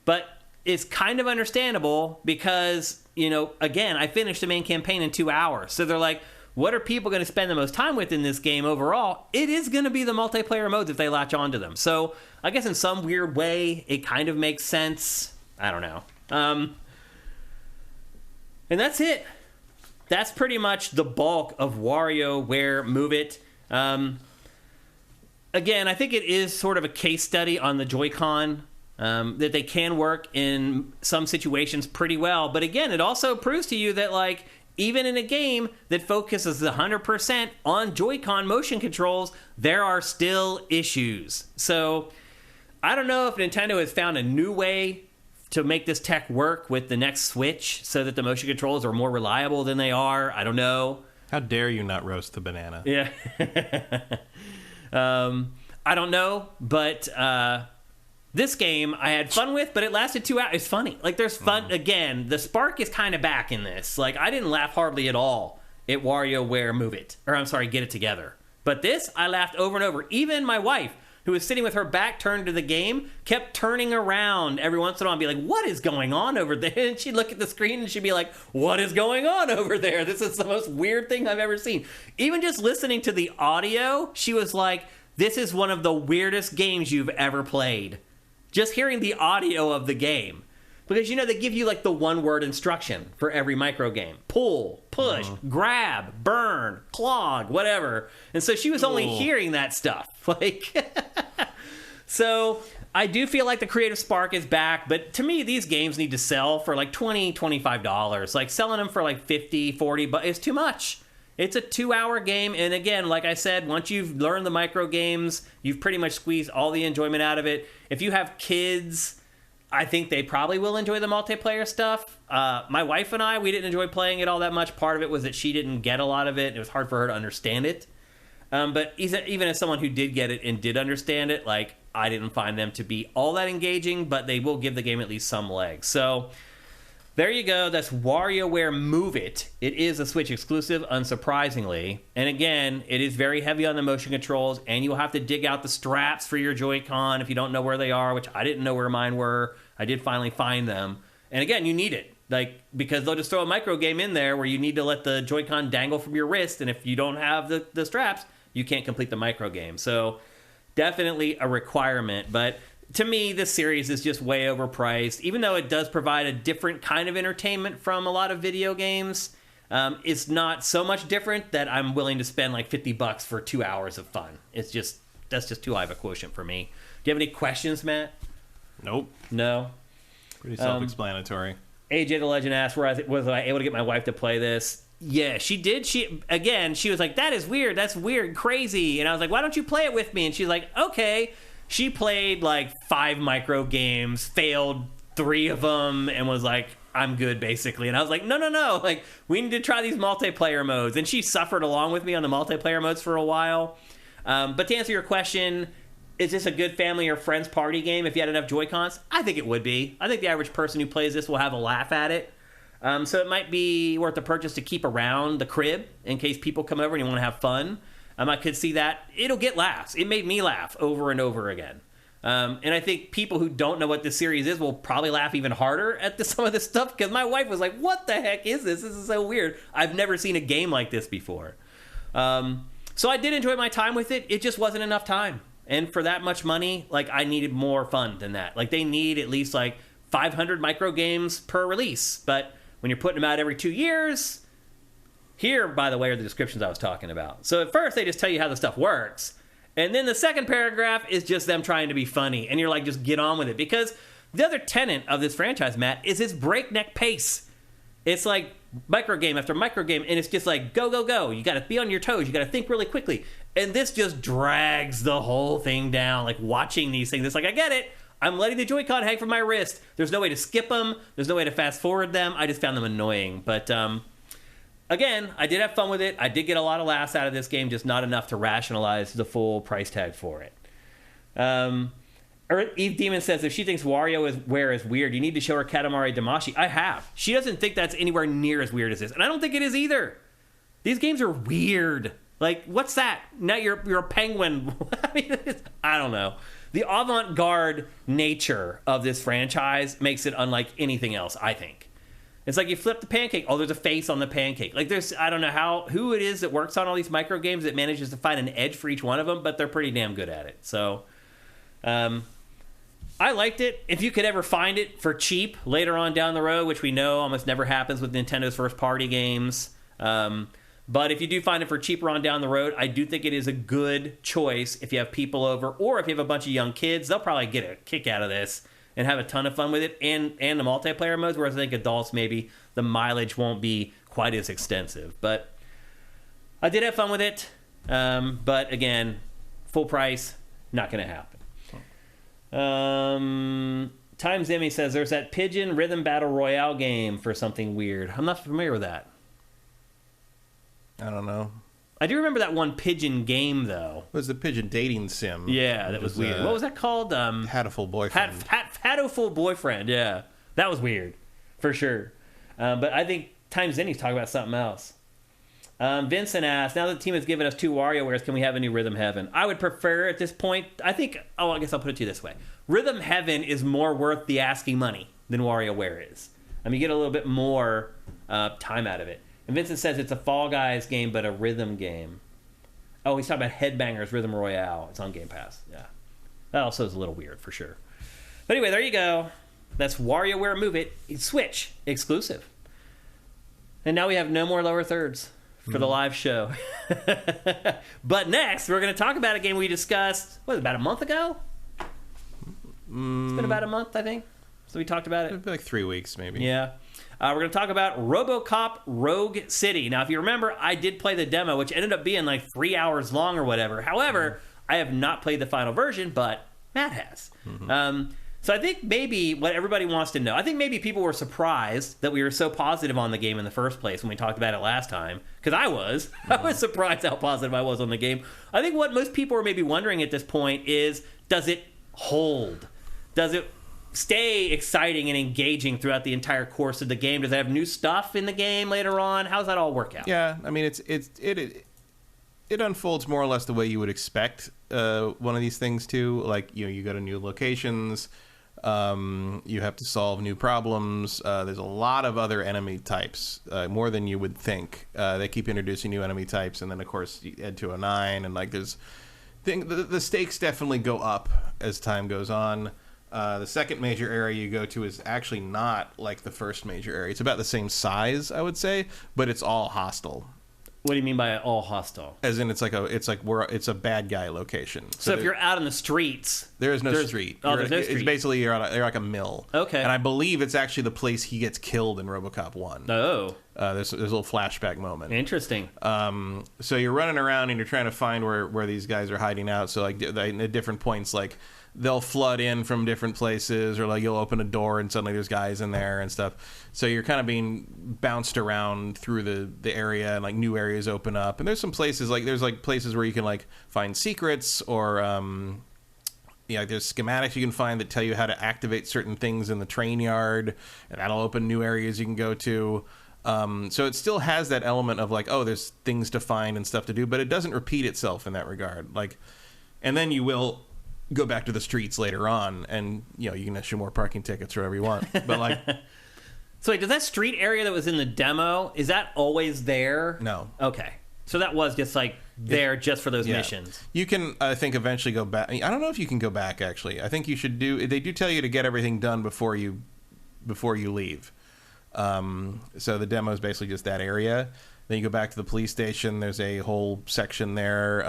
But it's kind of understandable because, you know, again, I finished the main campaign in 2 hours. So they're like, what are people going to spend the most time with in this game overall? It is going to be the multiplayer modes if they latch onto them. So I guess in some weird way, it kind of makes sense. I don't know. And that's it. That's pretty much the bulk of WarioWare Move It. Again, I think it is sort of a case study on the Joy-Con, that they can work in some situations pretty well. But again, it also proves to you that, like, even in a game that focuses 100% on Joy-Con motion controls, there are still issues. So I don't know if Nintendo has found a new way to make this tech work with the next Switch so that the motion controls are more reliable than they are. I don't know. How dare you not roast the banana? Yeah. I don't know, but this game I had fun with, but it lasted 2 hours. It's funny. Like, there's fun. Again, the spark is kind of back in this. Like, I didn't laugh hardly at all at WarioWare Move It. Or, I'm sorry, Get It Together. But this, I laughed over and over. Even my wife, who was sitting with her back turned to the game, kept turning around every once in a while and be like, what is going on over there? And she'd look at the screen and she'd be like, what is going on over there? This is the most weird thing I've ever seen. Even just listening to the audio, she was like, this is one of the weirdest games you've ever played. Just hearing the audio of the game. Because, you know, they give you like the 1-word instruction for every micro game. Pull, push, grab, burn, clog, whatever. And so she was only hearing that stuff. Like, so I do feel like the creative spark is back. But to me, these games need to sell for like $20, $25. Like, selling them for like $50, $40, but it's too much. It's a 2-hour game. And again, like I said, once you've learned the micro games, you've pretty much squeezed all the enjoyment out of it. If you have kids, I think they probably will enjoy the multiplayer stuff. My wife and I, we didn't enjoy playing it all that much. Part of it was that she didn't get a lot of it. It was hard for her to understand it. But even as someone who did get it and did understand it, like, I didn't find them to be all that engaging, but they will give the game at least some legs. So there you go. That's WarioWare Move It. It is a Switch exclusive, unsurprisingly. And again, it is very heavy on the motion controls, and you'll have to dig out the straps for your Joy-Con if you don't know where they are, which I didn't know where mine were. I did finally find them. And again, you need it. Like, because they'll just throw a micro game in there where you need to let the Joy-Con dangle from your wrist, and if you don't have the straps, you can't complete the micro game. So definitely a requirement. But to me, this series is just way overpriced. Even though it does provide a different kind of entertainment from a lot of video games, it's not so much different that I'm willing to spend like $50 for 2 hours of fun. That's just too high of a quotient for me. Do you have any questions, Matt? Nope. No? Pretty self-explanatory. AJ the Legend asked, was I able to get my wife to play this? Yeah, she did. She was like, that is weird. That's weird, crazy. And I was like, why don't you play it with me? And she's like, okay. She played like 5 micro games, failed 3 of them, and was like, I'm good, basically. And I was like, no. Like, we need to try these multiplayer modes. And she suffered along with me on the multiplayer modes for a while. But to answer your question, is this a good family or friends party game if you had enough Joy-Cons? I think it would be. I think the average person who plays this will have a laugh at it. So it might be worth the purchase to keep around the crib in case people come over and you want to have fun. I could see that. It'll get laughs. It made me laugh over and over again. And I think people who don't know what this series is will probably laugh even harder at some of this stuff, because my wife was like, what the heck is this? This is so weird. I've never seen a game like this before. So I did enjoy my time with it. It just wasn't enough time. And for that much money, like, I needed more fun than that. Like, they need at least like 500 micro games per release. But when you're putting them out every 2 years, here, by the way, are the descriptions I was talking about. So at first, they just tell you how the stuff works. And then the second paragraph is just them trying to be funny. And you're like, just get on with it. Because the other tenet of this franchise, Matt, is its breakneck pace. It's like micro game after micro game. And it's just like, go, go, go. You got to be on your toes. You got to think really quickly. And this just drags the whole thing down. Like, watching these things, it's like, I get it. I'm letting the Joy-Con hang from my wrist. There's no way to skip them. There's no way to fast forward them. I just found them annoying. But again, I did have fun with it. I did get a lot of laughs out of this game, just not enough to rationalize the full price tag for it. Eve Demon says, if she thinks WarioWare is weird, you need to show her Katamari Damacy. I have. She doesn't think that's anywhere near as weird as this. And I don't think it is either. These games are weird. Like, what's that? Now you're a penguin. I mean, I don't know. The avant-garde nature of this franchise makes it unlike anything else, I think. It's like you flip the pancake. Oh, there's a face on the pancake. Like, I don't know who it is that works on all these micro games that manages to find an edge for each one of them, but they're pretty damn good at it. So, I liked it. If you could ever find it for cheap later on down the road, which we know almost never happens with Nintendo's first-party games, but if you do find it for cheaper on down the road, I do think it is a good choice if you have people over, or if you have a bunch of young kids. They'll probably get a kick out of this and have a ton of fun with it, and the multiplayer modes, whereas I think adults, maybe the mileage won't be quite as extensive. But I did have fun with it, but again, full price, not going to happen. Times Emmy says there's that Pigeon Rhythm Battle Royale game for something weird. I'm not familiar with that. I don't know. I do remember that one Pigeon game, though. It was the Pigeon dating sim. Yeah, that was weird. What was that called? Hatful Boyfriend. Hatful Boyfriend, yeah. That was weird, for sure. But I think Times Zenny's talking about something else. Vincent asked, now that the team has given us 2 WarioWares, can we have a new Rhythm Heaven? I would prefer at this point, I guess I'll put it to you this way. Rhythm Heaven is more worth the asking money than WarioWare is. I mean, you get a little bit more time out of it. And Vincent says it's a Fall Guys game, but a rhythm game. Oh, he's talking about Headbangers Rhythm Royale. It's on Game Pass. Yeah. That also is a little weird, for sure. But anyway, there you go. That's WarioWare Move It. It's Switch exclusive. And now we have no more lower thirds for the live show. But next, we're going to talk about a game we discussed, about a month ago? It's been about a month, I think. So we talked about it. It'd be like 3 weeks, maybe. Yeah. We're going to talk about RoboCop Rogue City. Now, if you remember, I did play the demo, which ended up being like 3 hours long or whatever. However, I have not played the final version, but Matt has. So I think maybe what everybody wants to know, I think maybe people were surprised that we were so positive on the game in the first place when we talked about it last time. Because I was surprised how positive I was on the game. I think what most people are maybe wondering at this point is, does it hold? Does it stay exciting and engaging throughout the entire course of the game? Does it have new stuff in the game later on? How does that all work out? Yeah, I mean, it unfolds more or less the way you would expect one of these things to. Like, you go to new locations. You have to solve new problems. There's a lot of other enemy types, more than you would think. They keep introducing new enemy types, and then of course you head to a 9, and like the stakes definitely go up as time goes on. The second major area you go to is actually not like the first major area. It's about the same size, I would say, but it's all hostile. What do you mean by all hostile? As in, it's a bad guy location. So if you're out in the streets, there is no street. Oh, there's no street. It's basically you're like a mill. Okay. And I believe it's actually the place he gets killed in RoboCop 1. Oh. There's a little flashback moment. Interesting. So you're running around and you're trying to find where these guys are hiding out. So like at different points, like they'll flood in from different places, or like you'll open a door and suddenly there's guys in there and stuff. So you're kind of being bounced around through the area, and like new areas open up. And there's some places there's places where you can like find secrets, or there's schematics you can find that tell you how to activate certain things in the train yard, and that'll open new areas you can go to. So it still has that element of like, oh, there's things to find and stuff to do, but it doesn't repeat itself in that regard. Like, and then you will go back to the streets later on, and you can issue more parking tickets or whatever you want. But like, so wait, does that street area that was in the demo, is that always there? No. Okay, so that was just like there just for those missions. You can, I think, eventually go back. I don't know if you can go back. Actually, I think you should do. They do tell you to get everything done before you leave. So the demo is basically just that area. Then you go back to the police station. There's a whole section there.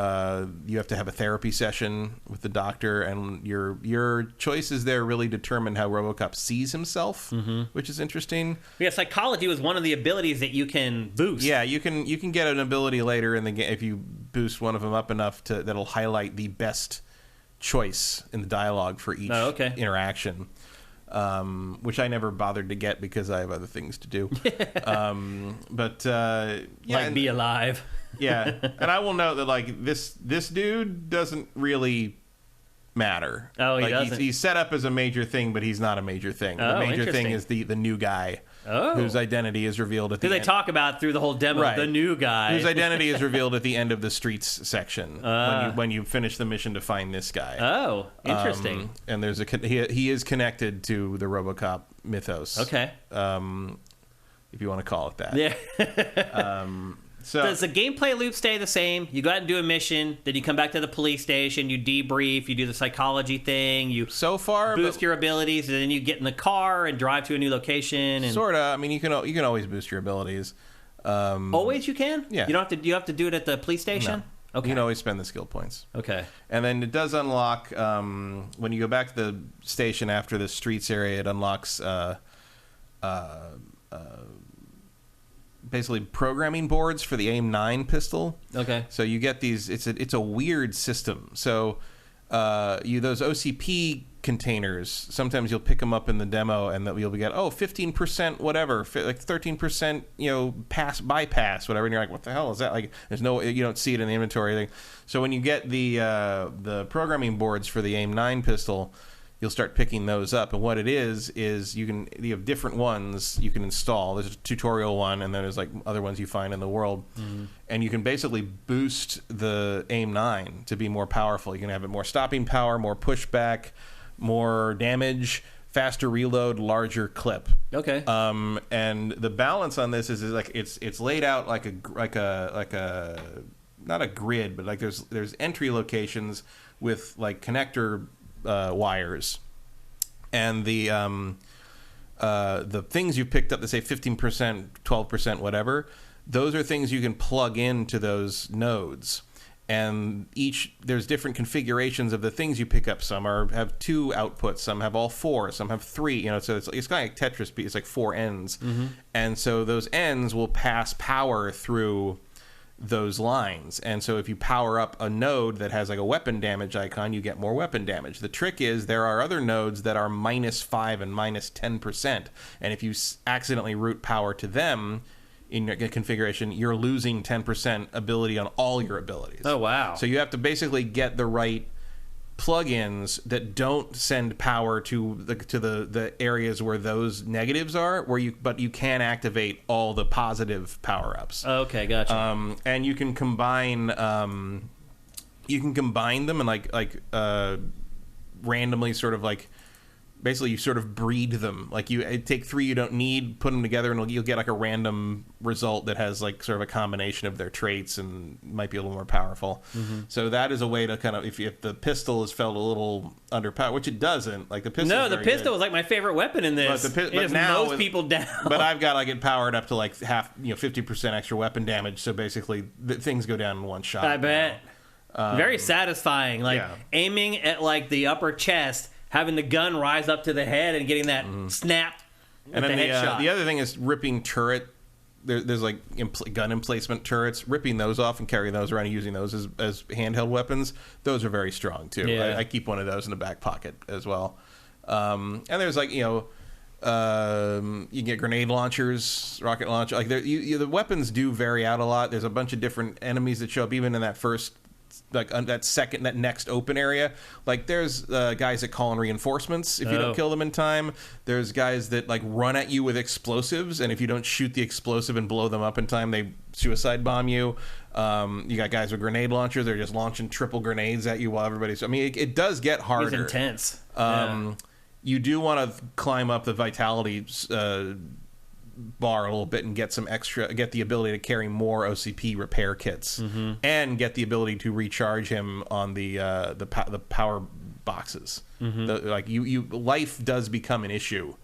You have to have a therapy session with the doctor, and your choices there really determine how RoboCop sees himself, which is interesting. Yeah, psychology was one of the abilities that you can boost. Yeah, you can get an ability later in the game if you boost one of them up enough that'll highlight the best choice in the dialogue for each interaction. Which I never bothered to get because I have other things to do. Like be alive. Yeah, and I will note that like this dude doesn't really matter. Oh, he like, doesn't. He's set up as a major thing, but he's not a major thing. The major thing is the new guy. Whose identity is revealed at the end. Who they talk about through the whole demo, right. The new guy. Whose identity is revealed at the end of the streets section when you finish the mission to find this guy. Oh, interesting. And there's he is connected to the RoboCop mythos. Okay. If you want to call it that. Yeah. So does the gameplay loop stay the same? You go out and do a mission, then you come back to the police station, you debrief, you do the psychology thing, you boost your abilities, and then you get in the car and drive to a new location. And sort of. I mean, you can always boost your abilities. Always you can? Yeah. You don't have to do it at the police station? No. Okay. You can always spend the skill points. Okay. And then it does unlock when you go back to the station after the streets area. It unlocks basically programming boards for the AIM-9 pistol. Okay. So you get these. It's a weird system. So those OCP containers. Sometimes you'll pick them up in the demo, and you'll get 15% whatever, like 13% bypass whatever, and you're like, what the hell is that? Like, you don't see it in the inventory thing. So when you get the programming boards for the AIM-9 pistol, you'll start picking those up, and what it is you have different ones you can install. There's a tutorial one, and then there's like other ones you find in the world, and you can basically boost the AIM-9 to be more powerful. You can have it more stopping power, more pushback, more damage, faster reload, larger clip. Okay. And the balance on this is like it's laid out like a not a grid, but like there's entry locations with like connector wires, and the things you picked up that say 15%, 12%, whatever, those are things you can plug into those nodes, and there's different configurations of the things you pick up. Some have 2 outputs, some have all 4, some have 3. So it's kind of like Tetris. It's like 4 ends, and so those ends will pass power through those lines. And so if you power up a node that has like a weapon damage icon, you get more weapon damage. The trick is there are other nodes that are -5 and -10%. And if you accidentally route power to them in your configuration, you're losing 10% ability on all your abilities. Oh, wow. So you have to basically get the right plugins that don't send power to the areas where those negatives are, but you can activate all the positive power-ups. Okay, gotcha. And you can combine them and like randomly sort of like basically you sort of breed them. Like you take 3 you don't need, put them together, and you'll get like a random result that has like sort of a combination of their traits and might be a little more powerful. Mm-hmm. So that is a way to kind of, if the pistol has felt a little underpowered, which it doesn't. Like the pistol. No, the pistol was like my favorite weapon in this. It just mows people down. But I've got to get powered up to like 50% extra weapon damage. So basically, things go down in one shot. I bet. Very satisfying. Like aiming at like the upper chest, having the gun rise up to the head and getting that snap with and then the headshot. The other thing is ripping turret. There's like gun emplacement turrets. Ripping those off and carrying those around and using those as handheld weapons. Those are very strong too. Yeah. I keep one of those in the back pocket as well. And there's like you can get grenade launchers, rocket launcher. Like the weapons do vary out a lot. There's a bunch of different enemies that show up even in that first. Like that next open area, like there's guys that call in reinforcements if you don't kill them in time. There's guys that like run at you with explosives, and if you don't shoot the explosive and blow them up in time, they suicide bomb you. You got guys with grenade launchers; they're just launching triple grenades at you while everybody's. I mean, it does get harder. It's intense. You do want to climb up the vitality bar a little bit and get the ability to carry more OCP repair kits, and get the ability to recharge him on the power boxes. Life does become an issue.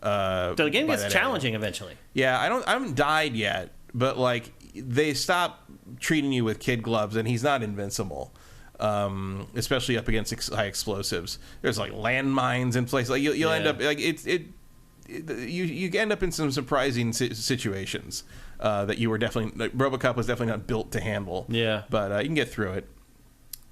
So the game gets challenging eventually. Yeah, I haven't died yet, but like they stop treating you with kid gloves, and he's not invincible. Especially up against high explosives. There's like landmines in place. Like you'll end up like you end up in some surprising situations that you were definitely RoboCop was definitely not built to handle. Yeah, but you can get through it.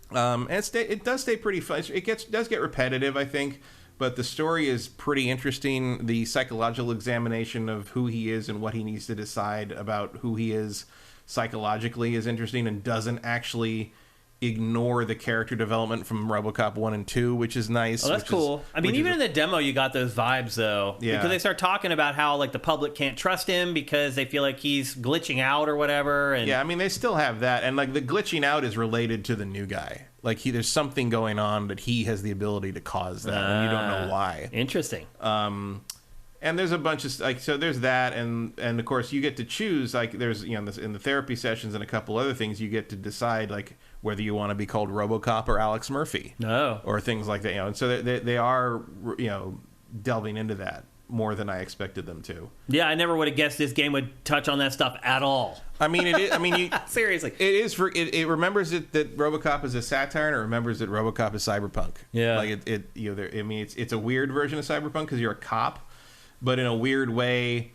And it does stay pretty fun. It does get repetitive, I think, but the story is pretty interesting. The psychological examination of who he is and what he needs to decide about who he is psychologically is interesting, and doesn't actually ignore the character development from RoboCop 1 and 2, which is nice. Oh, that's cool. I mean, even in the demo, you got those vibes, though. Yeah. Because they start talking about how, like, the public can't trust him because they feel like he's glitching out or whatever. And yeah, I mean, they still have that. And, like, the glitching out is related to the new guy. Like, there's something going on that he has the ability to cause that, and you don't know why. Interesting. And there's a bunch of like, so there's that, and of course you get to choose, like there's in the therapy sessions and a couple other things, you get to decide like whether you want to be called RoboCop or Alex Murphy, or things like that, and so they are delving into that more than I expected them to. Yeah, I never would have guessed this game would touch on that stuff at all. I mean, it is. I mean, seriously, it is it remembers that RoboCop is a satire, and it remembers that RoboCop is cyberpunk. Yeah, like it's a weird version of cyberpunk because you're a cop, but in a weird way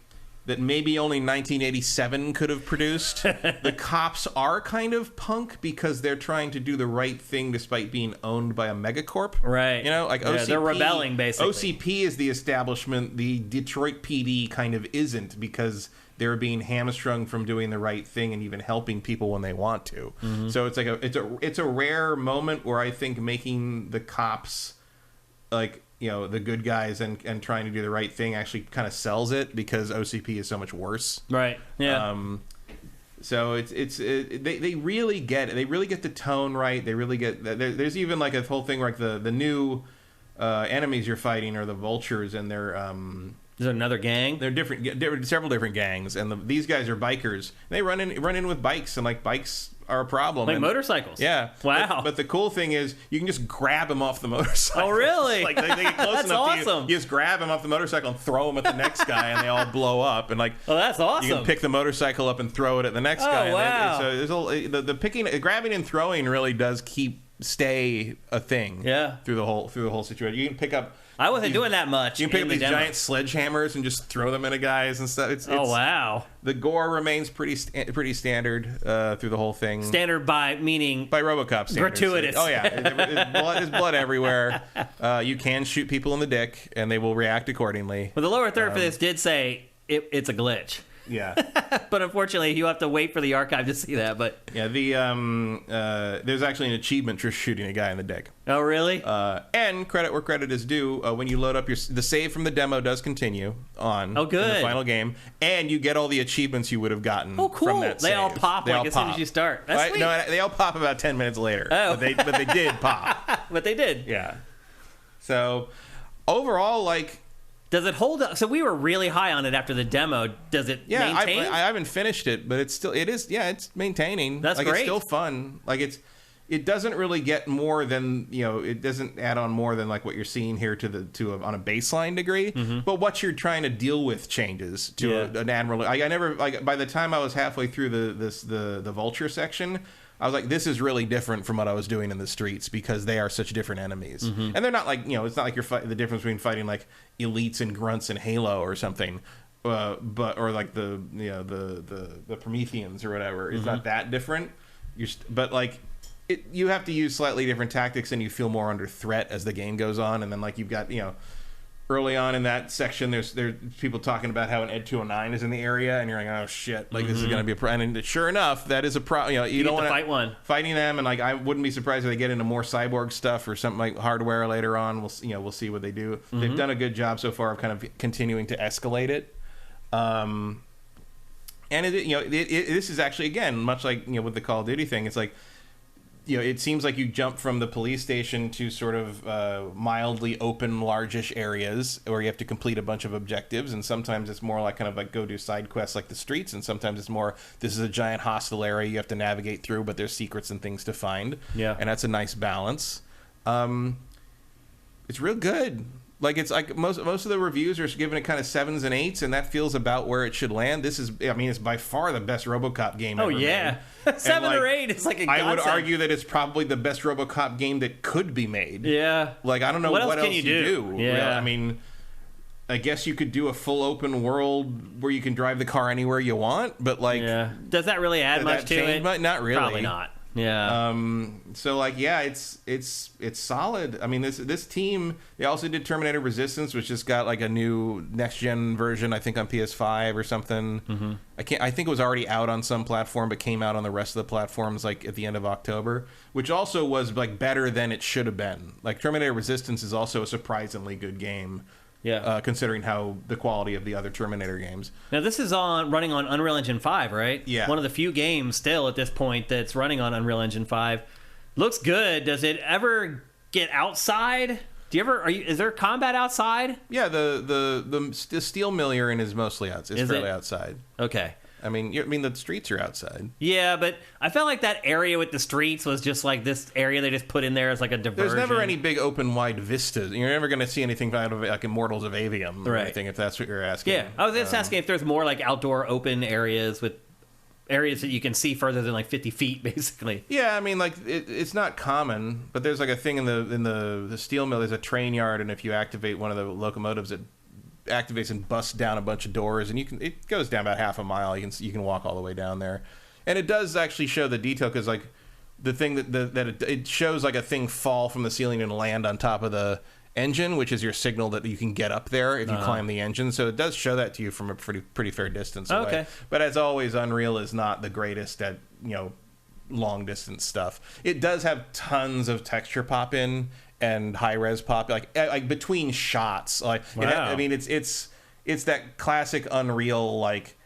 that maybe only 1987 could have produced. The cops are kind of punk because they're trying to do the right thing despite being owned by a megacorp. Right. Like OCP, they're rebelling, basically. OCP is the establishment. The Detroit PD kind of isn't, because they're being hamstrung from doing the right thing and even helping people when they want to. Mm-hmm. So it's like it's a rare moment where I think making the cops like the good guys and trying to do the right thing actually kind of sells it, because OCP is so much worse. Right. Yeah. So they really get it. They really get the tone right. They really get. There's even like a whole thing like the new enemies you're fighting are the vultures, and they're is there another gang? They're different, several different gangs, and these guys are bikers. They run in with bikes, and like bikes are a problem. Like motorcycles. Yeah. Wow. But the cool thing is you can just grab them off the motorcycle. Oh, really? Like they get close that's enough awesome. to you. You just grab them off the motorcycle and throw them at the next guy, and they all blow up. And like, oh, that's awesome. You can pick the motorcycle up and throw it at the next guy. Oh, wow. So there's the picking, grabbing, and throwing really does stay a thing. Yeah. Through the whole situation, you can pick up I wasn't doing that much. You can pick in up the these demo. giant sledgehammers and just throw them into guys and stuff. Oh wow! The gore remains pretty standard through the whole thing. Standard by meaning by RoboCop standards. Gratuitous. Oh yeah, there's blood everywhere. You can shoot people in the dick, and they will react accordingly. Well, the lower third for this did say it's a glitch. Yeah, but unfortunately, you have to wait for the archive to see that. But yeah, there's actually an achievement for shooting a guy in the dick. Oh, really? And credit where credit is due. When you load up the save from the demo does continue on. Oh, good. In the final game, and you get all the achievements you would have gotten. Oh, cool. From that they save. all pop as soon as you start. That's sweet. No, they all pop about 10 minutes later. Oh, but they did pop. But they did. Yeah. So overall, like. Does it hold up? So we were really high on it after the demo. Does it maintain? I haven't finished it, but it's maintaining. That's like, great. It's still fun. Like it doesn't really get more than, it doesn't add on more than like what you're seeing here on a baseline degree. Mm-hmm. But what you're trying to deal with changes to an admiral. I never, like, by the time I was halfway through the vulture section, I was like, this is really different from what I was doing in the streets because they are such different enemies. Mm-hmm. And they're not like, it's not like you're fighting the difference between fighting like elites and grunts in Halo or something, or like the Prometheans or whatever. It's not that different. But like, you have to use slightly different tactics and you feel more under threat as the game goes on. And then like you've got, early on in that section, there's people talking about how an Ed 209 is in the area, and you're like, oh shit, like this is going to be a problem. And sure enough, that is a problem. You don't want to fight one. Fighting them, and like I wouldn't be surprised if they get into more cyborg stuff or something like hardware later on. We'll see what they do. Mm-hmm. They've done a good job so far of kind of continuing to escalate it. And this is actually, again, much like with the Call of Duty thing, it's like. It seems like you jump from the police station to sort of mildly open, largish areas where you have to complete a bunch of objectives, and sometimes it's more like kind of like go do side quests like the streets, and sometimes it's more this is a giant hostile area you have to navigate through, but there's secrets and things to find. Yeah, and that's a nice balance. It's real good. Like it's like most of the reviews are giving it kind of 7s and 8s, and that feels about where it should land. This is, it's by far the best RoboCop game ever made. 7 or 8, it's like a godsend. I would argue that it's probably the best RoboCop game that could be made. Yeah. Like I don't know what else can you do. Yeah. I mean, I guess you could do a full open world where you can drive the car anywhere you want, but like, does that really add much to it? Not really. Probably not. Yeah. So like, it's solid. I mean, this team, they also did Terminator Resistance, which just got like a new next gen version, I think on PS5 or something. Mm-hmm. I think it was already out on some platform, but came out on the rest of the platforms like at the end of October, which also was like better than it should have been. Like Terminator Resistance is also a surprisingly good game. Yeah, considering how the quality of the other Terminator games. Now this is running on Unreal Engine 5, right? Yeah. One of the few games still at this point that's running on Unreal Engine 5. Looks good. Does it ever get outside? Is there combat outside? Yeah, the steel mill you're in is mostly outside. It's fairly outside. Okay. I mean, the streets are outside. Yeah, but I felt like that area with the streets was just like this area they just put in there as like a diversion. There's never any big open wide vistas. You're never going to see anything out of like Immortals of Avium or anything, if that's what you're asking. Yeah, I was just asking if there's more like outdoor open areas with areas that you can see further than like 50 feet, basically. Yeah, I mean, like it's not common, but there's like a thing in the steel mill. There's a train yard, and if you activate one of the locomotives, it activates and busts down a bunch of doors, and it goes down about half a mile. You can walk all the way down there, and it does actually show the detail because like the thing that it shows like a thing fall from the ceiling and land on top of the engine, which is your signal that you can get up there if you climb the engine. So it does show that to you from a pretty fair distance away. Okay. But as always, Unreal is not the greatest at long distance stuff. It does have tons of texture pop in and high res pop like between shots. Like wow. It's that classic Unreal like.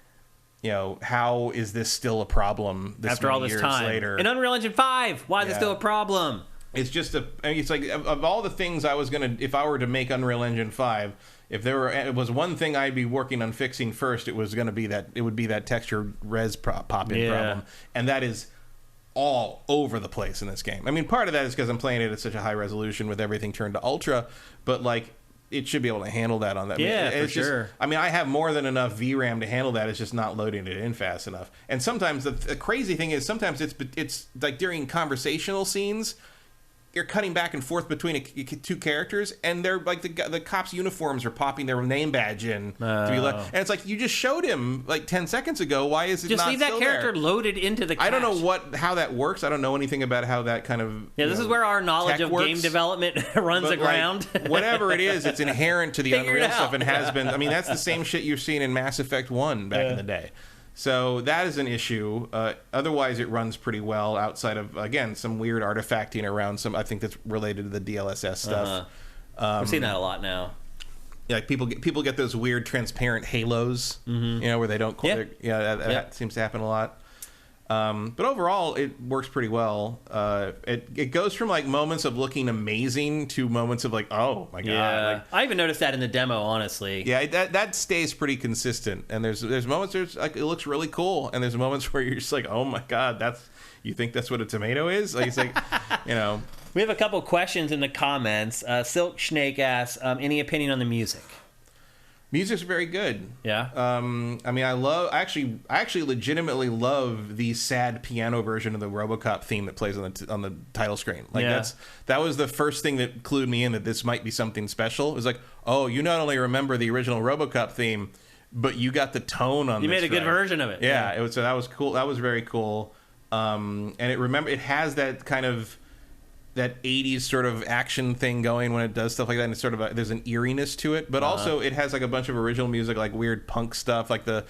How is this still a problem after all this years time later? In Unreal Engine 5, why is it still a problem? It's just it's like of all the things I was gonna, if I were to make Unreal Engine 5, if it was one thing I'd be working on fixing first, it would be that texture res pop in problem, and that is all over the place in this game. I mean, part of that is because I'm playing it at such a high resolution with everything turned to ultra, but like it should be able to handle that on that. Yeah, for sure. I mean, I have more than enough VRAM to handle that. It's just not loading it in fast enough. And sometimes the crazy thing is sometimes it's like during conversational scenes, you're cutting back and forth between two characters, and they're like the cops' uniforms are popping their name badge in to be and it's like you just showed him like 10 seconds ago. Why is it just not leave that still character there? loaded into the cache. I don't know how that works. I don't know anything about how that kind of this is where our knowledge of game development runs aground. Like, whatever it is, it's inherent to the Unreal stuff and has been. I mean, that's the same shit you're seeing in Mass Effect 1 back in the day. So that is an issue. Otherwise, it runs pretty well outside of, again, some weird artifacting around I think that's related to the DLSS stuff. We're seeing that a lot now. Yeah, like people get those weird transparent halos, where they don't. That seems to happen a lot. But overall, it works pretty well. It goes from like moments of looking amazing to moments of like, oh my god. Yeah. Like, I even noticed that in the demo, honestly. Yeah, that stays pretty consistent. And there's moments where like, it looks really cool, and there's moments where you're just like, oh my god, you think that's what a tomato is? Like it's like, We have a couple questions in the comments. Silk Snake asks, any opinion on the music? Music's very good. Yeah. I mean, I actually legitimately love the sad piano version of the RoboCop theme that plays on the title screen. Like that was the first thing that clued me in that this might be something special. It was like, oh, you not only remember the original RoboCop theme, but you got the tone on. You made a good version of it. Yeah, it was. So that was cool. That was very cool. And it has that kind of that 80s sort of action thing going when it does stuff like that, and it's sort of there's an eeriness to it, but also it has like a bunch of original music, like weird punk stuff, like the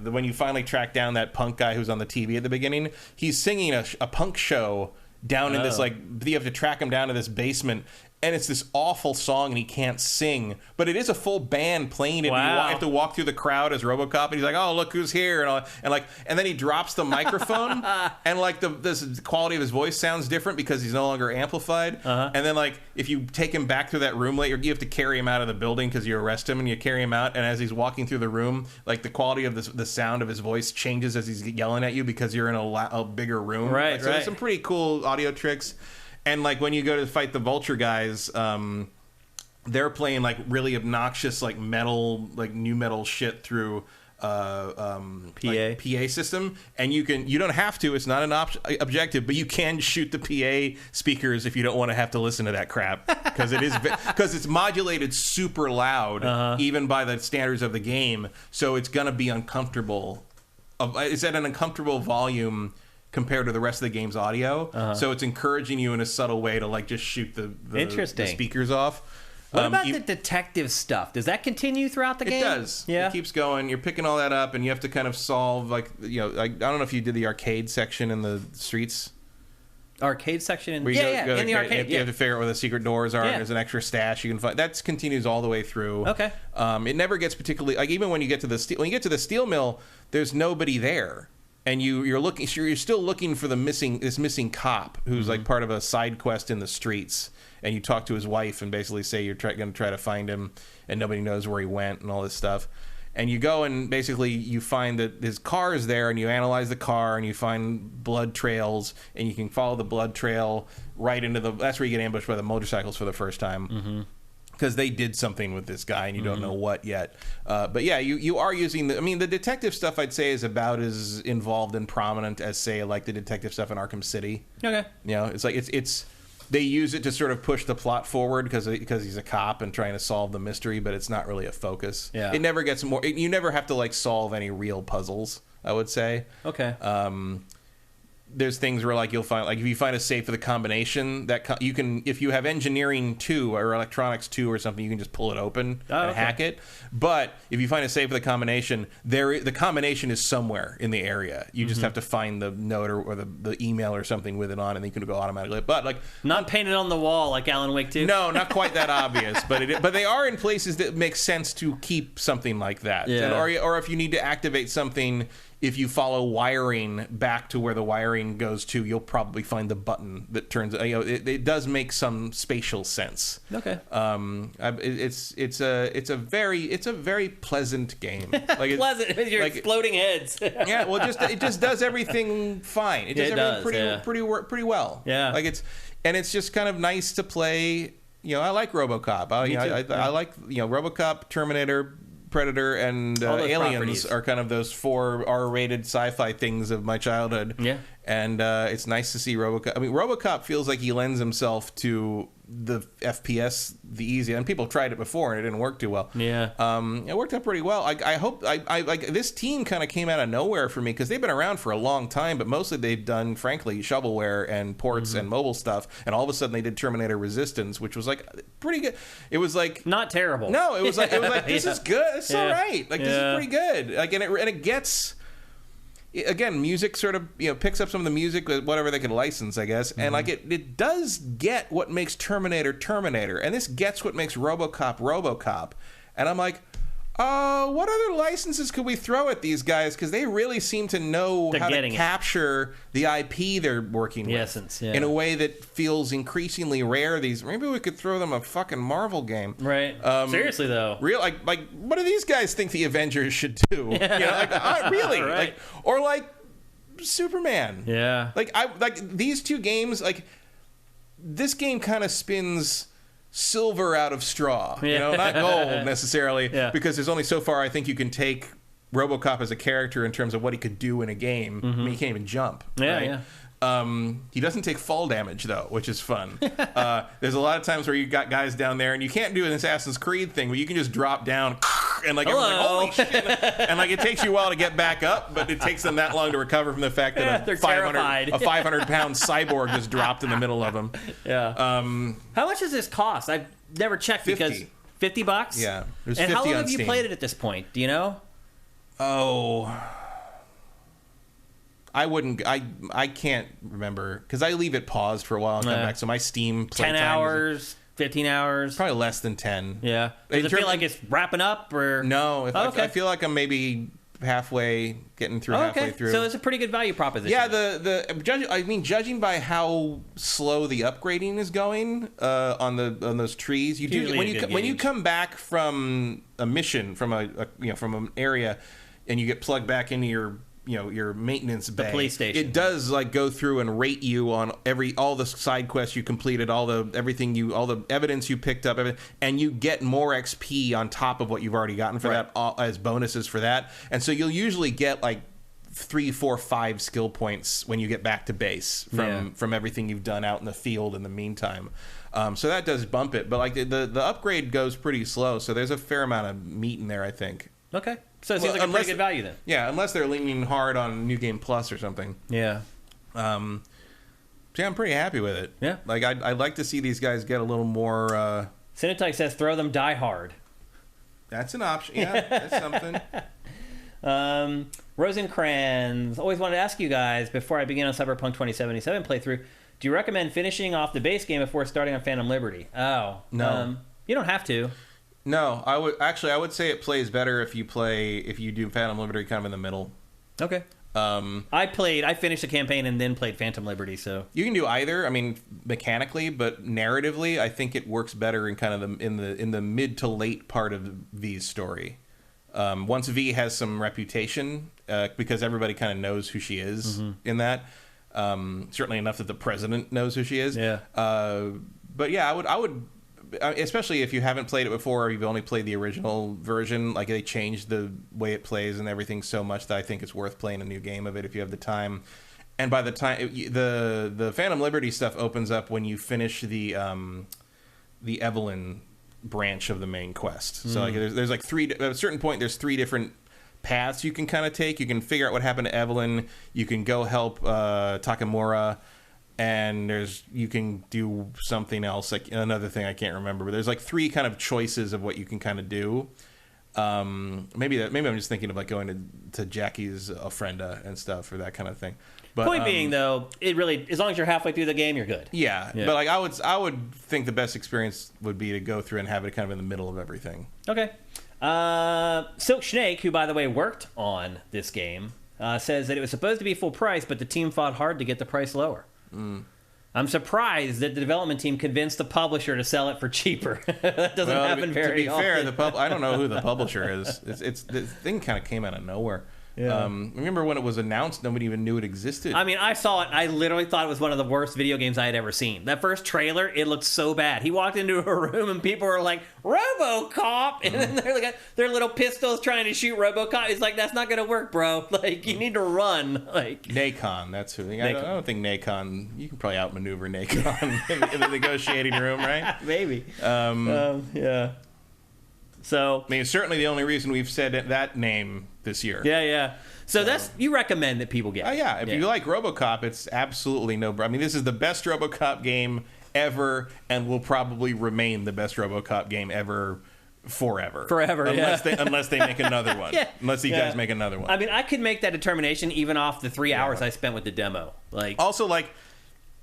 when you finally track down that punk guy who's on the TV at the beginning, he's singing a punk show down in this, like, you have to track him down to this basement, and it's this awful song, and he can't sing, but it is a full band playing it. Wow. And you have to walk through the crowd as RoboCop, and he's like, "Oh, look who's here!" And then he drops the microphone, and like the quality of his voice sounds different because he's no longer amplified. And then like if you take him back through that room later, you have to carry him out of the building because you arrest him, and you carry him out, and as he's walking through the room, like the quality of the sound of his voice changes as he's yelling at you because you're in a bigger room. Right, So there's some pretty cool audio tricks. And like when you go to fight the Vulture guys, they're playing like really obnoxious like metal, like new metal shit through PA system, and you don't have to. It's not an objective, but you can shoot the PA speakers if you don't want to have to listen to that crap because it's modulated super loud, even by the standards of the game. So it's gonna be uncomfortable. It's at an uncomfortable volume compared to the rest of the game's audio, so it's encouraging you in a subtle way to like just shoot the speakers off. What about the detective stuff? Does that continue throughout the game? It does. Yeah, it keeps going. You're picking all that up, and you have to kind of solve like I don't know if you did the arcade section in the streets. Arcade section in in the arcade. You have to figure out where the secret doors are. And there's an extra stash you can find. That continues all the way through. Okay. It never gets particularly like even when you get to the steel mill, there's nobody there. And you're still looking for this missing cop who's like part of a side quest in the streets. And you talk to his wife and basically say you're going to try to find him, and nobody knows where he went and all this stuff. And you go and basically you find that his car is there, and you analyze the car, and you find blood trails, and you can follow the blood trail right into that's where you get ambushed by the motorcycles for the first time. Because they did something with this guy and you don't know what yet. But yeah, you are using the detective stuff I'd say is about as involved and prominent as say like the detective stuff in Arkham City. Okay. It's like it's they use it to sort of push the plot forward because he's a cop and trying to solve the mystery, but it's not really a focus. Yeah. It never gets more. You never have to like solve any real puzzles, I would say. Okay. There's things where like you'll find like if you find a safe with a combination that you can, if you have engineering 2 or electronics 2 or something, you can just pull it open and hack it. But if you find a safe with a combination, the combination is somewhere in the area. You just have to find the note or the email or something with it on, and then you can go automatically. But like not painted on the wall like Alan Wake 2. No, not quite that obvious. But they are in places that make sense to keep something like that. Yeah. Or if you need to activate something. If you follow wiring back to where the wiring goes to, you'll probably find the button that turns. It does make some spatial sense. Okay. It's a very pleasant game. Like pleasant with your exploding heads. Yeah. Well, it just does everything fine. It does everything pretty well. Yeah. It's just kind of nice to play. I like RoboCop. I like RoboCop, Terminator, Predator, and Aliens properties are kind of those 4 R-rated sci-fi things of my childhood. Yeah. And it's nice to see RoboCop. I mean, RoboCop feels like he lends himself to the FPS the easy. And people tried it before and it didn't work too well. Yeah. It worked out pretty well. I hope I like this team kind of came out of nowhere for me because they've been around for a long time, but mostly they've done, frankly, shovelware and ports and mobile stuff. And all of a sudden they did Terminator Resistance, which was like pretty good. It was like not terrible. No, it was like this is good. It's all right. Like this is pretty good. Like and it gets. Again, music sort of picks up some of the music, whatever they can license, I guess, and like it does get what makes Terminator Terminator, and this gets what makes RoboCop RoboCop, and I'm like, what other licenses could we throw at these guys? Because they really seem to know how to capture the IP they're working with essence, in a way that feels increasingly rare. Maybe we could throw them a fucking Marvel game, right? Seriously though, like what do these guys think the Avengers should do? Really, right. like Superman. Yeah, like these two games. Like this game kind of spins silver out of straw, not gold necessarily, because there's only so far I think you can take RoboCop as a character in terms of what he could do in a game. I mean, he can't even jump. Right? He doesn't take fall damage though, which is fun. There's a lot of times where you got guys down there and you can't do an Assassin's Creed thing where you can just drop down and like everyone's like, holy shit, and like it takes you a while to get back up, but it takes them that long to recover from the fact that a 500-pound cyborg just dropped in the middle of them. How much does this cost? I've never checked because $50. Yeah, and how long have you played it at this point? Do you know? I can't remember because I leave it paused for a while and come back. So my Steam play 10 hours, 15 hours, probably less than 10. Yeah. Does it feel like it's wrapping up or no? I feel like I'm maybe halfway getting through halfway through. So it's a pretty good value proposition. Yeah. Judging by how slow the upgrading is going on those trees, you do when you come back from a mission from from an area and you get plugged back into your maintenance bay. The police station. It does like go through and rate you on all the side quests you completed, all the evidence you picked up, and you get more XP on top of what you've already gotten for that as bonuses for that. And so you'll usually get like 3, 4, 5 skill points when you get back to base from everything you've done out in the field in the meantime. So that does bump it, but like the upgrade goes pretty slow. So there's a fair amount of meat in there, I think. Okay. So it seems like a pretty good value then. Yeah, unless they're leaning hard on New Game Plus or something. Yeah. So yeah, I'm pretty happy with it. Yeah. Like I'd like to see these guys get a little more. Cinetite says throw them Die Hard. That's an option. Yeah, that's something. Rosencrans, always wanted to ask you guys before I begin on Cyberpunk 2077 playthrough, do you recommend finishing off the base game before starting on Phantom Liberty? Oh. No. You don't have to. No, I would say it plays better if you do Phantom Liberty kind of in the middle. Okay. I finished the campaign and then played Phantom Liberty, so you can do either. I mean, mechanically, but narratively, I think it works better in kind of in the mid to late part of V's story. Once V has some reputation, because everybody kind of knows who she is in that. Certainly enough that the president knows who she is. Yeah. But yeah, I would. Especially if you haven't played it before or you've only played the original version, like they changed the way it plays and everything so much that I think it's worth playing a new game of it if you have the time. And by the time the Phantom Liberty stuff opens up when you finish the Evelyn branch of the main quest. So like there's like at a certain point there's 3 different paths you can kind of take. You can figure out what happened to Evelyn. You can go help Takamura. And you can do something else, like another thing I can't remember. But there's like 3 kind of choices of what you can kind of do. Maybe I'm just thinking of like going to Jackie's ofrenda and stuff or that kind of thing. But point being though, it really, as long as you're halfway through the game, you're good. Yeah. But like I would think the best experience would be to go through and have it kind of in the middle of everything. Okay. Silk Snake, who by the way worked on this game, says that it was supposed to be full price, but the team fought hard to get the price lower. I'm surprised that the development team convinced the publisher to sell it for cheaper. That doesn't happen very often. To be fair, I don't know who the publisher is. It's the thing kind of came out of nowhere. Remember when it was announced, nobody even knew it existed. I mean, I saw it. I literally thought it was one of the worst video games I had ever seen. That first trailer, it looked so bad. He walked into a room and people were like, RoboCop! And then they're like, their little pistols trying to shoot RoboCop. It's like, that's not going to work, bro. Like, you need to run. Like Nacon, that's who. I don't think Nacon, you can probably outmaneuver Nacon in the negotiating room, right? Maybe. Yeah. So I mean, it's certainly the only reason we've said that name this year. Yeah. So that's, you recommend that people get. Oh yeah, if you like RoboCop, it's absolutely I mean, this is the best RoboCop game ever, and will probably remain the best RoboCop game ever. Forever, unless they make another one. Unless these guys make another one. I mean, I could make that determination even off the 3 hours I spent with the demo. Like, also, like,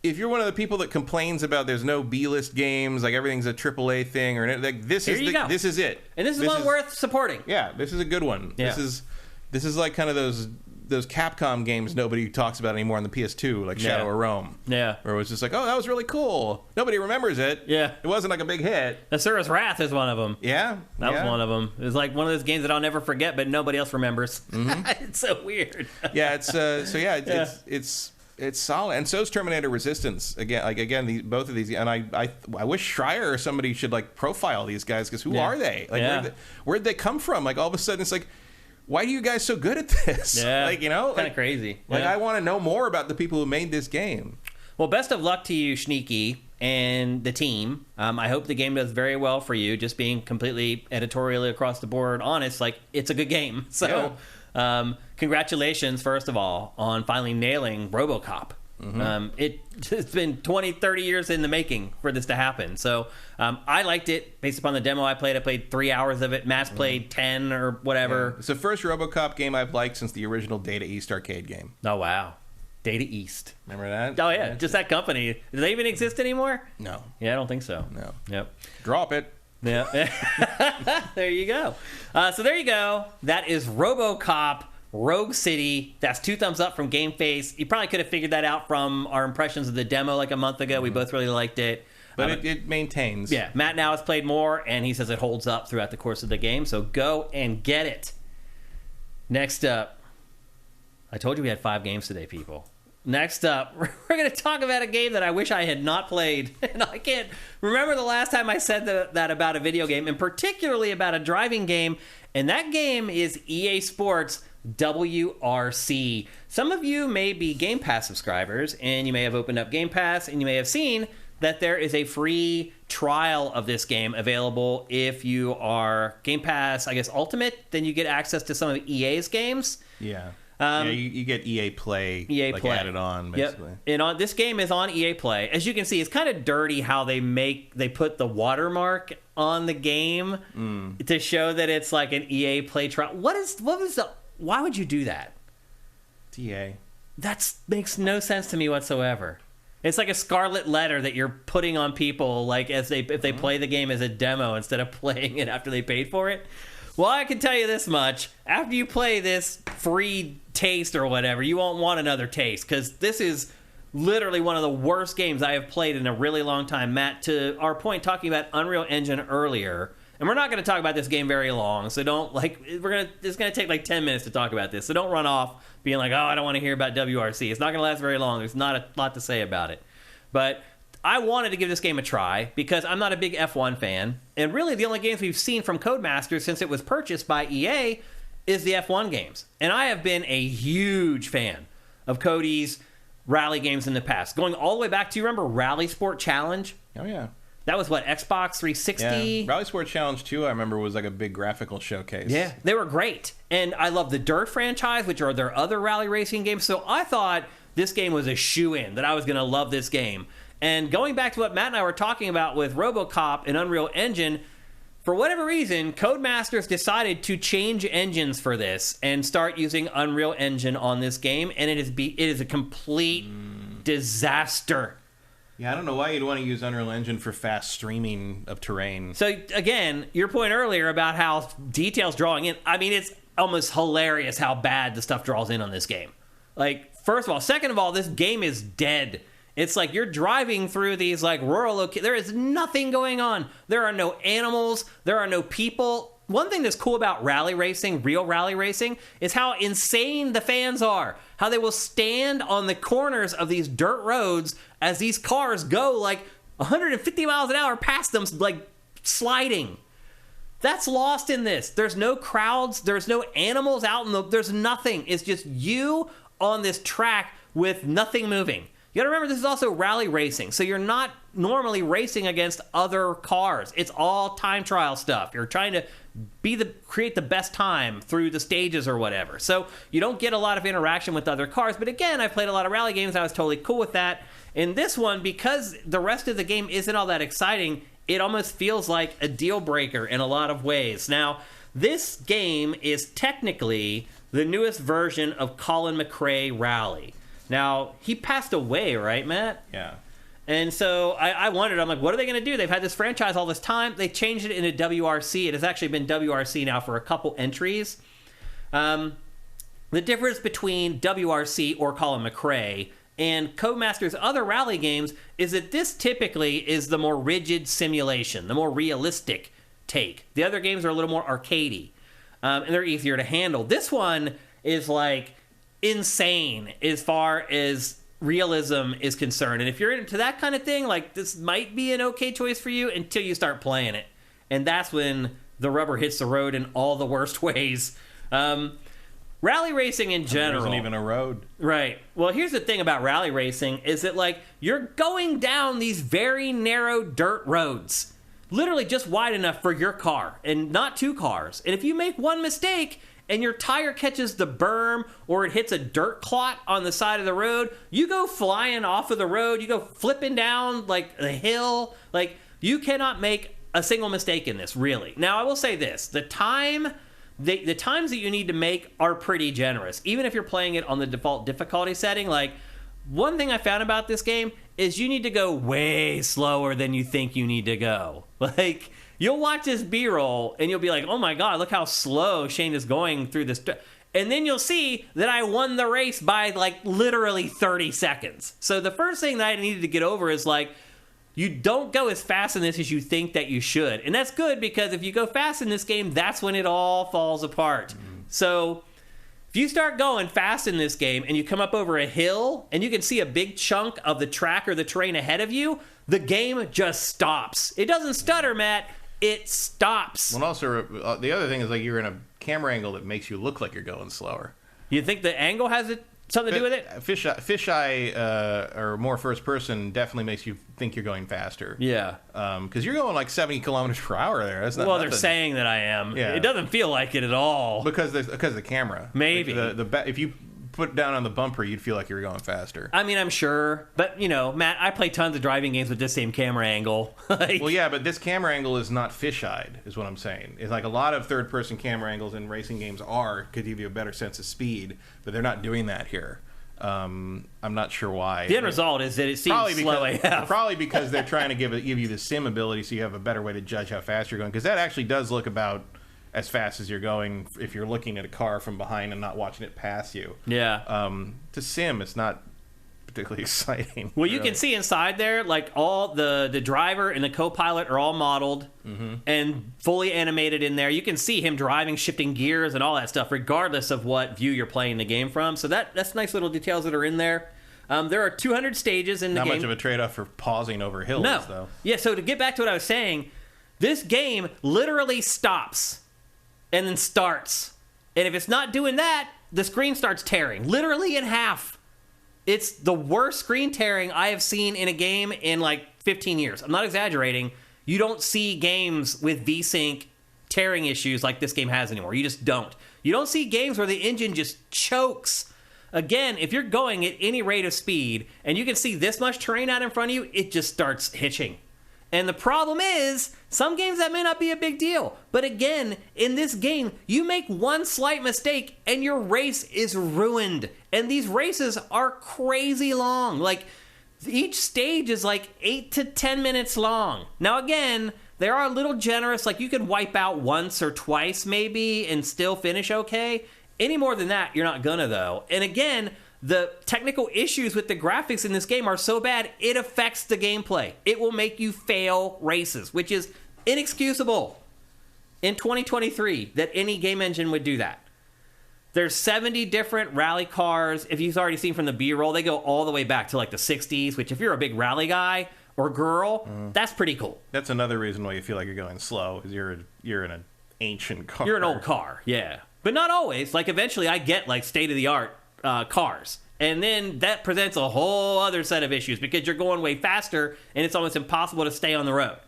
if you're one of the people that complains about there's no B-list games, like everything's a AAA thing, or like this is it, and this is one worth supporting. Yeah, this is a good one. Yeah. This is like kind of those Capcom games nobody talks about anymore on the PS2, like Shadow of Rome. Yeah, where it was just like, oh, that was really cool. Nobody remembers it. Yeah, it wasn't like a big hit. Asura's Wrath is one of them. Yeah, that was one of them. It was like one of those games that I'll never forget, but nobody else remembers. Mm-hmm. It's so weird. Yeah, it's solid, and so is Terminator Resistance. Both of these, and I wish Schreier or somebody should like profile these guys, because who are they? Like, where'd they come from? Like, all of a sudden, it's like, why are you guys so good at this? Yeah, like, kind of crazy. Like, I want to know more about the people who made this game. Well, best of luck to you, Sneaky, and the team. I hope the game does very well for you. Just being completely editorially across the board honest, like, it's a good game. So. Yeah. Congratulations, first of all, on finally nailing RoboCop. Mm-hmm. It's been 20, 30 years in the making for this to happen. So I liked it based upon the demo I played. I played 3 hours of it. Matt's played 10 or whatever. Yeah. It's the first RoboCop game I've liked since the original Data East arcade game. Oh, wow. Data East. Remember that? Oh, yeah. Just that company. Do they even exist anymore? No. Yeah, I don't think so. No. Yep. Drop it. Yeah. There you go. So there you go. That is RoboCop Rogue City. That's 2 thumbs up from GameFace. You probably could have figured that out from our impressions of the demo like a month ago. We both really liked it. But it maintains. Yeah. Matt now has played more, and he says it holds up throughout the course of the game. So go and get it. Next up, I told you we had 5 games today, people. Next up, we're going to talk about a game that I wish I had not played. And I can't remember the last time I said that about a video game, and particularly about a driving game. And that game is EA Sports WRC. Some of you may be Game Pass subscribers, and you may have opened up Game Pass, and you may have seen that there is a free trial of this game available. If you are Game Pass, I guess, Ultimate, then you get access to some of EA's games. Yeah. You get EA Play, Play added on, basically. Yep. And this game is on EA Play. As you can see, it's kind of dirty how they put the watermark on the game to show that it's like an EA Play trial. Why would you do that? It's EA. That makes no sense to me whatsoever. It's like a scarlet letter that you're putting on people, like if they play the game as a demo instead of playing it after they paid for it. Well, I can tell you this much. After you play this free taste or whatever, you won't want another taste, because this is literally one of the worst games I have played in a really long time. Matt, to our point, talking about Unreal Engine earlier, and we're not going to talk about this game very long, so don't, it's going to take like 10 minutes to talk about this, so don't run off being like, oh, I don't want to hear about WRC. It's not going to last very long. There's not a lot to say about it. But I wanted to give this game a try because I'm not a big F1 fan, and really the only games we've seen from Codemasters since it was purchased by EA is the F1 games. And I have been a huge fan of Cody's rally games in the past. Going all the way back to, you remember Rally Sport Challenge? Oh, yeah. That was what, Xbox 360? Yeah. Rally Sport Challenge 2, I remember, was like a big graphical showcase. Yeah, they were great. And I love the Dirt franchise, which are their other rally racing games. So I thought this game was a shoo-in, that I was going to love this game. And going back to what Matt and I were talking about with RoboCop and Unreal Engine, for whatever reason, Codemasters decided to change engines for this and start using Unreal Engine on this game, and it is a complete disaster. Yeah, I don't know why you'd want to use Unreal Engine for fast streaming of terrain. So, again, your point earlier about how details drawing in, I mean, it's almost hilarious how bad the stuff draws in on this game. Like, first of all. Second of all, this game is dead. It's like you're driving through these like rural locations. There is nothing going on. There are no animals. There are no people. one thing that's cool about rally racing, real rally racing, is how insane the fans are. How they will stand on the corners of these dirt roads as these cars go like 150 miles an hour past them, like sliding. That's lost in this. There's no crowds. There's no animals out in the... There's nothing. It's just you on this track with nothing moving. You gotta remember, this is also rally racing, so you're not normally racing against other cars. It's all time trial stuff. You're trying to create the best time through the stages or whatever. So you don't get a lot of interaction with other cars. But again, I've played a lot of rally games. I was totally cool with that. In this one, because the rest of the game isn't all that exciting, it almost feels like a deal breaker in a lot of ways. Now, this game is technically the newest version of Colin McRae Rally. Now, he passed away, right, Matt? Yeah. And so I wondered, I'm like, what are they going to do? They've had this franchise all this time. They changed it into WRC. It has actually been WRC now for a couple entries. The difference between WRC or Colin McRae and Codemaster's other rally games is that this typically is the more rigid simulation, the more realistic take. The other games are a little more arcadey, and they're easier to handle. This one is like insane as far as realism is concerned. And if you're into that kind of thing, like, this might be an okay choice for you until you start playing it. And that's when the rubber hits the road in all the worst ways. Rally racing in general... There isn't even a road. Right. Well, here's the thing about rally racing is that, like, you're going down these very narrow dirt roads. Literally just wide enough for your car and not two cars. And if you make one mistake and your tire catches the berm or it hits a dirt clot on the side of the road, you go flying off of the road, you go flipping down, like, the hill. Like, you cannot make a single mistake in this, really. Now, I will say this. The times that you need to make are pretty generous. Even if you're playing it on the default difficulty setting, like, one thing I found about this game is you need to go way slower than you think you need to go. Like, you'll watch this B-roll, and you'll be like, oh my god, look how slow Shane is going through this. And then you'll see that I won the race by, like, literally 30 seconds. So the first thing that I needed to get over is, like, you don't go as fast in this as you think that you should. And that's good, because if you go fast in this game, that's when it all falls apart. So if you start going fast in this game and you come up over a hill and you can see a big chunk of the track or the terrain ahead of you, the game just stops. It doesn't stutter, Matt. It stops. Well, also, the other thing is, like, you're in a camera angle that makes you look like you're going slower. You think the angle has something to do with it? Fisheye or more first person definitely makes you think you're going faster. Yeah. Because you're going like 70 kilometers per hour there. That's not nothing. They're saying that I am. Yeah. It doesn't feel like it at all. Because of the camera. Maybe. Like if you put down on the bumper, you'd feel like you were going faster. I mean, I'm sure. But, you know, Matt, I play tons of driving games with this same camera angle. Well, yeah, but this camera angle is not fisheyed, is what I'm saying. It's like a lot of third-person camera angles in racing games could give you a better sense of speed, but they're not doing that here. I'm not sure why. The end result is that it seems slow AF. Probably because they're trying to give you the sim ability so you have a better way to judge how fast you're going. Because that actually does look about as fast as you're going if you're looking at a car from behind and not watching it pass you. Yeah. To sim, it's not particularly exciting. Well, you can see inside there, like, all the driver and the co-pilot are all modeled and fully animated in there. You can see him driving, shifting gears, and all that stuff, regardless of what view you're playing the game from. So that's nice little details that are in there. There are 200 stages in the game. Not much of a trade-off for pausing over hills, though. Yeah, so to get back to what I was saying, this game literally stops and then starts. And if it's not doing that, the screen starts tearing, literally in half. It's the worst screen tearing I have seen in a game in like 15 years. I'm not exaggerating. You don't see games with VSync tearing issues like this game has anymore. You just don't. You don't see games where the engine just chokes. Again, if you're going at any rate of speed and you can see this much terrain out in front of you, it just starts hitching. And the problem is, some games that may not be a big deal. But again, in this game, you make one slight mistake and your race is ruined. And these races are crazy long. Like, each stage is like 8 to 10 minutes long. Now again, they are a little generous. Like, you could wipe out once or twice maybe and still finish okay. Any more than that, you're not gonna, though. And again, the technical issues with the graphics in this game are so bad, it affects the gameplay. It will make you fail races, which is inexcusable. in 2023 that any game engine would do that. There's 70 different rally cars. If you've already seen from the B-roll, they go all the way back to like the 60s, which if you're a big rally guy or girl, that's pretty cool. That's another reason why you feel like you're going slow, is you're in an ancient car. You're an old car, yeah. But not always. Like, eventually I get, like, state-of-the-art cars. And then that presents a whole other set of issues because you're going way faster and it's almost impossible to stay on the road.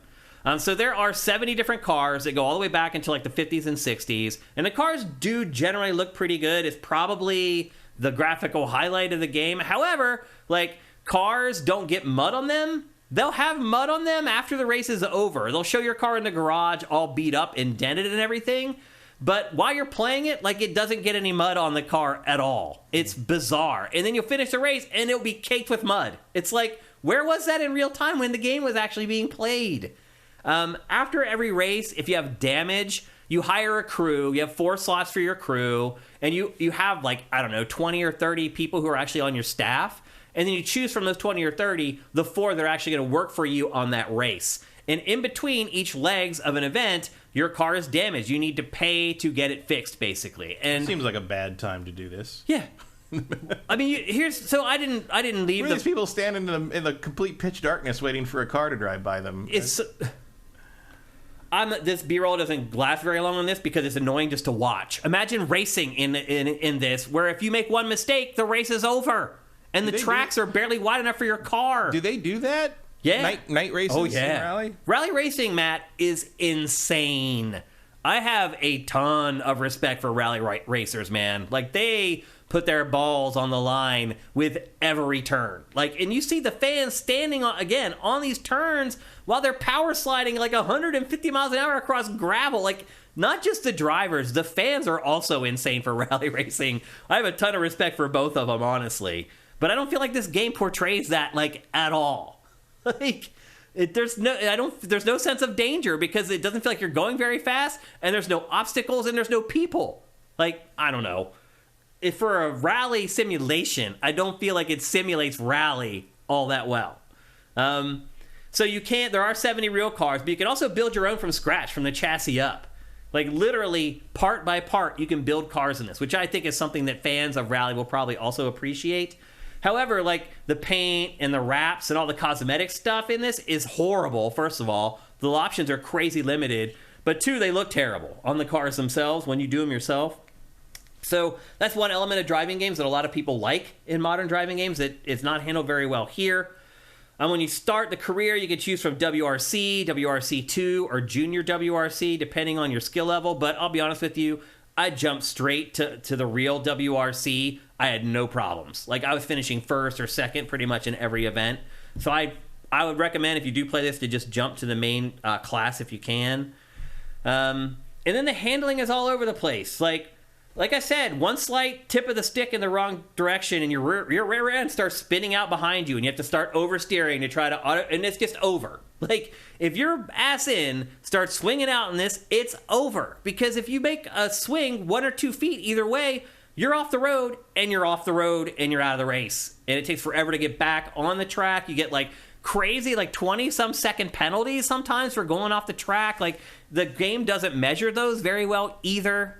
So there are 70 different cars that go all the way back into like the 50s and 60s. And the cars do generally look pretty good. It's probably the graphical highlight of the game. However, like, cars don't get mud on them. They'll have mud on them after the race is over. They'll show your car in the garage all beat up and dented and everything. But while you're playing it, like, it doesn't get any mud on the car at all. It's bizarre. And then you'll finish the race and it'll be caked with mud. It's like, where was that in real time when the game was actually being played? After every race, if you have damage, you hire a crew. You have 4 slots for your crew, and you have, like, I don't know, 20 or 30 people who are actually on your staff, and then you choose from those 20 or 30 the 4 that are actually going to work for you on that race. And in between each legs of an event, your car is damaged. You need to pay to get it fixed, basically. And seems like a bad time to do this. yeah. I mean, I didn't leave These people standing in the complete pitch darkness waiting for a car to drive by them. This B-roll doesn't last very long on this because it's annoying just to watch. Imagine racing in this, where if you make one mistake, the race is over, and the tracks are barely wide enough for your car. Do they do that? Yeah, night races. Oh yeah, in rally racing, Matt, is insane. I have a ton of respect for rally racers, man. Like, they put their balls on the line with every turn. Like, and you see the fans standing on these turns while they're power sliding like 150 miles an hour across gravel. Like, not just the drivers, the fans are also insane for rally racing. I have a ton of respect for both of them, honestly. But I don't feel like this game portrays that, like, at all. Like, there's no sense of danger because it doesn't feel like you're going very fast, and there's no obstacles, and there's no people. Like, I don't know. If for a rally simulation, I don't feel like it simulates rally all that well. So there are 70 real cars, but you can also build your own from scratch, from the chassis up. Like, literally, part by part, you can build cars in this, which I think is something that fans of rally will probably also appreciate. However, like, the paint and the wraps and all the cosmetic stuff in this is horrible, first of all. The options are crazy limited. But 2, they look terrible on the cars themselves when you do them yourself. So that's one element of driving games that a lot of people like in modern driving games that is not handled very well here. When you start the career, you can choose from WRC, WRC2, or Junior WRC, depending on your skill level. But I'll be honest with you, I jumped straight to the real WRC. I had no problems. Like, I was finishing first or second pretty much in every event. So I would recommend, if you do play this, to just jump to the main class if you can. And then the handling is all over the place. Like I said, one slight tip of the stick in the wrong direction and your rear end starts spinning out behind you, and you have to start oversteering to try to and it's just over. Like, if your ass in starts swinging out in this, it's over. Because if you make a swing 1 or 2 feet either way, you're off the road, and you're off the road, and you're out of the race. And it takes forever to get back on the track. You get, like, crazy, like, 20-some second penalties sometimes for going off the track. Like, the game doesn't measure those very well either.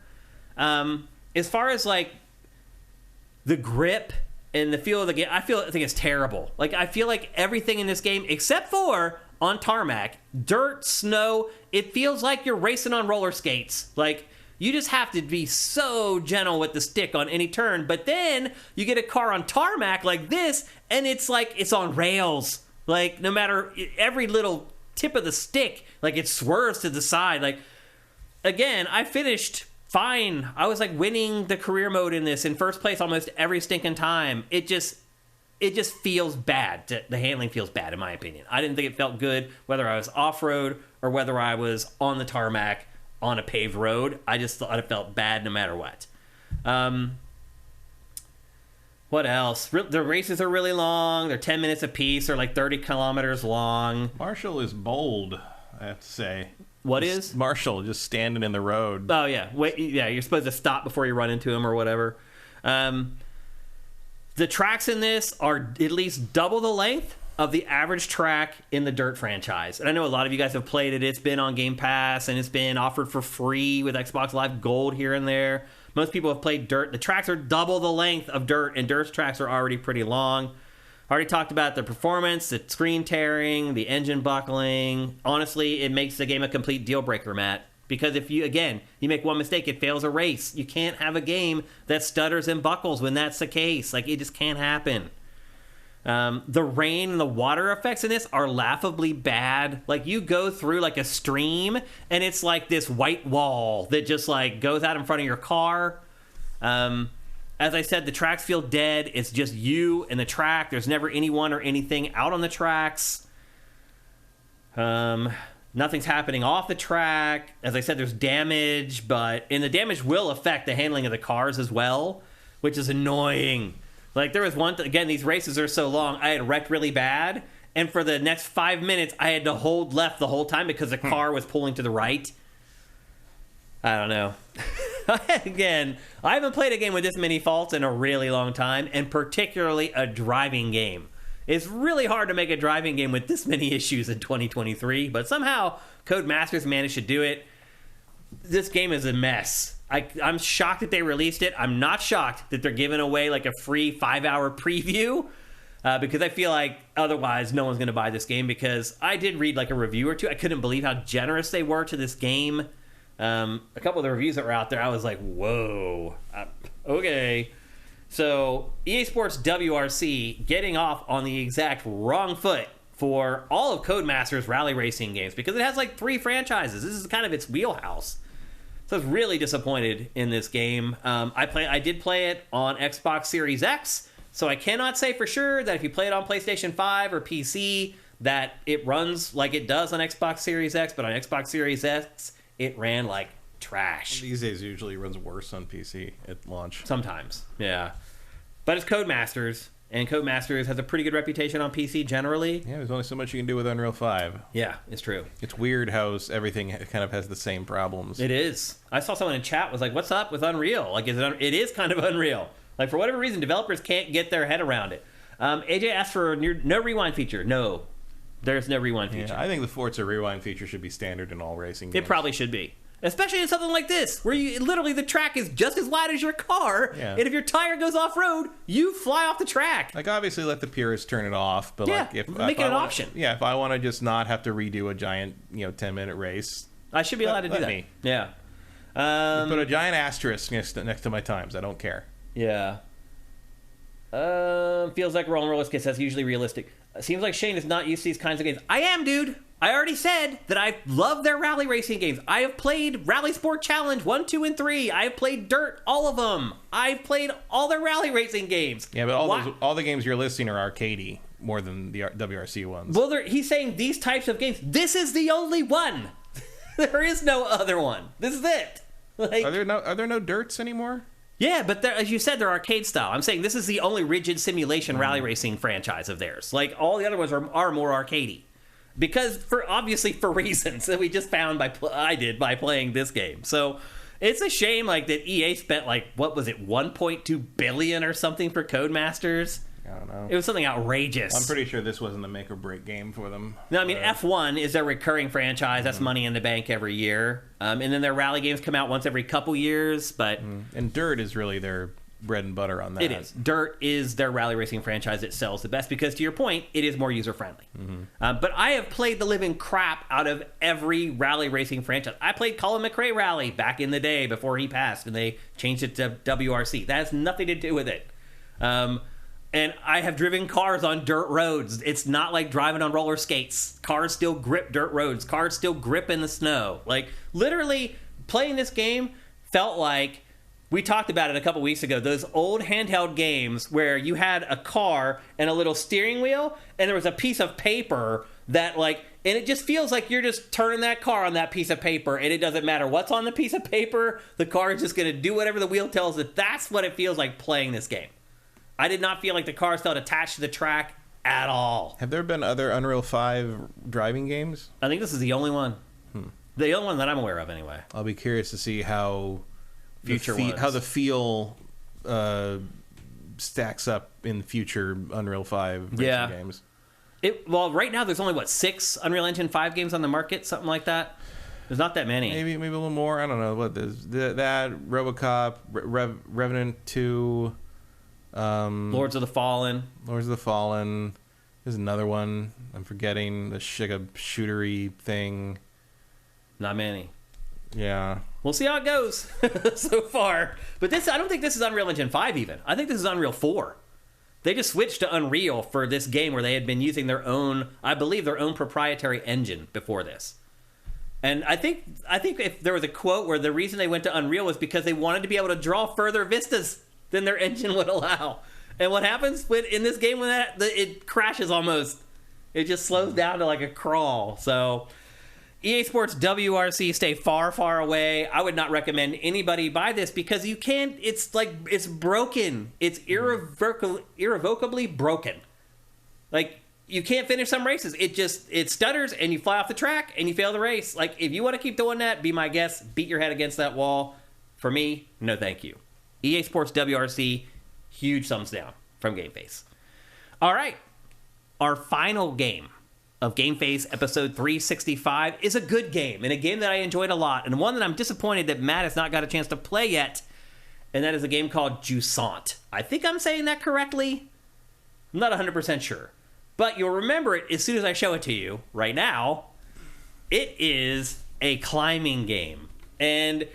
As far as, like, the grip and the feel of the game, I think it's terrible. Like, I feel like everything in this game, except for on tarmac, dirt, snow, it feels like you're racing on roller skates. Like, you just have to be so gentle with the stick on any turn. But then you get a car on tarmac like this, and it's like it's on rails. Like, no matter every little tip of the stick, like, it swerves to the side. Like, again, I finished fine. I was, like, winning the career mode in this in first place almost every stinking time. It just feels bad. The handling feels bad, in my opinion. I didn't think it felt good, whether I was off-road or whether I was on the tarmac on a paved road. I just thought it felt bad no matter what. What else? The races are really long. They're 10 minutes apiece. They're like 30 kilometers long. Marshall is bold, I have to say. What is? Marshall, just standing in the road. Oh, yeah. Wait, yeah, you're supposed to stop before you run into him or whatever. The tracks in this are at least double the length of the average track in the Dirt franchise. And I know a lot of you guys have played it. It's been on Game Pass, and it's been offered for free with Xbox Live Gold here and there. Most people have played Dirt. The tracks are double the length of Dirt, and Dirt's tracks are already pretty long. I already talked about the performance, the screen tearing, the engine buckling. Honestly, it makes the game a complete deal breaker, Matt. Because if you make one mistake, it fails a race. You can't have a game that stutters and buckles when that's the case. Like, it just can't happen. The rain and the water effects in this are laughably bad. Like, you go through like a stream and it's like this white wall that just like goes out in front of your car. As I said, the tracks feel dead. It's just you and the track. There's never anyone or anything out on the tracks. Nothing's happening off the track. As I said, there's damage, and the damage will affect the handling of the cars as well, which is annoying. Like, there was one, again, these races are so long, I had wrecked really bad, and for the next 5 minutes, I had to hold left the whole time because the car was pulling to the right. I don't know. Again, I haven't played a game with this many faults in a really long time, and particularly a driving game. It's really hard to make a driving game with this many issues in 2023, but somehow Codemasters managed to do it. This game is a mess. I'm shocked that they released it. I'm not shocked that they're giving away like a free 5-hour preview because I feel like otherwise no one's going to buy this game, because I did read like a review or two. I couldn't believe how generous they were to this game. A couple of the reviews that were out there, I was like, whoa, okay. So EA Sports WRC getting off on the exact wrong foot for all of Codemasters rally racing games, because it has like 3 franchises. This is kind of its wheelhouse. So I was really disappointed in this game. I did play it on Xbox Series X, so I cannot say for sure that if you play it on PlayStation 5 or PC that it runs like it does on Xbox Series X, but on Xbox Series X, it ran like trash. These days it usually runs worse on PC at launch. Sometimes, yeah. But it's Codemasters, and Codemasters has a pretty good reputation on PC generally. Yeah, there's only so much you can do with Unreal 5. Yeah, it's true. It's weird how everything kind of has the same problems. It is. I saw someone in chat was like, what's up with Unreal? Like, it is kind of Unreal. Like, for whatever reason, developers can't get their head around it. AJ asked for no rewind feature. No, there's no rewind feature. Yeah, I think the Forza rewind feature should be standard in all racing games. It probably should be. Especially in something like this, where literally the track is just as wide as your car, and if your tire goes off-road, you fly off the track. Like, obviously let the purists turn it off, but yeah, like make it an option. Yeah, if I want to just not have to redo a giant, 10-minute race, I should be allowed to do that. Me. Yeah. Put a giant asterisk next to my times. I don't care. Yeah. Feels like Rolling Roller Skates. That's usually realistic. Seems like Shane is not used to these kinds of games. I am, dude. I already said that I love their rally racing games. I have played Rally Sport Challenge 1, 2, and 3. I have played Dirt, all of them. I've played all their rally racing games. Yeah, but all the games you're listing are arcadey more than the WRC ones. Well, he's saying these types of games. This is the only one. There is no other one. This is it. Like, are there no Dirts anymore? Yeah, but as you said, they're arcade style. I'm saying this is the only rigid simulation rally racing franchise of theirs. Like, all the other ones are more arcadey. Because obviously for reasons that we just found by playing this game. So it's a shame like that EA spent like, what was it, 1.2 billion or something for Codemasters. I don't know. It was something outrageous. I'm pretty sure this wasn't the make or break game for them. No, I mean F1 is their recurring franchise. That's money in the bank every year. And then their rally games come out once every couple years. But and Dirt is really their bread and butter on that. It is. Dirt is their rally racing franchise that sells the best because, to your point, it is more user-friendly. But I have played the living crap out of every rally racing franchise. I played Colin McRae Rally back in the day before he passed, and they changed it to WRC. That has nothing to do with it. And I have driven cars on dirt roads. It's not like driving on roller skates. Cars still grip dirt roads. Cars still grip in the snow. Like, literally, playing this game felt like, we talked about it a couple weeks ago, those old handheld games where you had a car and a little steering wheel, and there was a piece of paper that, like, and it just feels like you're just turning that car on that piece of paper, and it doesn't matter what's on the piece of paper. The car is just going to do whatever the wheel tells it. That's what it feels like playing this game. I did not feel like the cars felt attached to the track at all. Have there been other Unreal 5 driving games? I think this is the only one. The only one that I'm aware of, anyway. I'll be curious to see how future how the feel stacks up in future Unreal 5 racing games. Well, right now there's only, 6 Unreal Engine 5 games on the market? Something like that? There's not that many. Maybe a little more. I don't know. What there's that RoboCop, Revenant 2, Lords of the Fallen. There's another one. I'm forgetting the shootery thing. Not many. Yeah. We'll see how it goes so far. But I don't think this is Unreal Engine 5 even. I think this is Unreal 4. They just switched to Unreal for this game where they had been using their own proprietary engine before this. And I think if there was a quote where the reason they went to Unreal was because they wanted to be able to draw further vistas than their engine would allow. And what happens in this game when it crashes almost? It just slows down to like a crawl. So EA Sports WRC, stay far, far away. I would not recommend anybody buy this because you can't. It's broken. It's irrevocably broken. Like, you can't finish some races. It stutters and you fly off the track and you fail the race. Like, if you want to keep doing that, be my guest. Beat your head against that wall. For me, no thank you. EA Sports WRC, huge thumbs down from GameFace. All right. Our final game of GameFace episode 365 is a good game, and a game that I enjoyed a lot, and one that I'm disappointed that Matt has not got a chance to play yet, and that is a game called Jusant. I think I'm saying that correctly. I'm not 100% sure. But you'll remember it as soon as I show it to you right now. It is a climbing game. And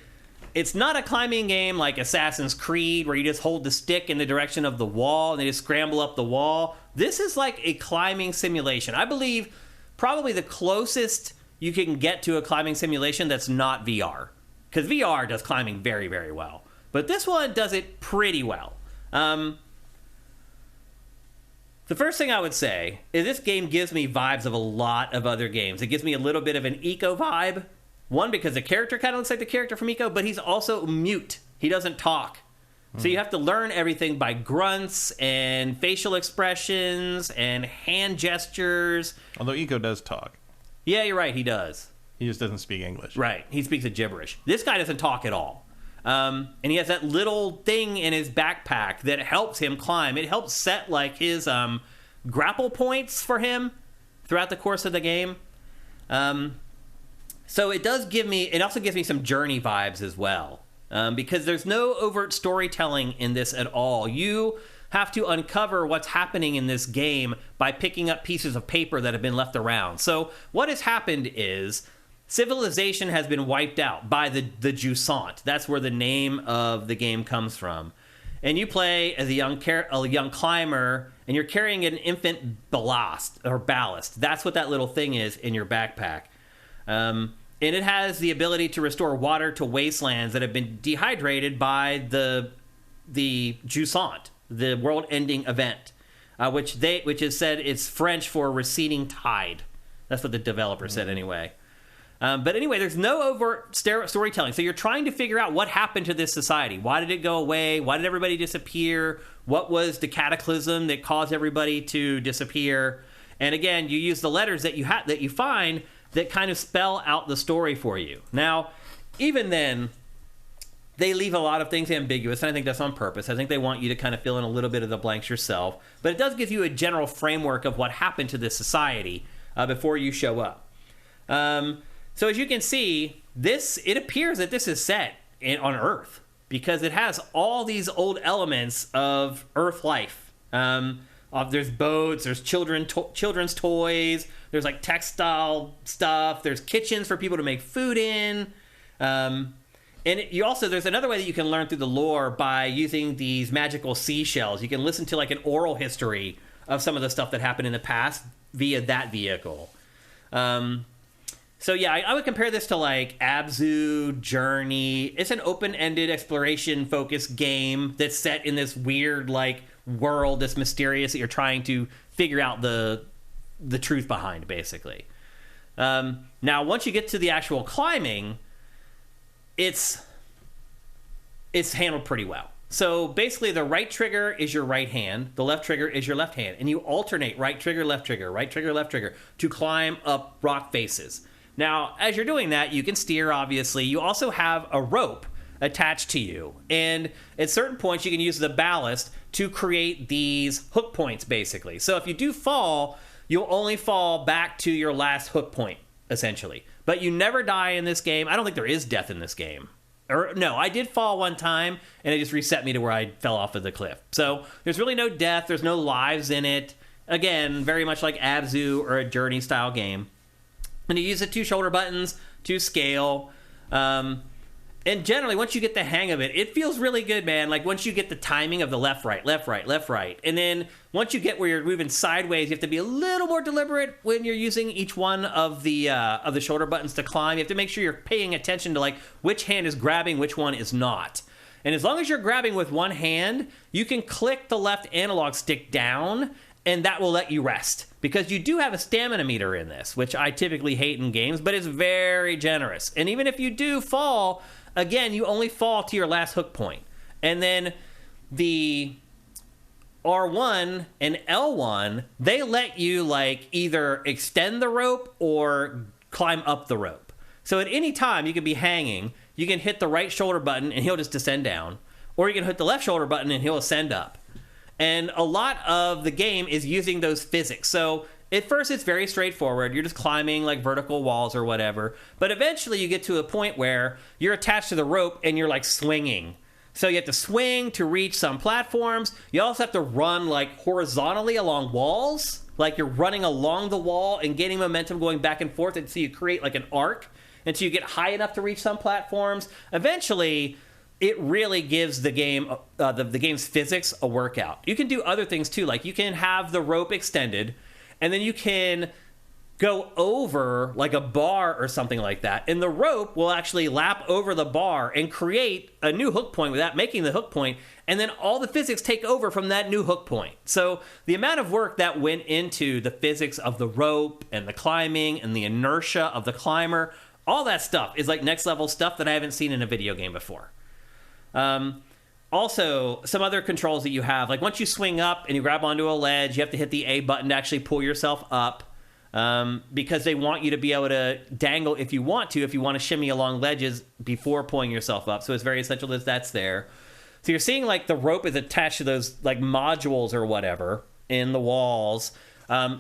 it's not a climbing game like Assassin's Creed where you just hold the stick in the direction of the wall and they just scramble up the wall. This is like a climbing simulation. I believe probably the closest you can get to a climbing simulation that's not VR. Because VR does climbing very, very well. But this one does it pretty well. The first thing I would say is this game gives me vibes of a lot of other games. It gives me a little bit of an Eco vibe. One, because the character kind of looks like the character from Eco, but he's also mute. He doesn't talk. So you have to learn everything by grunts and facial expressions and hand gestures. Although Eco does talk. Yeah, you're right, he does. He just doesn't speak English. Right, he speaks a gibberish. This guy doesn't talk at all. And he has that little thing in his backpack that helps him climb. It helps set like his grapple points for him throughout the course of the game. So it also gives me some Journey vibes as well. Because there's no overt storytelling in this at all. You have to uncover what's happening in this game by picking up pieces of paper that have been left around. So what has happened is civilization has been wiped out by the Jusant. That's where the name of the game comes from. And you play as a young climber, and you're carrying an infant ballast. That's what that little thing is in your backpack. And it has the ability to restore water to wastelands that have been dehydrated by the Jusant, the world-ending event, which is said it's French for receding tide. That's what the developer said anyway. But anyway, there's no overt storytelling. So you're trying to figure out what happened to this society. Why did it go away? Why did everybody disappear? What was the cataclysm that caused everybody to disappear? And again, you use the letters that you find that kind of spell out the story for you. Now, even then, they leave a lot of things ambiguous, and I think that's on purpose. I think they want you to kind of fill in a little bit of the blanks yourself. But it does give you a general framework of what happened to this society before you show up. So as you can see, it appears that this is set on Earth because it has all these old elements of Earth life. There's boats, there's children's toys, there's like textile stuff, there's kitchens for people to make food in. And there's another way that you can learn through the lore by using these magical seashells. You can listen to like an oral history of some of the stuff that happened in the past via that vehicle. So yeah, I would compare this to like Abzu, Journey. It's an open-ended exploration-focused game that's set in this weird like world that's mysterious that you're trying to figure out the truth behind, basically. Now, once you get to the actual climbing, it's handled pretty well. So basically, the right trigger is your right hand, the left trigger is your left hand, and you alternate right trigger, left trigger, right trigger, left trigger to climb up rock faces. Now, as you're doing that, you can steer, obviously. You also have a rope attached to you. And at certain points, you can use the ballast to create these hook points, basically. So if you do fall, you'll only fall back to your last hook point, essentially. But you never die in this game. I don't think there is death in this game. Or no, I did fall one time, and it just reset me to where I fell off of the cliff. So there's really no death. There's no lives in it. Again, very much like Abzu or a Journey-style game. And you use the 2 shoulder buttons to scale. And generally, once you get the hang of it, it feels really good, man. Like, once you get the timing of the left, right, left, right, left, right. And then once you get where you're moving sideways, you have to be a little more deliberate when you're using each one of the shoulder buttons to climb. You have to make sure you're paying attention to, like, which hand is grabbing, which one is not. And as long as you're grabbing with one hand, you can click the left analog stick down, and that will let you rest. Because you do have a stamina meter in this, which I typically hate in games, but it's very generous. And even if you do fall, again, you only fall to your last hook point. And then the R1 and L1, they let you, like, either extend the rope or climb up the rope. So at any time, you can be hanging. You can hit the right shoulder button, and he'll just descend down. Or you can hit the left shoulder button, and he'll ascend up. And a lot of the game is using those physics. So at first, it's very straightforward. You're just climbing, like, vertical walls or whatever. But eventually, you get to a point where you're attached to the rope and you're, like, swinging. So you have to swing to reach some platforms. You also have to run, like, horizontally along walls. Like, you're running along the wall and gaining momentum going back and forth until you create, like, an arc. Until you get high enough to reach some platforms. Eventually, it really gives the game, the game's physics a workout. You can do other things, too. Like, you can have the rope extended, and then you can go over, like, a bar or something like that. And the rope will actually lap over the bar and create a new hook point without making the hook point. And then all the physics take over from that new hook point. So the amount of work that went into the physics of the rope and the climbing and the inertia of the climber, all that stuff is, like, next level stuff that I haven't seen in a video game before. Also, some other controls that you have, like, once you swing up and you grab onto a ledge, you have to hit the A button to actually pull yourself up, because they want you to be able to dangle if you want to shimmy along ledges before pulling yourself up. So it's very essential that that's there. So you're seeing, like, the rope is attached to those, like, modules or whatever in the walls.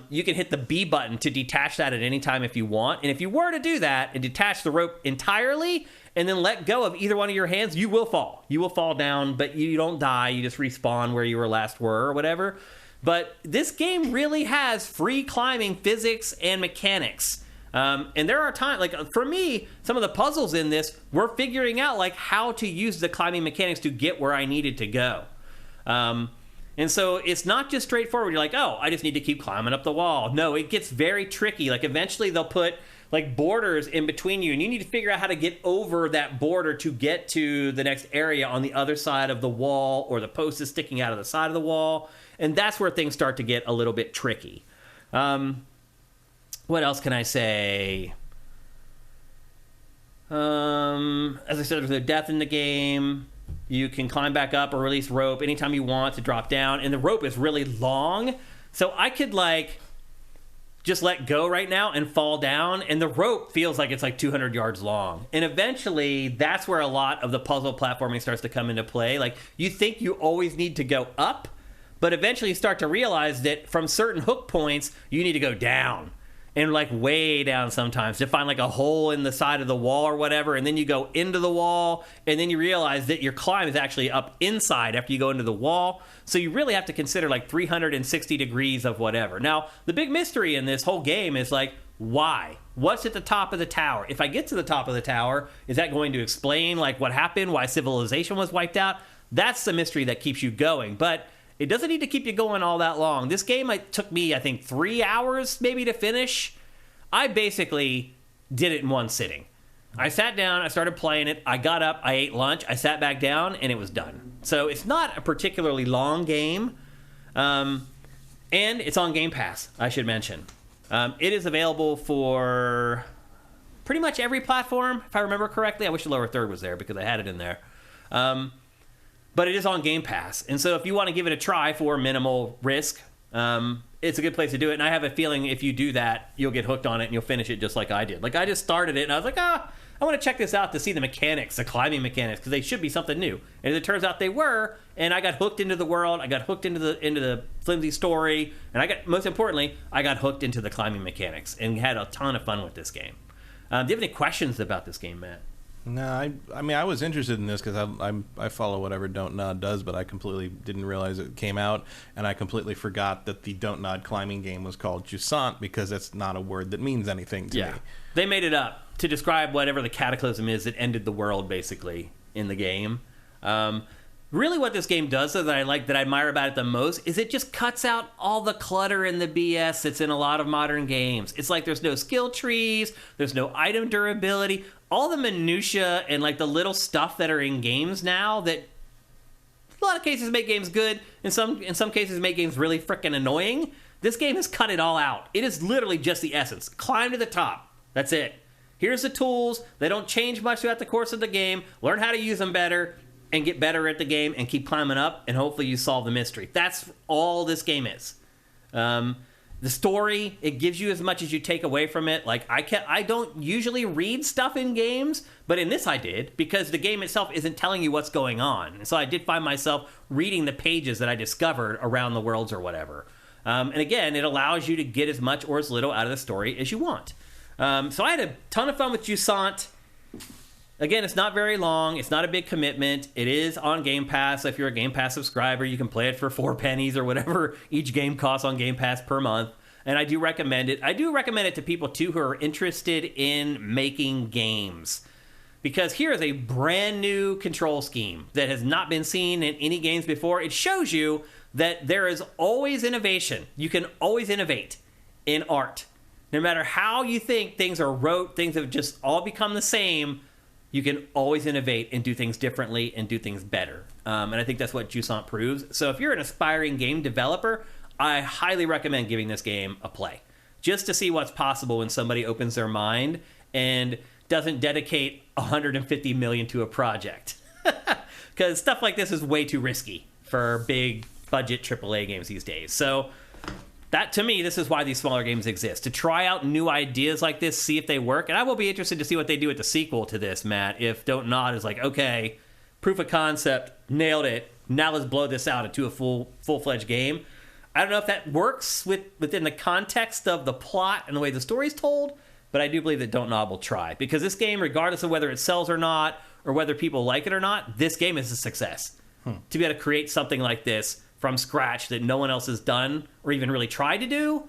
You can hit the B button to detach that at any time if you want. And if you were to do that and detach the rope entirely and then let go of either one of your hands, you will fall. You will fall down, but you don't die. You just respawn where you were last or whatever. But this game really has free climbing physics and mechanics. And there are times, like, for me, some of the puzzles in this were figuring out, like, how to use the climbing mechanics to get where I needed to go. And so it's not just straightforward. You're like, oh, I just need to keep climbing up the wall. No, it gets very tricky. Like, eventually they'll put, like, borders in between you, and you need to figure out how to get over that border to get to the next area on the other side of the wall, or the post is sticking out of the side of the wall. And that's where things start to get a little bit tricky. What else can I say? As I said, there's no death in the game. You can climb back up or release rope anytime you want to drop down. And the rope is really long. So I could, like, just let go right now and fall down. And the rope feels like it's, like, 200 yards long. And eventually, that's where a lot of the puzzle platforming starts to come into play. Like, you think you always need to go up, but eventually you start to realize that from certain hook points, you need to go down. And, like, way down sometimes to find, like, a hole in the side of the wall or whatever. And then you go into the wall, and then you realize that your climb is actually up inside after you go into the wall. So you really have to consider, like, 360 degrees of whatever. Now, the big mystery in this whole game is, like, why? What's at the top of the tower? If I get to the top of the tower, is that going to explain, like, what happened, why civilization was wiped out? That's the mystery that keeps you going. But it doesn't need to keep you going all that long. This game took me, I think, 3 hours maybe to finish. I basically did it in one sitting. I sat down, I started playing it, I got up, I ate lunch, I sat back down, and it was done. So it's not a particularly long game, and it's on Game Pass, I should mention. It is available for pretty much every platform, if I remember correctly. I wish the lower third was there because I had it in there. But it is on Game Pass. And so if you want to give it a try for minimal risk, it's a good place to do it. And I have a feeling if you do that, you'll get hooked on it and you'll finish it just like I did. Like, I just started it and I was like, I want to check this out to see the mechanics, the climbing mechanics, because they should be something new. And as it turns out, they were. And I got hooked into the world. I got hooked into the flimsy story, and most importantly, I got hooked into the climbing mechanics and had a ton of fun with this game. Do you have any questions about this game, Matt? No, I mean, I was interested in this because I follow whatever Don't Nod does, but I completely didn't realize it came out, and I completely forgot that the Don't Nod climbing game was called Jusant because that's not a word that means anything to me. They made it up to describe whatever the cataclysm is that ended the world, basically, in the game. Really what this game does, though, that I admire about it the most, is it just cuts out all the clutter and the BS that's in a lot of modern games. It's like there's no skill trees, there's no item durability, all the minutia and like the little stuff that are in games now that a lot of cases make games good, in some cases make games really freaking annoying. This game has cut it all out. It is literally just the essence. Climb to the top. That's it. Here's the tools. They don't change much throughout the course of the game. Learn how to use them better and get better at the game and keep climbing up, and hopefully you solve the mystery. That's all this game is. The story, it gives you as much as you take away from it. Like, I don't usually read stuff in games, but in this I did, because the game itself isn't telling you what's going on. And so I did find myself reading the pages that I discovered around the worlds or whatever. And again, it allows you to get as much or as little out of the story as you want. So I had a ton of fun with Jusant. Again, it's not very long. It's not a big commitment. It is on Game Pass. So if you're a Game Pass subscriber, you can play it for 4 pennies or whatever each game costs on Game Pass per month. And I do recommend it. I do recommend it to people, too, who are interested in making games. Because here is a brand new control scheme that has not been seen in any games before. It shows you that there is always innovation. You can always innovate in art. No matter how you think things are rote, things have just all become the same, you can always innovate and do things differently and do things better. And I think that's what Jusant proves. So if you're an aspiring game developer, I highly recommend giving this game a play. Just to see what's possible when somebody opens their mind and doesn't dedicate $150 million to a project. Because stuff like this is way too risky for big budget AAA games these days. So that, to me, this is why these smaller games exist. To try out new ideas like this, see if they work. And I will be interested to see what they do with the sequel to this, Matt. If Don't Nod is like, okay, proof of concept, nailed it. Now let's blow this out into a full-fledged game. I don't know if that works within the context of the plot and the way the story's told, but I do believe that Don't Nod will try. Because this game, regardless of whether it sells or not, or whether people like it or not, this game is a success. To be able to create something like this from scratch that no one else has done or even really tried to do,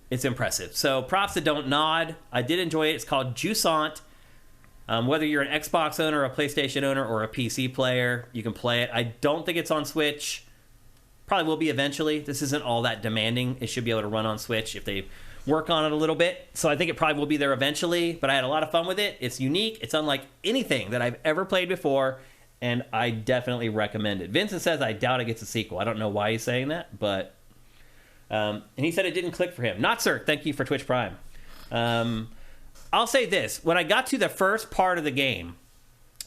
it's impressive. So props to Don't Nod. I did enjoy it. It's called Jusant. Whether you're an Xbox owner, a PlayStation owner, or a PC player, you can play it. I don't think it's on Switch. Probably will be eventually. This isn't all that demanding. It should be able to run on Switch if they work on it a little bit. So I think it probably will be there eventually, but I had a lot of fun with it. It's unique. It's unlike anything that I've ever played before, and I definitely recommend it. Vincent says, I doubt it gets a sequel. I don't know why he's saying that, but... and he said it didn't click for him. Not, sir. Thank you for Twitch Prime. I'll say this. When I got to the first part of the game,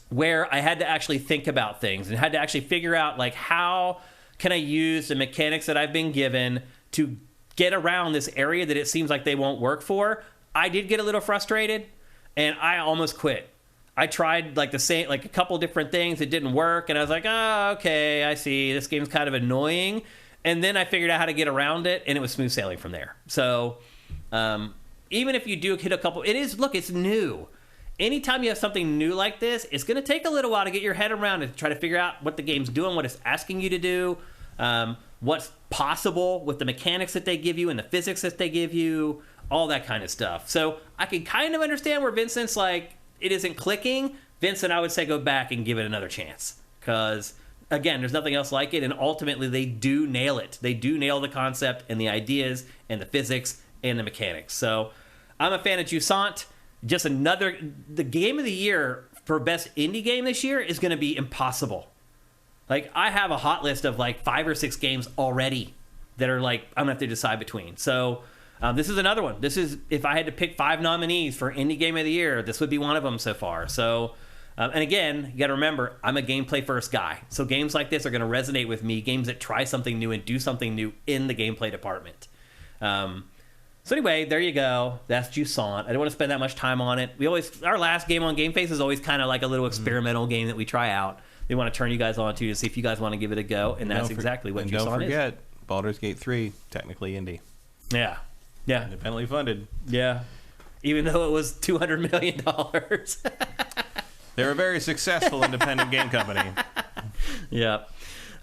where I had to actually think about things and had to actually figure out, like, how can I use the mechanics that I've been given to get around this area that it seems like they won't work for, I did get a little frustrated, and I almost quit. I tried like a couple different things. It didn't work. And I was like, oh, okay, I see. This game's kind of annoying. And then I figured out how to get around it, and it was smooth sailing from there. So even if you do hit a couple, it's new. Anytime you have something new like this, it's going to take a little while to get your head around it, to try to figure out what the game's doing, what it's asking you to do, what's possible with the mechanics that they give you and the physics that they give you, all that kind of stuff. So I can kind of understand where Vincent's like, it isn't clicking. Vincent, I would say go back and give it another chance. Because, again, there's nothing else like it, and ultimately they do nail it. They do nail the concept and the ideas and the physics and the mechanics. So I'm a fan of Jusant. The game of the year for best indie game this year is going to be impossible. Like, I have a hot list of like 5 or 6 games already that are like, I'm going to have to decide between. So this is another one. This is, if I had to pick 5 nominees for indie game of the year, this would be one of them so far. So, and again, you got to remember, I'm a gameplay first guy. So games like this are going to resonate with me. Games that try something new and do something new in the gameplay department. So anyway, there you go. That's Jusant. I don't want to spend that much time on it. Our last game on GameFace is always kind of like a little experimental game that we try out. We want to turn you guys on to see if you guys want to give it a go, and that's exactly what Jusant is. Don't forget, Baldur's Gate 3, technically indie. Yeah. Yeah. Independently funded. Yeah. Even though it was $200 million. They're a very successful independent game company. Yep.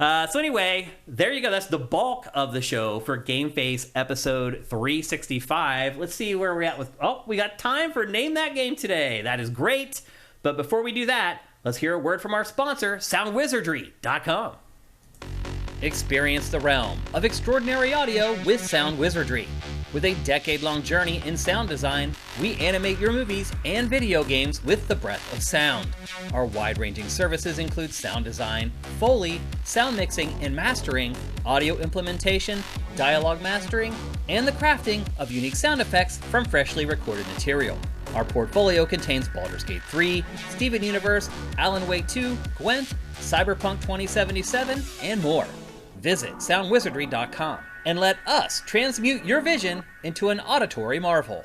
So anyway, there you go. That's the bulk of the show for GameFace episode 365. Let's see where we're at with... Oh, we got time for Name That Game today. That is great. But before we do that, let's hear a word from our sponsor, SoundWizardry.com. Experience the realm of extraordinary audio with Sound Wizardry. With a decade-long journey in sound design, we animate your movies and video games with the breath of sound. Our wide-ranging services include sound design, Foley, sound mixing and mastering, audio implementation, dialogue mastering, and the crafting of unique sound effects from freshly recorded material. Our portfolio contains Baldur's Gate 3, Steven Universe, Alan Wake 2, Gwent, Cyberpunk 2077, and more. Visit soundwizardry.com and let us transmute your vision into an auditory marvel.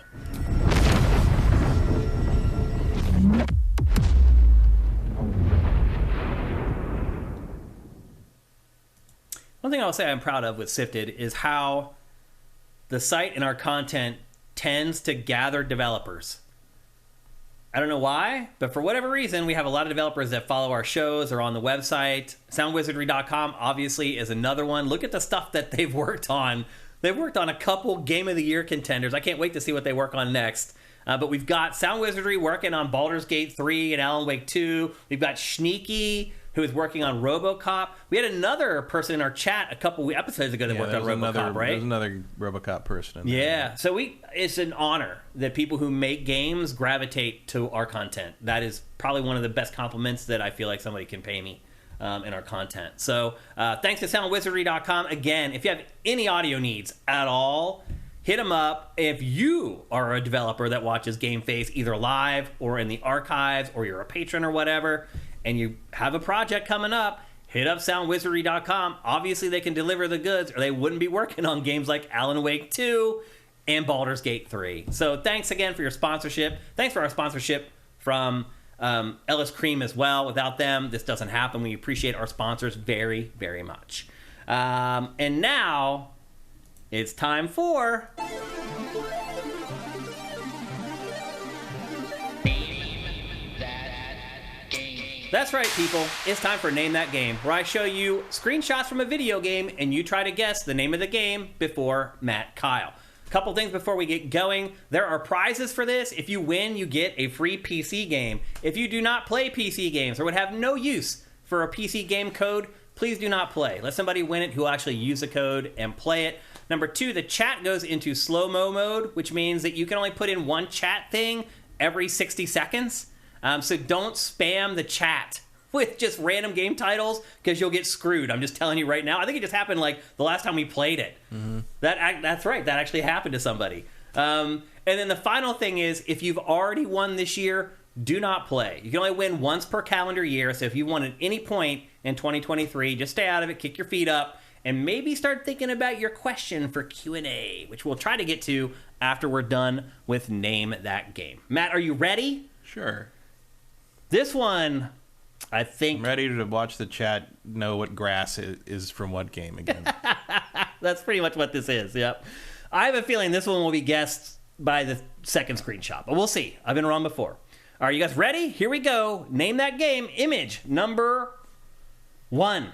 One thing I'll say I'm proud of with Sifted is how the site and our content tends to gather developers. I don't know why, but for whatever reason, we have a lot of developers that follow our shows or on the website. SoundWizardry.com obviously is another one. Look at the stuff that they've worked on. They've worked on a couple Game of the Year contenders. I can't wait to see what they work on next. But we've got Sound Wizardry working on Baldur's Gate 3 and Alan Wake 2. We've got Sneaky, who is working on RoboCop. We had another person in our chat a couple episodes ago that worked on RoboCop, right? There's another RoboCop person in there. Yeah, so it's an honor that people who make games gravitate to our content. That is probably one of the best compliments that I feel like somebody can pay me in our content. So thanks to SoundWizardry.com. Again, if you have any audio needs at all, hit them up. If you are a developer that watches GameFace either live or in the archives, or you're a patron or whatever, and you have a project coming up, hit up SoundWizardry.com. Obviously, they can deliver the goods, or they wouldn't be working on games like Alan Wake 2 and Baldur's Gate 3. So thanks again for your sponsorship. Thanks for our sponsorship from Ellis Cream as well. Without them, this doesn't happen. We appreciate our sponsors very, very much. And now it's time for... That's right, people. It's time for Name That Game, where I show you screenshots from a video game and you try to guess the name of the game before Matt Kyle. A couple things before we get going. There are prizes for this. If you win, you get a free PC game. If you do not play PC games or would have no use for a PC game code, please do not play. Let somebody win it who will actually use the code and play it. Number 2, the chat goes into slow-mo mode, which means that you can only put in one chat thing every 60 seconds. So don't spam the chat with just random game titles, because you'll get screwed. I'm just telling you right now. I think it just happened like the last time we played it. Mm-hmm. That's right. That actually happened to somebody. And then the final thing is, if you've already won this year, do not play. You can only win once per calendar year. So if you won at any point in 2023, just stay out of it, kick your feet up, and maybe start thinking about your question for Q&A, which we'll try to get to after we're done with Name That Game. Matt, are you ready? Sure. This one, I think... I'm ready to watch the chat know what grass is from what game again. That's pretty much what this is, yep. I have a feeling this one will be guessed by the second screenshot, but we'll see. I've been wrong before. All right, you guys ready? Here we go. Name that game. Image number 1.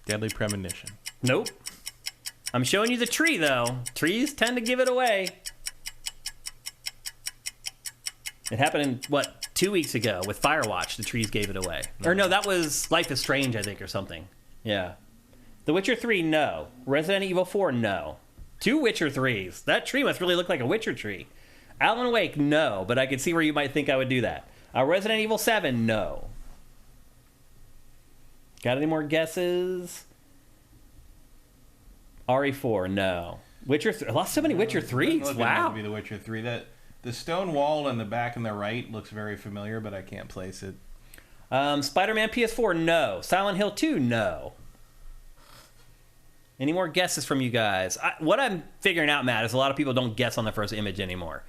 Deadly Premonition. Nope. I'm showing you the tree, though. Trees tend to give it away. It happened in, 2 weeks ago with Firewatch. The trees gave it away. Or no, that was Life is Strange, I think, or something. Yeah. The Witcher 3, no. Resident Evil 4, no. 2 Witcher 3s. That tree must really look like a Witcher tree. Alan Wake, no, but I could see where you might think I would do that. Resident Evil 7, no. Got any more guesses? RE4, no. Witcher 3. I lost so many Witcher 3s. Wow. Be the Witcher 3. The stone wall in the back and the right looks very familiar, but I can't place it. Spider-Man PS4, no. Silent Hill 2, no. Any more guesses from you guys? What I'm figuring out, Matt, is a lot of people don't guess on the first image anymore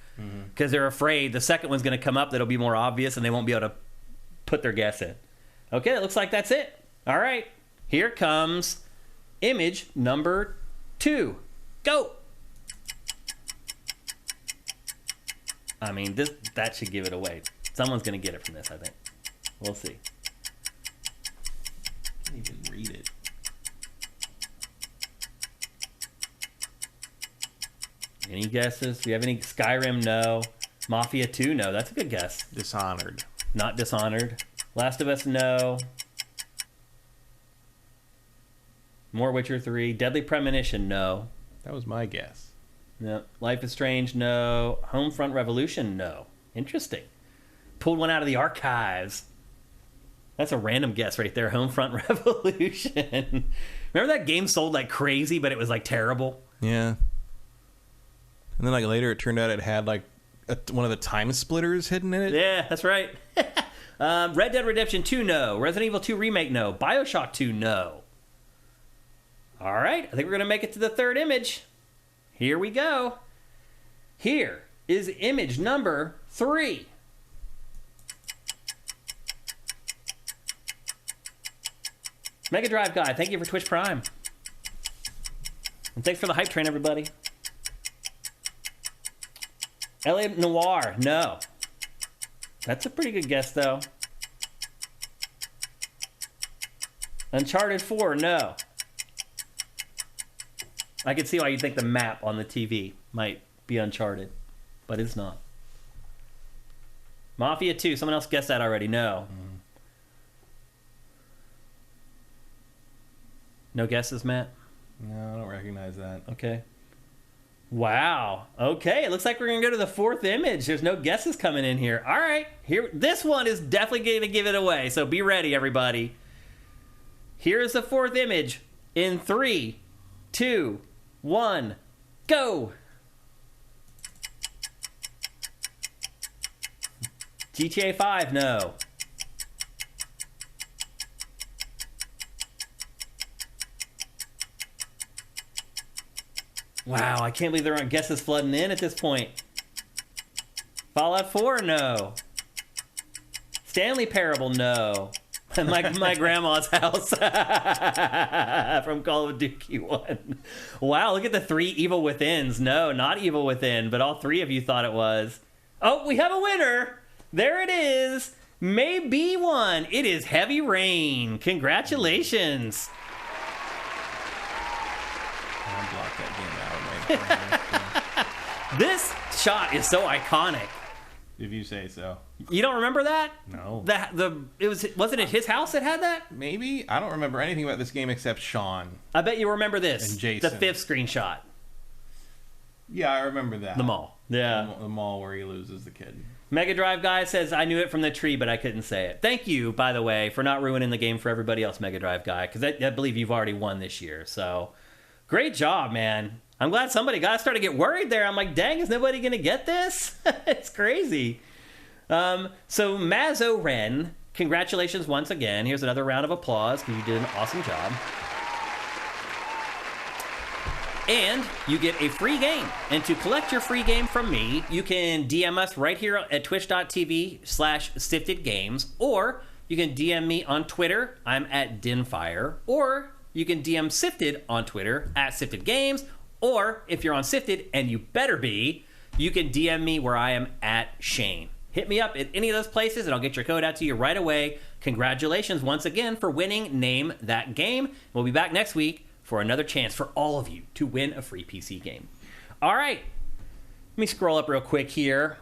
because they're afraid the second one's going to come up that'll be more obvious and they won't be able to put their guess in. Okay, it looks like that's it. All right, here comes image number 2. Go! I mean, that should give it away. Someone's going to get it from this, I think. We'll see. I can't even read it. Any guesses? Do you have any? Skyrim? No. Mafia 2? No. That's a good guess. Dishonored. Not Dishonored. Last of Us? No. More Witcher 3. Deadly Premonition? No. That was my guess. No. Life is Strange? No. Homefront Revolution? No. Interesting. Pulled one out of the archives. That's a random guess right there. Homefront Revolution. Remember that game sold like crazy, but it was like terrible? Yeah. And then like later it turned out it had like one of the time splitters hidden in it. Yeah, that's right. Red Dead Redemption 2, no. Resident Evil 2 Remake, no. Bioshock 2, no. All right, I think we're going to make it to the third image. Here we go. Here is image number 3. Mega Drive Guy, thank you for Twitch Prime. And thanks for the hype train, everybody. LA Noir, no. That's a pretty good guess, though. Uncharted 4, no. I can see why you'd think the map on the TV might be Uncharted, but it's not. Mafia 2, someone else guessed that already, no. No guesses, Matt? No, I don't recognize that. Okay. Wow. Okay, it looks like we're going to go to the fourth image. There's no guesses coming in here. All right. Here, this one is definitely going to give it away, so be ready, everybody. Here's the fourth image in 3, 2, 1, go! GTA 5, no. Wow, I can't believe there aren't guesses flooding in at this point. Fallout 4, no. Stanley Parable, no. my grandma's house from Call of Duty 1. Wow, look at the 3 Evil Withins. No, not Evil Within, but all 3 of you thought it was. Oh, we have a winner. There it is. Maybe one. It is Heavy Rain. Congratulations. I'll block that game out of my brain. This shot is so iconic. If you say so. You don't remember that? No. Wasn't it his house that had that? Maybe. I don't remember anything about this game except Sean. I bet you remember this. And Jason. The 5th screenshot. Yeah, I remember that. The mall. Yeah. The mall where he loses the kid. Mega Drive Guy says, I knew it from the tree, but I couldn't say it. Thank you, by the way, for not ruining the game for everybody else, Mega Drive Guy, because I believe you've already won this year. So, great job, man. I'm glad somebody got started to get worried there. I'm like, dang, is nobody going to get this? It's crazy. So, Mazo Ren, congratulations once again. Here's another round of applause because you did an awesome job. And you get a free game. And to collect your free game from me, you can DM us right here at twitch.tv/SiftedGames, or you can DM me on Twitter. I'm at Dinfire. Or you can DM Sifted on Twitter at SiftedGames. Or if you're on Sifted, and you better be, you can DM me where I am at Shane. Hit me up at any of those places, and I'll get your code out to you right away. Congratulations once again for winning Name That Game. We'll be back next week for another chance for all of you to win a free PC game. All right. Let me scroll up real quick here.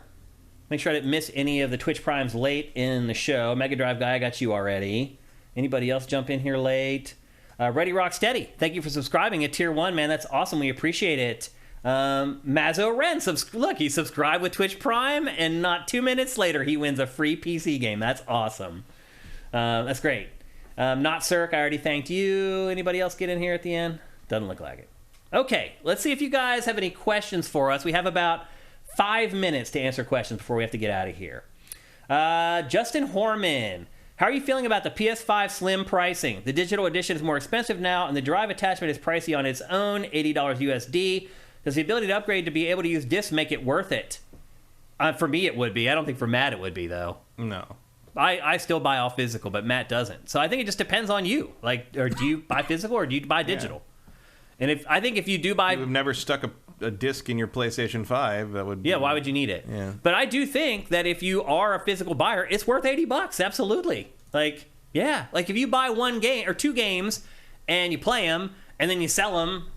Make sure I didn't miss any of the Twitch Primes late in the show. Mega Drive Guy, I got you already. Anybody else jump in here late? Ready Rock Steady, thank you for subscribing at Tier 1, man. That's awesome. We appreciate it. Mazo Ren, look, he subscribed with Twitch Prime, and not 2 minutes later, he wins a free PC game. That's awesome. That's great. Not Cirque, I already thanked you. Anybody else get in here at the end? Doesn't look like it. Okay, let's see if you guys have any questions for us. We have about 5 minutes to answer questions before we have to get out of here. Justin Horman. How are you feeling about the PS5 Slim pricing? The digital edition is more expensive now, and the drive attachment is pricey on its own, $80 USD. Does the ability to upgrade to be able to use discs make it worth it? For me, it would be. I don't think for Matt it would be, though. No. I still buy all physical, but Matt doesn't. So I think it just depends on you. Like, or do you buy physical or do you buy digital? Yeah. And I think if you do buy... You've never stuck a disc in your PlayStation 5, that would... Yeah, why would you need it? Yeah. But I do think that if you are a physical buyer, it's worth $80. Absolutely. Like, yeah. Like, if you buy one game or two games and you play them and then you sell them,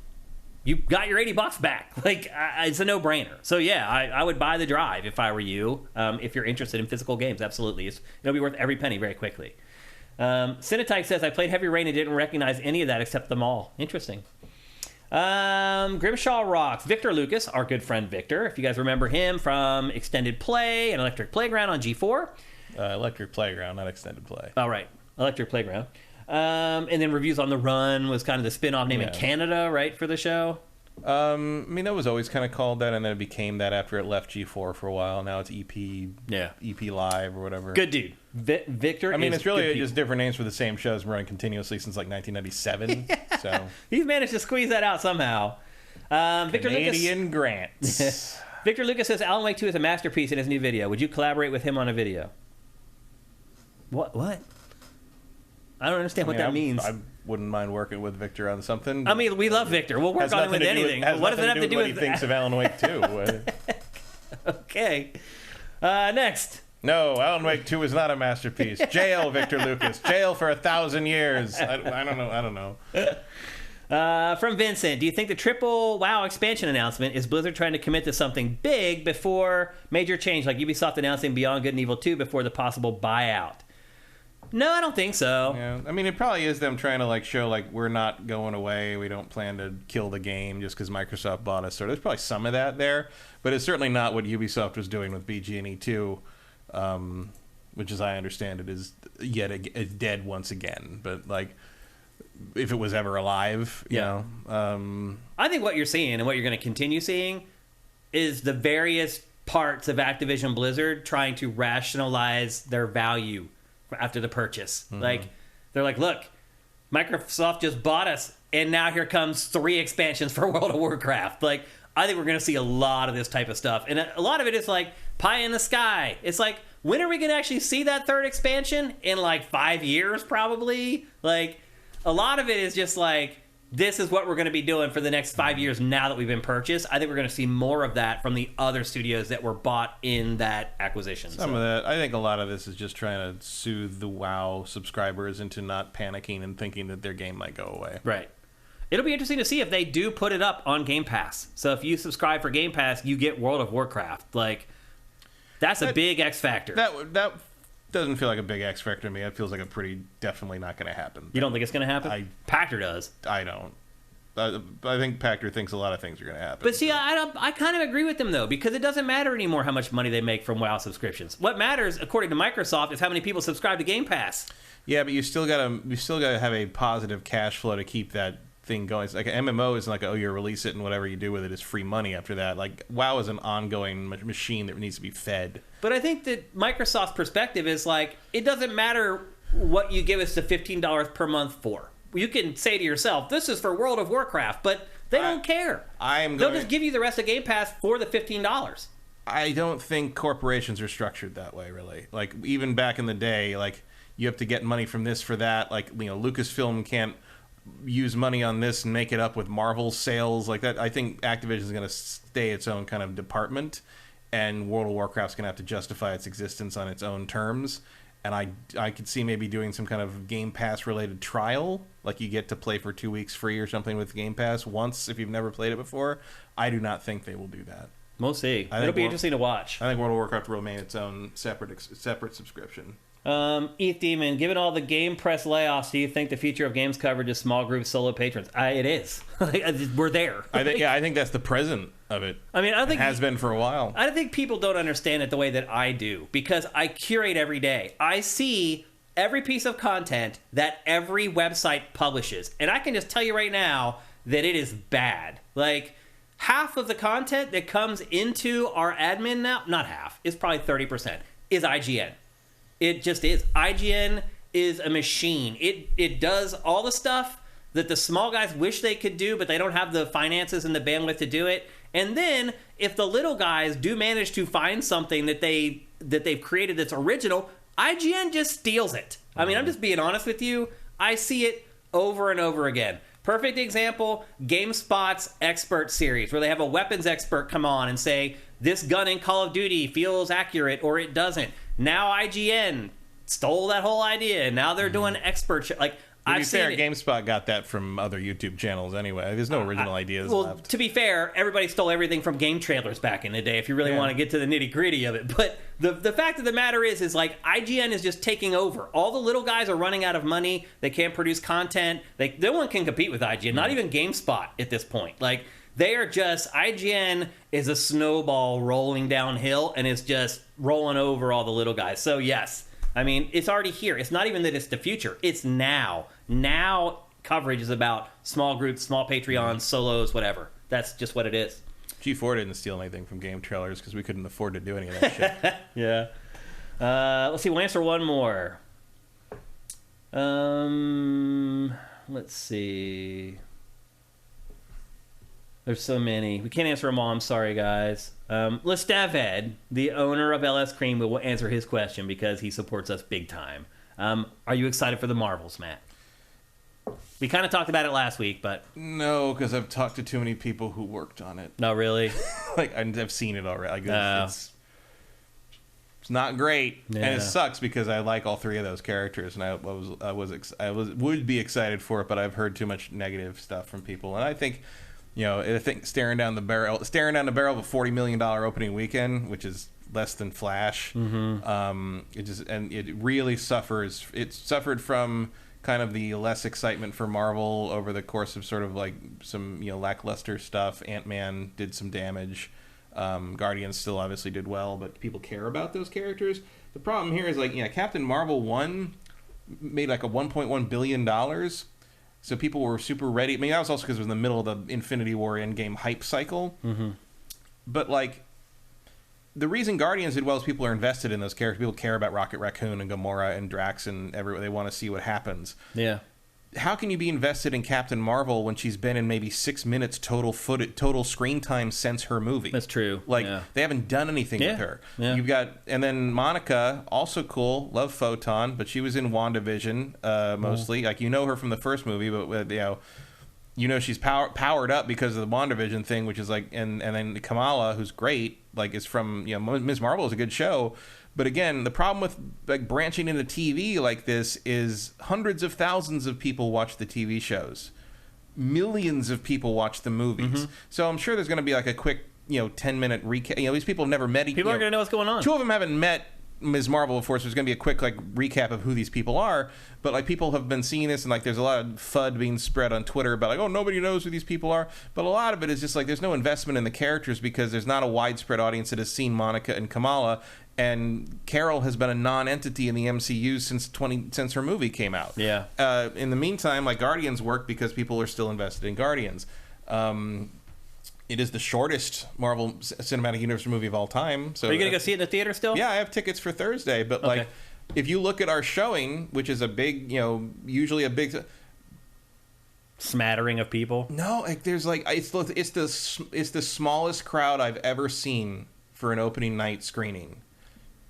you got your $80 back. Like, it's a no-brainer. So, yeah, I would buy the drive if I were you, if you're interested in physical games. Absolutely. It'll be worth every penny very quickly. Cinetyke says, I played Heavy Rain and didn't recognize any of that except them all. Interesting. Grimshaw Rocks. Victor Lucas, our good friend Victor, if you guys remember him from Extended Play and Electric Playground on G4. Electric Playground, not Extended Play. Oh, right. Electric Playground. And then Reviews on the Run was kind of the spin-off name in Canada, right, for the show? I mean, that was always kind of called that, and then it became that after it left G4 for a while. Now it's EP Live or whatever. Good dude. Victor. I mean, it's really just different names for the same shows running continuously since like 1997. So he's managed to squeeze that out somehow. Victor Canadian grants. Victor Lucas says Alan Wake 2 is a masterpiece in his new video. Would you collaborate with him on a video? What? I don't understand what that means. I wouldn't mind working with Victor on something. I mean, we love Victor. We'll work on him with anything. What does it have to do with what he thinks of Alan Wake 2? Okay. Next. No, Alan Wake 2 is not a masterpiece. Jail, Victor Lucas. Jail for 1,000 years. I don't know. From Vincent, do you think the triple WoW expansion announcement is Blizzard trying to commit to something big before major change, like Ubisoft announcing Beyond Good and Evil 2 before the possible buyout? No, I don't think so. Yeah, I mean, it probably is them trying to like show like we're not going away. We don't plan to kill the game just because Microsoft bought us. So there's probably some of that there, but it's certainly not what Ubisoft was doing with BG&E 2, which, as I understand it, is yet dead once again. But like, if it was ever alive, you know. I think what you're seeing and what you're going to continue seeing is the various parts of Activision Blizzard trying to rationalize their value after the purchase. Mm-hmm. Like, they're like, look, Microsoft just bought us, and now here comes 3 expansions for World of Warcraft. Like, I think we're going to see a lot of this type of stuff. And a lot of it is like pie in the sky. It's like, when are we going to actually see that 3rd expansion? In like 5 years, probably? Like, a lot of it is just like, this is what we're going to be doing for the next 5 years now that we've been purchased. I think we're going to see more of that from the other studios that were bought in that acquisition. Some of that. I think a lot of this is just trying to soothe the WoW subscribers into not panicking and thinking that their game might go away. Right. It'll be interesting to see if they do put it up on Game Pass. So if you subscribe for Game Pass, you get World of Warcraft. Like, that's a big X factor. That doesn't feel like a big X factor to me. It feels like a pretty definitely not going to happen. You don't think it's going to happen? Pactor does. I don't. I think Pactor thinks a lot of things are going to happen. But see, I kind of agree with them, though, because it doesn't matter anymore how much money they make from WoW subscriptions. What matters, according to Microsoft, is how many people subscribe to Game Pass. Yeah, but you still gotta have a positive cash flow to keep that thing going. It's like an MMO is like, oh, you release it and whatever you do with it is free money after that. Like, WoW is an ongoing machine that needs to be fed. But I think that Microsoft's perspective is like, it doesn't matter what you give us the $15 per month for. You can say to yourself, this is for World of Warcraft, but they don't care. They'll just give you the rest of Game Pass for the $15. I don't think corporations are structured that way, really. Like, even back in the day, like, you have to get money from this for that. Like, you know, Lucasfilm can't use money on this and make it up with Marvel sales like that. I think Activision is going to stay its own kind of department, and World of Warcraft's going to have to justify its existence on its own terms. And I could see maybe doing some kind of Game Pass related trial, like you get to play for 2 weeks free or something with Game Pass once if you've never played it before. I do not think they will do that. We'll see. It'll be interesting to watch. I think World of Warcraft will remain its own separate subscription. ETH Demon, given all the Game Press layoffs, do you think the future of games coverage is small group solo patrons? It is. We're there. I think that's the present of it. I mean, I think it has been for a while. I think people don't understand it the way that I do, because I curate every day. I see every piece of content that every website publishes, and I can just tell you right now that it is bad. Like, half of the content that comes into our admin now, not half, it's probably 30%, is IGN. It just is. IGN is a machine. It does all the stuff that the small guys wish they could do, but they don't have the finances and the bandwidth to do it. And then if the little guys do manage to find something that they've created that's original, IGN just steals it. I mean, I'm just being honest with you. I see it over and over again. Perfect example, GameSpot's expert series, where they have a weapons expert come on and say, this gun in Call of Duty feels accurate or it doesn't. Now IGN stole that whole idea, and now they're doing expert shit. Like, to be fair, GameSpot got that from other YouTube channels anyway. There's no original ideas left. To be fair, everybody stole everything from game trailers back in the day, if you really want to get to the nitty-gritty of it. But the fact of the matter is like, IGN is just taking over. All the little guys are running out of money. They can't produce content. No one can compete with IGN, not even GameSpot at this point. Like, they are just, IGN is a snowball rolling downhill, and it's just rolling over all the little guys. So, yes. I mean, it's already here. It's not even that it's the future. It's now. Now coverage is about small groups, small Patreons, solos, whatever. That's just what it is. G4 didn't steal anything from game trailers because we couldn't afford to do any of that shit. Yeah. Let's see. We'll answer one more. Let's see. There's so many. We can't answer them all. I'm sorry, guys. Lestaved, the owner of LS Cream, will answer his question because he supports us big time. Are you excited for the Marvels, Matt? We kind of talked about it last week, but... No, because I've talked to too many people who worked on it. No, really? Like, I've seen it already. Like, it's not great, and it sucks because I like all three of those characters, and I would be excited for it, but I've heard too much negative stuff from people, and I think... I think staring down the barrel of a $40 million opening weekend, which is less than Flash, it really suffers. It suffered from kind of the less excitement for Marvel over the course of sort of like some lackluster stuff. Ant-Man did some damage. Guardians still obviously did well, but people care about those characters. The problem here is Captain Marvel 1 made like a $1.1 billion. So people were super ready. I mean, that was also because it was in the middle of the Infinity War Endgame hype cycle. Mm-hmm. But, the reason Guardians did well is people are invested in those characters. People care about Rocket Raccoon and Gamora and Drax and everyone. They want to see what happens. Yeah. How can you be invested in Captain Marvel when she's been in maybe 6 minutes total screen time since her movie? That's true. They haven't done anything with her. Yeah. You've got, and then Monica, also cool, love Photon, but she was in WandaVision mostly. Like, her from the first movie, but she's powered up because of the WandaVision thing, which is and then Kamala, who's great, is from Ms. Marvel is a good show. But again, the problem with branching into TV like this is hundreds of thousands of people watch the TV shows. Millions of people watch the movies. Mm-hmm. So I'm sure there's going to be a quick, 10-minute recap. These people have never met each other. People aren't going to know what's going on. Two of them haven't met Ms. Marvel before, so there's going to be a quick recap of who these people are. But people have been seeing this, and there's a lot of FUD being spread on Twitter about nobody knows who these people are. But a lot of it is just there's no investment in the characters because there's not a widespread audience that has seen Monica and Kamala. And Carol has been a non-entity in the MCU since her movie came out. Yeah. In the meantime, Guardians worked because people are still invested in Guardians. It is the shortest Marvel Cinematic Universe movie of all time. So are you going to go see it in the theater still? Yeah, I have tickets for Thursday. But okay. If you look at our showing, which is a big, usually a big smattering of people. No, there's it's the smallest crowd I've ever seen for an opening night screening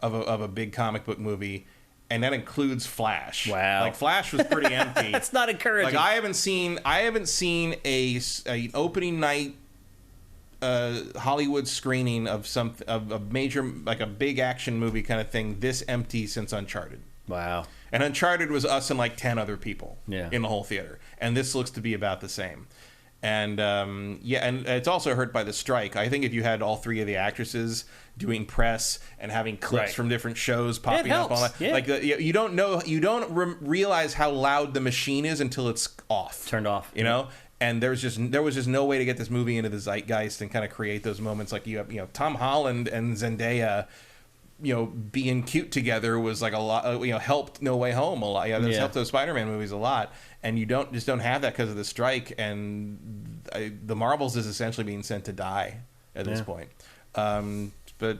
of a big comic book movie, and that includes Flash. Wow. Flash was pretty empty. It's not encouraging. I haven't seen a opening night Hollywood screening of a major a big action movie kind of thing this empty since Uncharted. Wow. And Uncharted was us and 10 other people in the whole theater, and this looks to be about the same. And and it's also hurt by the strike. I think if you had all three of the actresses doing press and having clips from different shows popping up on you don't realize how loud the machine is until it's turned off. And there was just no way to get this movie into the zeitgeist and kind of create those moments. You have Tom Holland and Zendaya being cute together was a lot. Helped No Way Home a lot. Helped those Spider-Man movies a lot. And you don't have that because of the strike, and the Marvels is essentially being sent to die at this point. But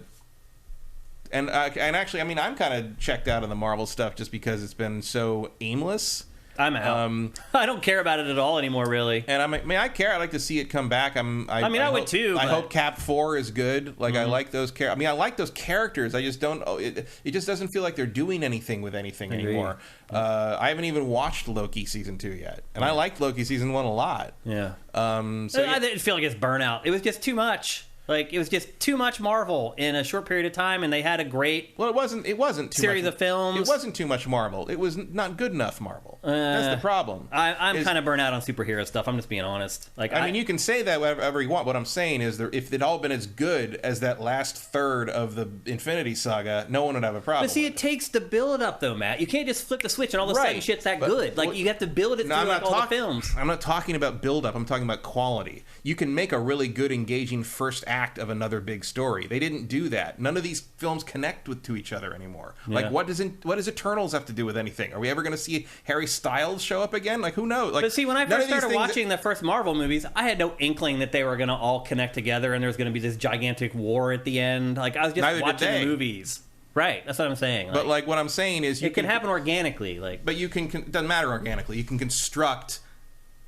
actually, I mean, I'm kind of checked out of the Marvel stuff just because it's been so aimless. I'm out. I don't care about it at all anymore, really. And I care. I like to see it come back. I would too. I hope Cap 4 is good. Like, I like those characters. I like those characters. I just don't. It just doesn't feel like they're doing anything with anything anymore. I haven't even watched Loki season 2 yet, and I liked Loki season 1 a lot. Yeah. I didn't feel like it's burnout. It was just too much. Like, it was just too much Marvel in a short period of time, and they had a great it wasn't too series much, of films. It wasn't too much Marvel. It was not good enough Marvel. That's the problem. I'm kind of burnt out on superhero stuff. I'm just being honest. Like, I mean, you can say that whatever you want. What I'm saying is, if it all been as good as that last third of the Infinity Saga, no one would have a problem. But see, it takes the build up, though, Matt. You can't just flip the switch and all of a sudden shit's that good. Like, you have to build it through all the films. I'm not talking about build up. I'm talking about quality. You can make a really good, engaging first act of another big story. They didn't do that. None of these films connect to each other anymore. Yeah. Like, what does Eternals have to do with anything? Are we ever going to see Harry Styles show up again? Like, who knows? Like, but see, when I first started watching the first Marvel movies, I had no inkling that they were going to all connect together and there was going to be this gigantic war at the end. Like, I was just watching the movies. Right, that's what I'm saying. Like, but like, what I'm saying is, it can happen organically. Like, but it doesn't matter organically. You can construct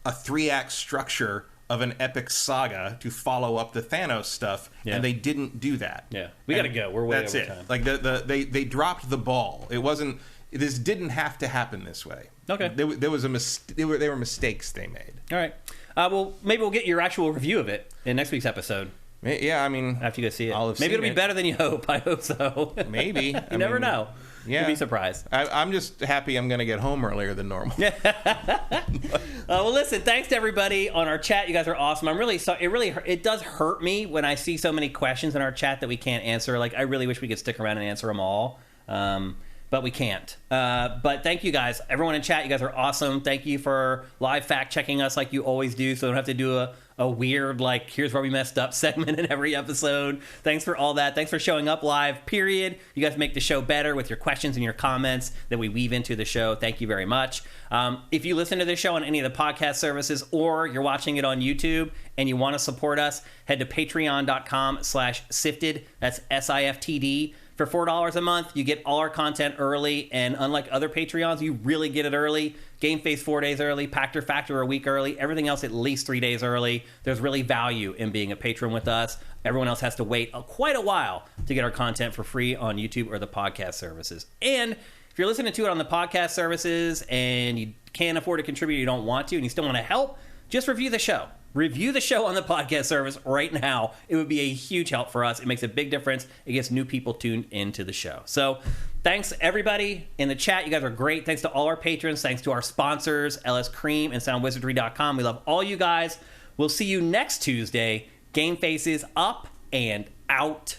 a 3-act structure of an epic saga to follow up the Thanos stuff, and they didn't do that. Yeah, we got to go. We're way over time. Like, they dropped the ball. It wasn't. This didn't have to happen this way. Okay, there was they were mistakes they made. All right. Well, maybe we'll get your actual review of it in next week's episode. Yeah, I mean, after you go see it, maybe it'll be better than you hope. I hope so. Maybe you never know. Yeah, you'd be surprised. I'm just happy I'm going to get home earlier than normal. Well, listen, thanks to everybody on our chat. You guys are awesome. I'm really sorry. It does hurt me when I see so many questions in our chat that we can't answer. Like, I really wish we could stick around and answer them all. But we can't. But thank you guys. Everyone in chat, you guys are awesome. Thank you for live fact checking us like you always do, so we don't have to do a weird, like, here's where we messed up segment in every episode. Thanks for all that. Thanks for showing up live, period. You guys make the show better with your questions and your comments that we weave into the show. Thank you very much. If you listen to this show on any of the podcast services or you're watching it on YouTube and you want to support us, head to patreon.com/sifted. That's SIFTD. For $4 a month, you get all our content early, and unlike other Patreons, you really get it early. GameFace 4 days early, Pachter Factor a week early, everything else at least 3 days early. There's really value in being a patron with us. Everyone else has to wait quite a while to get our content for free on YouTube or the podcast services. And if you're listening to it on the podcast services and you can't afford to contribute, you don't want to, and you still want to help, just review the show. Review the show on the podcast service right now. It would be a huge help for us. It makes a big difference. It gets new people tuned into the show. So thanks, everybody in the chat. You guys are great. Thanks to all our patrons. Thanks to our sponsors, LS Cream and SoundWizardry.com. We love all you guys. We'll see you next Tuesday. GameFace is up and out.